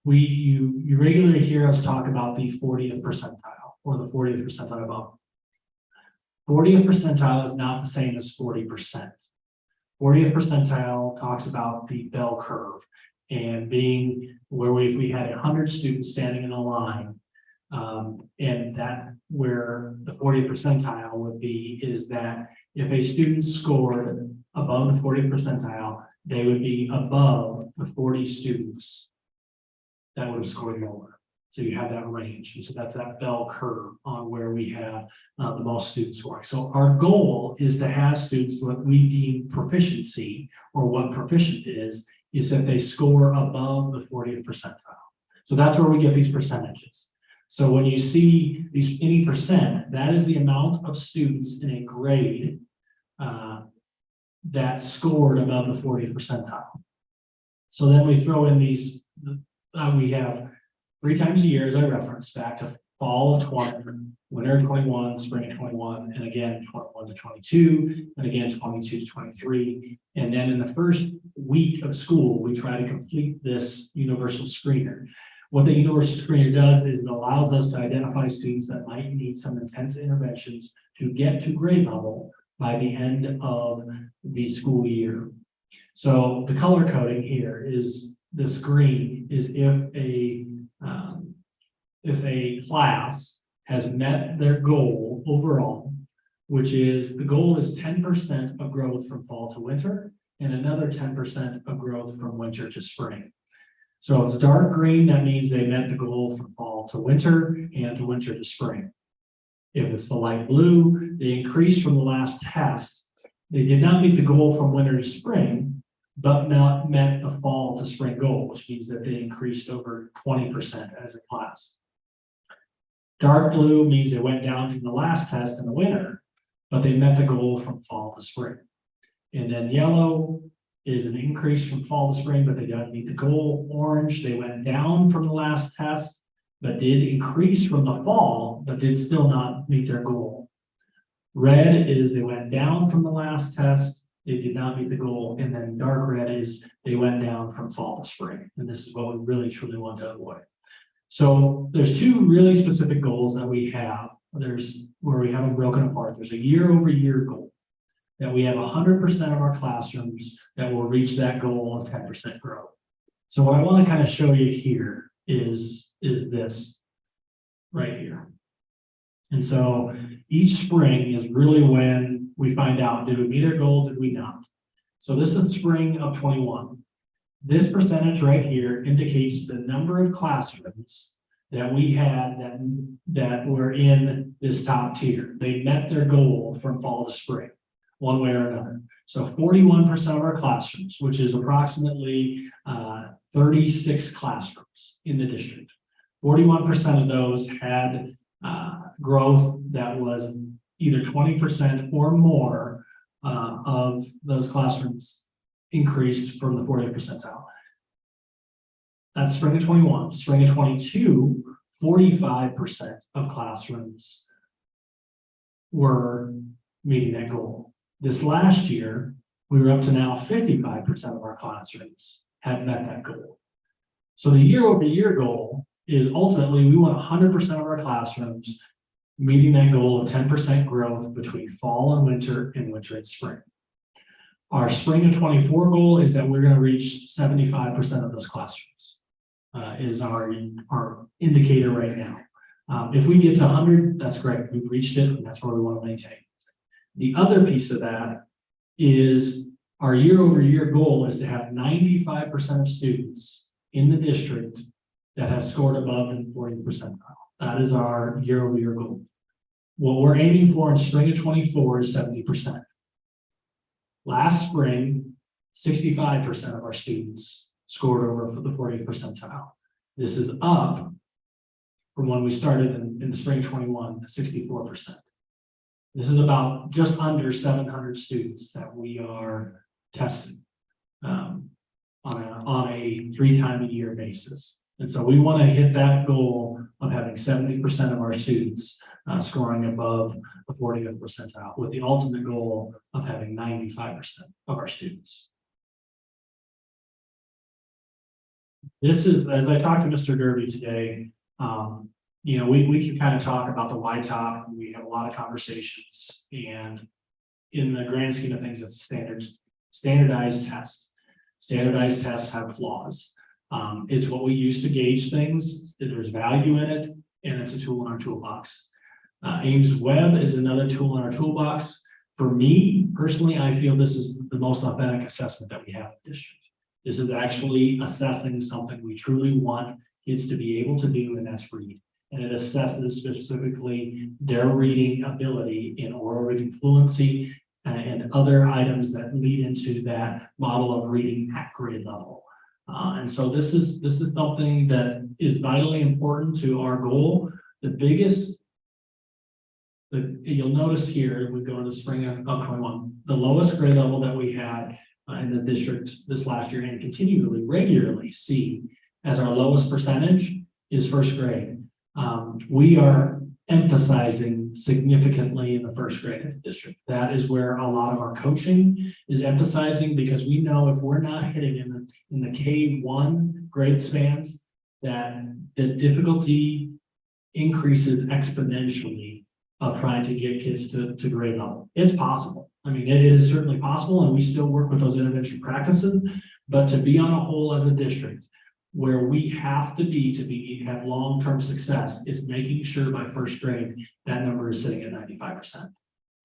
you regularly hear us talk about the 40th percentile or the 40th percentile above. 40th percentile is not the same as 40%. 40th percentile talks about the bell curve and being where if we had 100 students standing in a line, and that where the 40th percentile would be is that if a student scored above the 40th percentile, they would be above the 40 students that would have scored lower. So you have that range. And so that's that bell curve on where we have the most students scoring. So our goal is to have students what we deem proficiency, or what proficient is if they score above the 40th percentile. So that's where we get these percentages. So when you see these any percent, that is the amount of students in a grade that scored above the 40th percentile. So then we throw in these, we have 3 times a year, as I referenced, back to fall of 20, winter of 21, spring of 21, and again 21 to 22, and again 22 to 23. And then in the first week of school, we try to complete this universal screener. What the universal screener does is it allows us to identify students that might need some intense interventions to get to grade level by the end of the school year. So the color coding here is this green is if a class has met their goal overall, which is the goal is 10% of growth from fall to winter and another 10% of growth from winter to spring. So it's dark green, that means they met the goal from fall to winter and to winter to spring. If it's the light blue, they increased from the last test. They did not meet the goal from winter to spring, but not met the fall to spring goal, which means that they increased over 20% as a class. Dark blue means they went down from the last test in the winter, but they met the goal from fall to spring. And then yellow is an increase from fall to spring, but they didn't meet the goal. Orange, they went down from the last test, but did increase from the fall, but did still not meet their goal. Red is they went down from the last test, they did not meet the goal. And then dark red is they went down from fall to spring. And this is what we really truly want to avoid. So there's 2 really specific goals that we have. There's where we have them broken apart. There's a year-over-year goal that we have 100% of our classrooms that will reach that goal of 10% growth. So what I want to kind of show you here is this right here. And so each spring is really when we find out, did we meet our goal, did we not? So this is spring of 21. This percentage right here indicates the number of classrooms that we had that were in this top tier. They met their goal from fall to spring, one way or another. So 41% of our classrooms, which is approximately 36 classrooms in the district. 41% of those had growth that was either 20% or more of those classrooms increased from the 40th percentile. That's spring of 21. Spring of 22, 45% of classrooms were meeting that goal. This last year, we were up to now 55% of our classrooms have met that goal. So the year-over-year goal is ultimately we want 100% of our classrooms meeting that goal of 10% growth between fall and winter and spring. Our spring of 24 goal is that we're going to reach 75% of those classrooms, is our indicator right now. If we get to 100, that's great. We've reached it, and that's where we want to maintain. The other piece of that is our year-over-year goal is to have 95% of students in the district that have scored above the 40th percentile. That is our year-over-year goal. What we're aiming for in spring of 24 is 70%. Last spring, 65% of our students scored over for the 40th percentile. This is up from when we started in the spring of 21 to 64%. This is about just under 700 students that we are testing on a 3 times a year basis. And so we want to hit that goal of having 70% of our students scoring above the 40th percentile, with the ultimate goal of having 95% of our students. This is, as I talked to Mr. Derby today, you know, we can kind of talk about the why top, we have a lot of conversations, and in the grand scheme of things, it's standardized tests. Standardized tests have flaws. It's what we use to gauge things, there's value in it, and it's a tool in our toolbox. Ames Web is another tool in our toolbox. For me, personally, I feel this is the most authentic assessment that we have in the district. This is actually assessing something we truly want kids to be able to do, and that's read. And it assesses specifically their reading ability in oral reading fluency and other items that lead into that model of reading at grade level. And so this is something that is vitally important to our goal. The biggest, you'll notice here, we go into spring of 21, the lowest grade level that we had in the district this last year, and continually regularly see as our lowest percentage is first grade. We are emphasizing significantly in the first grade of the district. That is where a lot of our coaching is emphasizing, because we know if we're not hitting in the K1 grade spans, that the difficulty increases exponentially of trying to get kids to grade level. It's possible. I mean, it is certainly possible, and we still work with those intervention practices, but to be on a whole as a district, where we have to have long-term success, is making sure by first grade that number is sitting at 95%.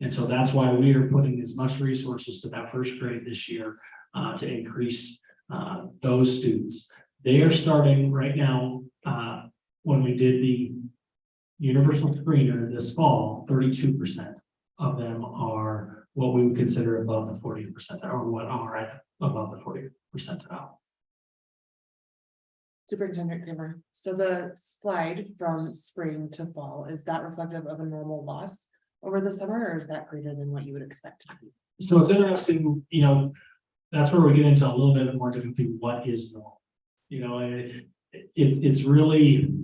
And so that's why we are putting as much resources to that first grade this year to increase those students. They are starting right now, when we did the universal screener this fall, 32% of them are what we would consider above the 40%, or what are at above the 40th percentile. Superintendent Kramer, so the slide from spring to fall, is that reflective of a normal loss over the summer, or is that greater than what you would expect to see? So it's interesting, you know, that's where we get into a little bit more difficulty. What is normal? You know, it's really,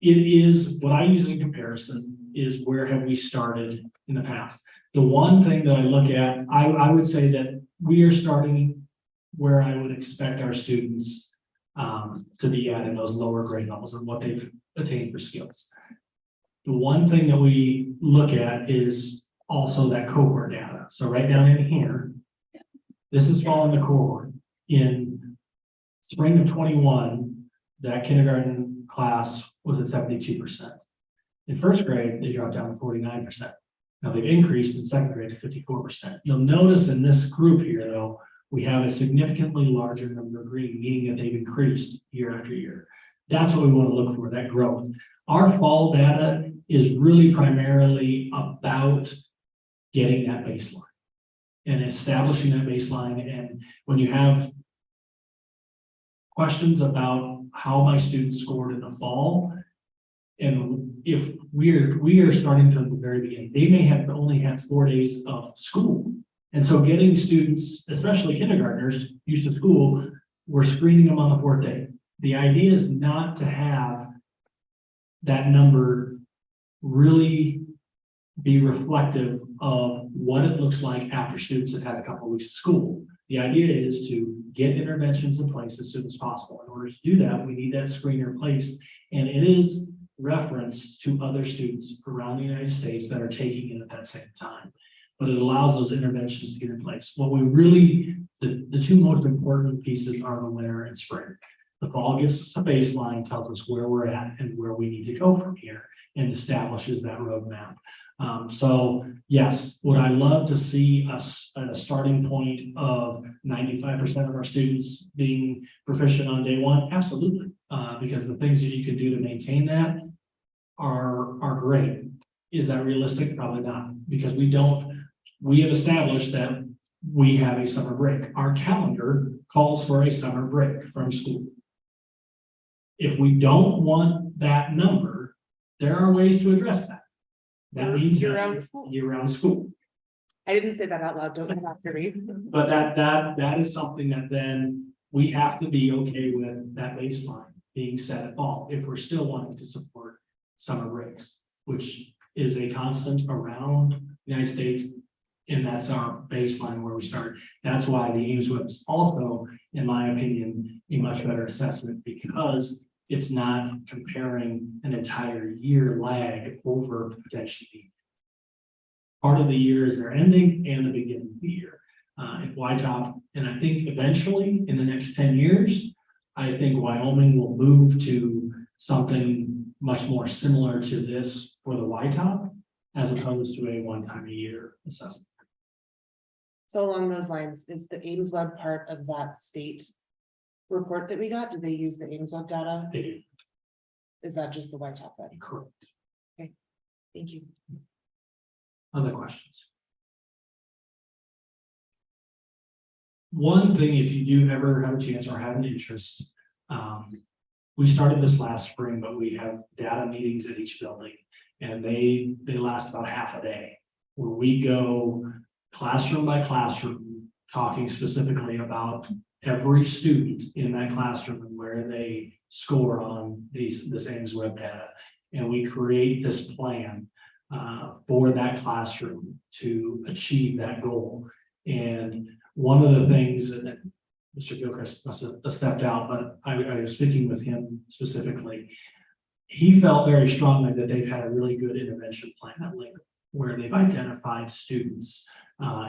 it is what I use in comparison is where have we started in the past. The one thing that I look at, I would say that we are starting where I would expect our students to be at in those lower grade levels and what they've attained for skills. The one thing that we look at is also that cohort data. So right down in here, this is following the cohort. In spring of 21, that kindergarten class was at 72%. In first grade, they dropped down to 49%. Now they've increased in second grade to 54%. You'll notice in this group here, though, we have a significantly larger number of green, meaning that they've increased year after year. That's what we want to look for, that growth. Our fall data is really primarily about getting that baseline and establishing that baseline. And when you have questions about how my students scored in the fall, and if we are starting from the very beginning, they may have only had 4 days of school. And so getting students, especially kindergartners, used to school, we're screening them on the 4th day. The idea is not to have that number really be reflective of what it looks like after students have had a couple of weeks of school. The idea is to get interventions in place as soon as possible. In order to do that, we need that screener placed, and it is referenced to other students around the United States that are taking it at that same time. But it allows those interventions to get in place. What we really, the two most important pieces are the winter and spring. The fall gives us a baseline, tells us where we're at and where we need to go from here, and establishes that roadmap. So yes, would I love to see us at a starting point of 95% of our students being proficient on day one? Absolutely, because the things that you can do to maintain that are great. Is that realistic? Probably not, because we have established that we have a summer break. Our calendar calls for a summer break from school. If we don't want that number, there are ways to address that. That means year-round school. Year-round school. I didn't say that out loud, don't come after me. But that is something that then we have to be okay with that baseline being set at fall if we're still wanting to support summer breaks, which is a constant around the United States. And that's our baseline where we start. That's why the Ames Web is also, in my opinion, a much better assessment because it's not comparing an entire year lag over potentially. Part of the year is their ending and the beginning of the year. If YTOP, and I think eventually in the next 10 years, I think Wyoming will move to something much more similar to this for the YTOP as opposed to a one-time-a-year assessment. So along those lines, is the Ames Web part of that state report that we got? Did they use the Ames Web data? Is that just the YTOP then? Correct. Okay, thank you. Other questions? One thing, if you do ever have a chance or have an interest, we started this last spring, but we have data meetings at each building, and they last about half a day, where we go classroom by classroom, talking specifically about every student in that classroom and where they score on this Ames Web data, and we create this plan for that classroom to achieve that goal. And one of the things that Mr. Gilchrist must have stepped out, but I was speaking with him specifically. He felt very strongly that they've had a really good intervention plan at Lincoln, where they've identified students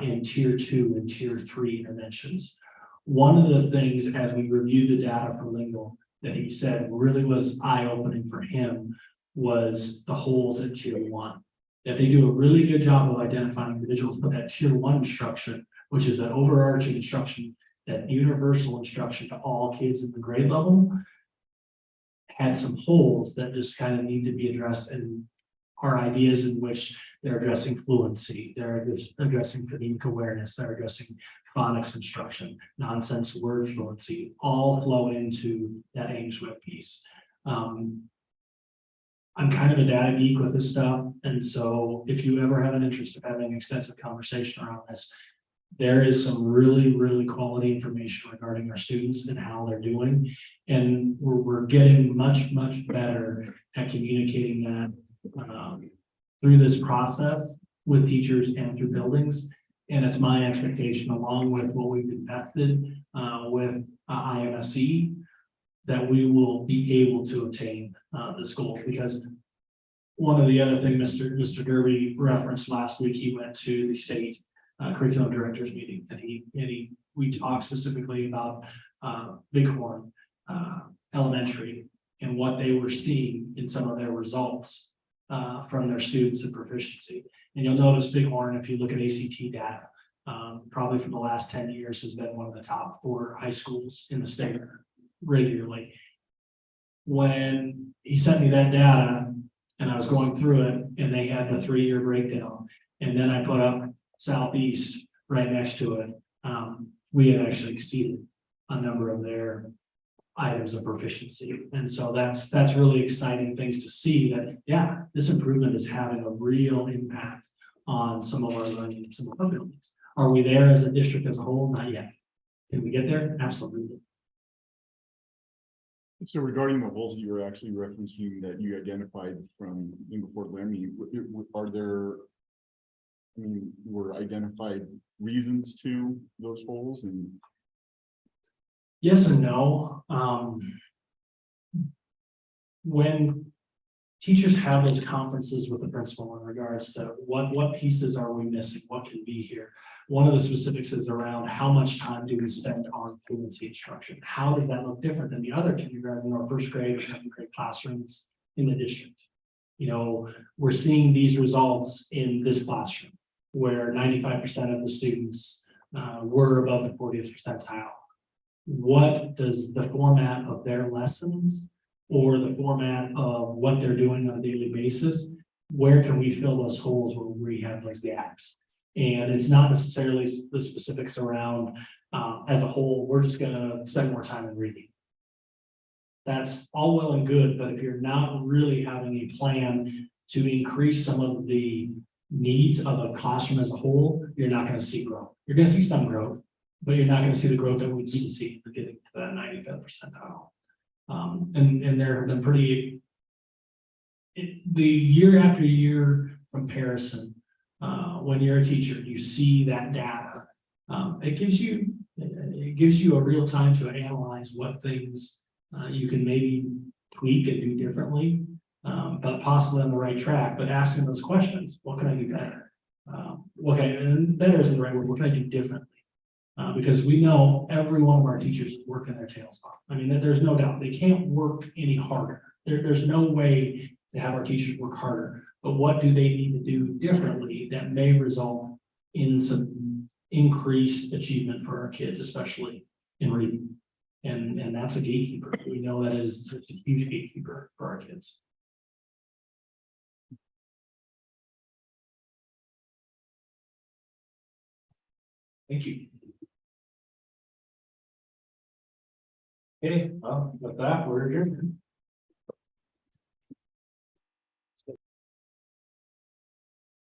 in tier 2 and tier 3 interventions. One of the things as we reviewed the data for Lincoln that he said really was eye-opening for him was the holes at tier 1. That they do a really good job of identifying individuals, but that tier 1 instruction, which is that overarching instruction, that universal instruction to all kids in the grade level, had some holes that just kind of need to be addressed, and are ideas in which they're addressing fluency, they're addressing phonemic awareness, they're addressing phonics instruction, nonsense word fluency, all flow into that Ames Web piece. I'm kind of a data geek with this stuff, and so if you ever have an interest of having an extensive conversation around this, there is some really, really quality information regarding our students and how they're doing. And we're getting much, much better at communicating that through this process with teachers and through buildings. And it's my expectation, along with what we've invested with IMSE, that we will be able to attain this goal. Because one of the other things Mr. Derby referenced last week, he went to the state curriculum directors meeting, and we talked specifically about Bighorn Elementary and what they were seeing in some of their results from their students and proficiency. And you'll notice Bighorn, if you look at ACT data, probably for the last 10 years has been one of the top 4 high schools in the state regularly. When he sent me that data and I was going through it, and they had the 3-year breakdown, and then I put up Southeast right next to it, we had actually exceeded a number of their items of proficiency. And so that's really exciting things to see that, yeah, this improvement is having a real impact on some of our learning and some of our buildings. Are we there as a district as a whole? Not yet. Can we get there? Absolutely. So regarding the holes you were actually referencing that you identified from Fort Laramie, are there, were identified reasons to those holes? And yes and no. When teachers have those conferences with the principal in regards to what pieces are we missing, what can be here, one of the specifics is around how much time do we spend on fluency instruction? How does that look different than the other kindergarten or first grade or second grade classrooms in the district? You know, we're seeing these results in this classroom where 95% of the students were above the 40th percentile. What does the format of their lessons or the format of what they're doing on a daily basis, where can we fill those holes where we have those gaps? And it's not necessarily the specifics around, as a whole, we're just gonna spend more time in reading. That's all well and good, but if you're not really having a plan to increase some of the needs of a classroom as a whole, you're not gonna see growth. You're gonna see some growth, but you're not gonna see the growth that we need to see for getting to that 95th percentile. And there have been pretty. The year after year comparison, when you're a teacher, you see that data. It gives you a real time to analyze what things you can maybe tweak and do differently, but possibly on the right track, but asking those questions, what can I do better? Okay, and better isn't the right word, what can I do differently? Because we know every one of our teachers is working their tails off. I mean, there's no doubt, they can't work any harder. There's no way to have our teachers work harder, but what do they need to do differently that may result in some increased achievement for our kids, especially in reading? And that's a gatekeeper. We know that is a huge gatekeeper for our kids. Thank you. Okay, well, with that, we're adjourned.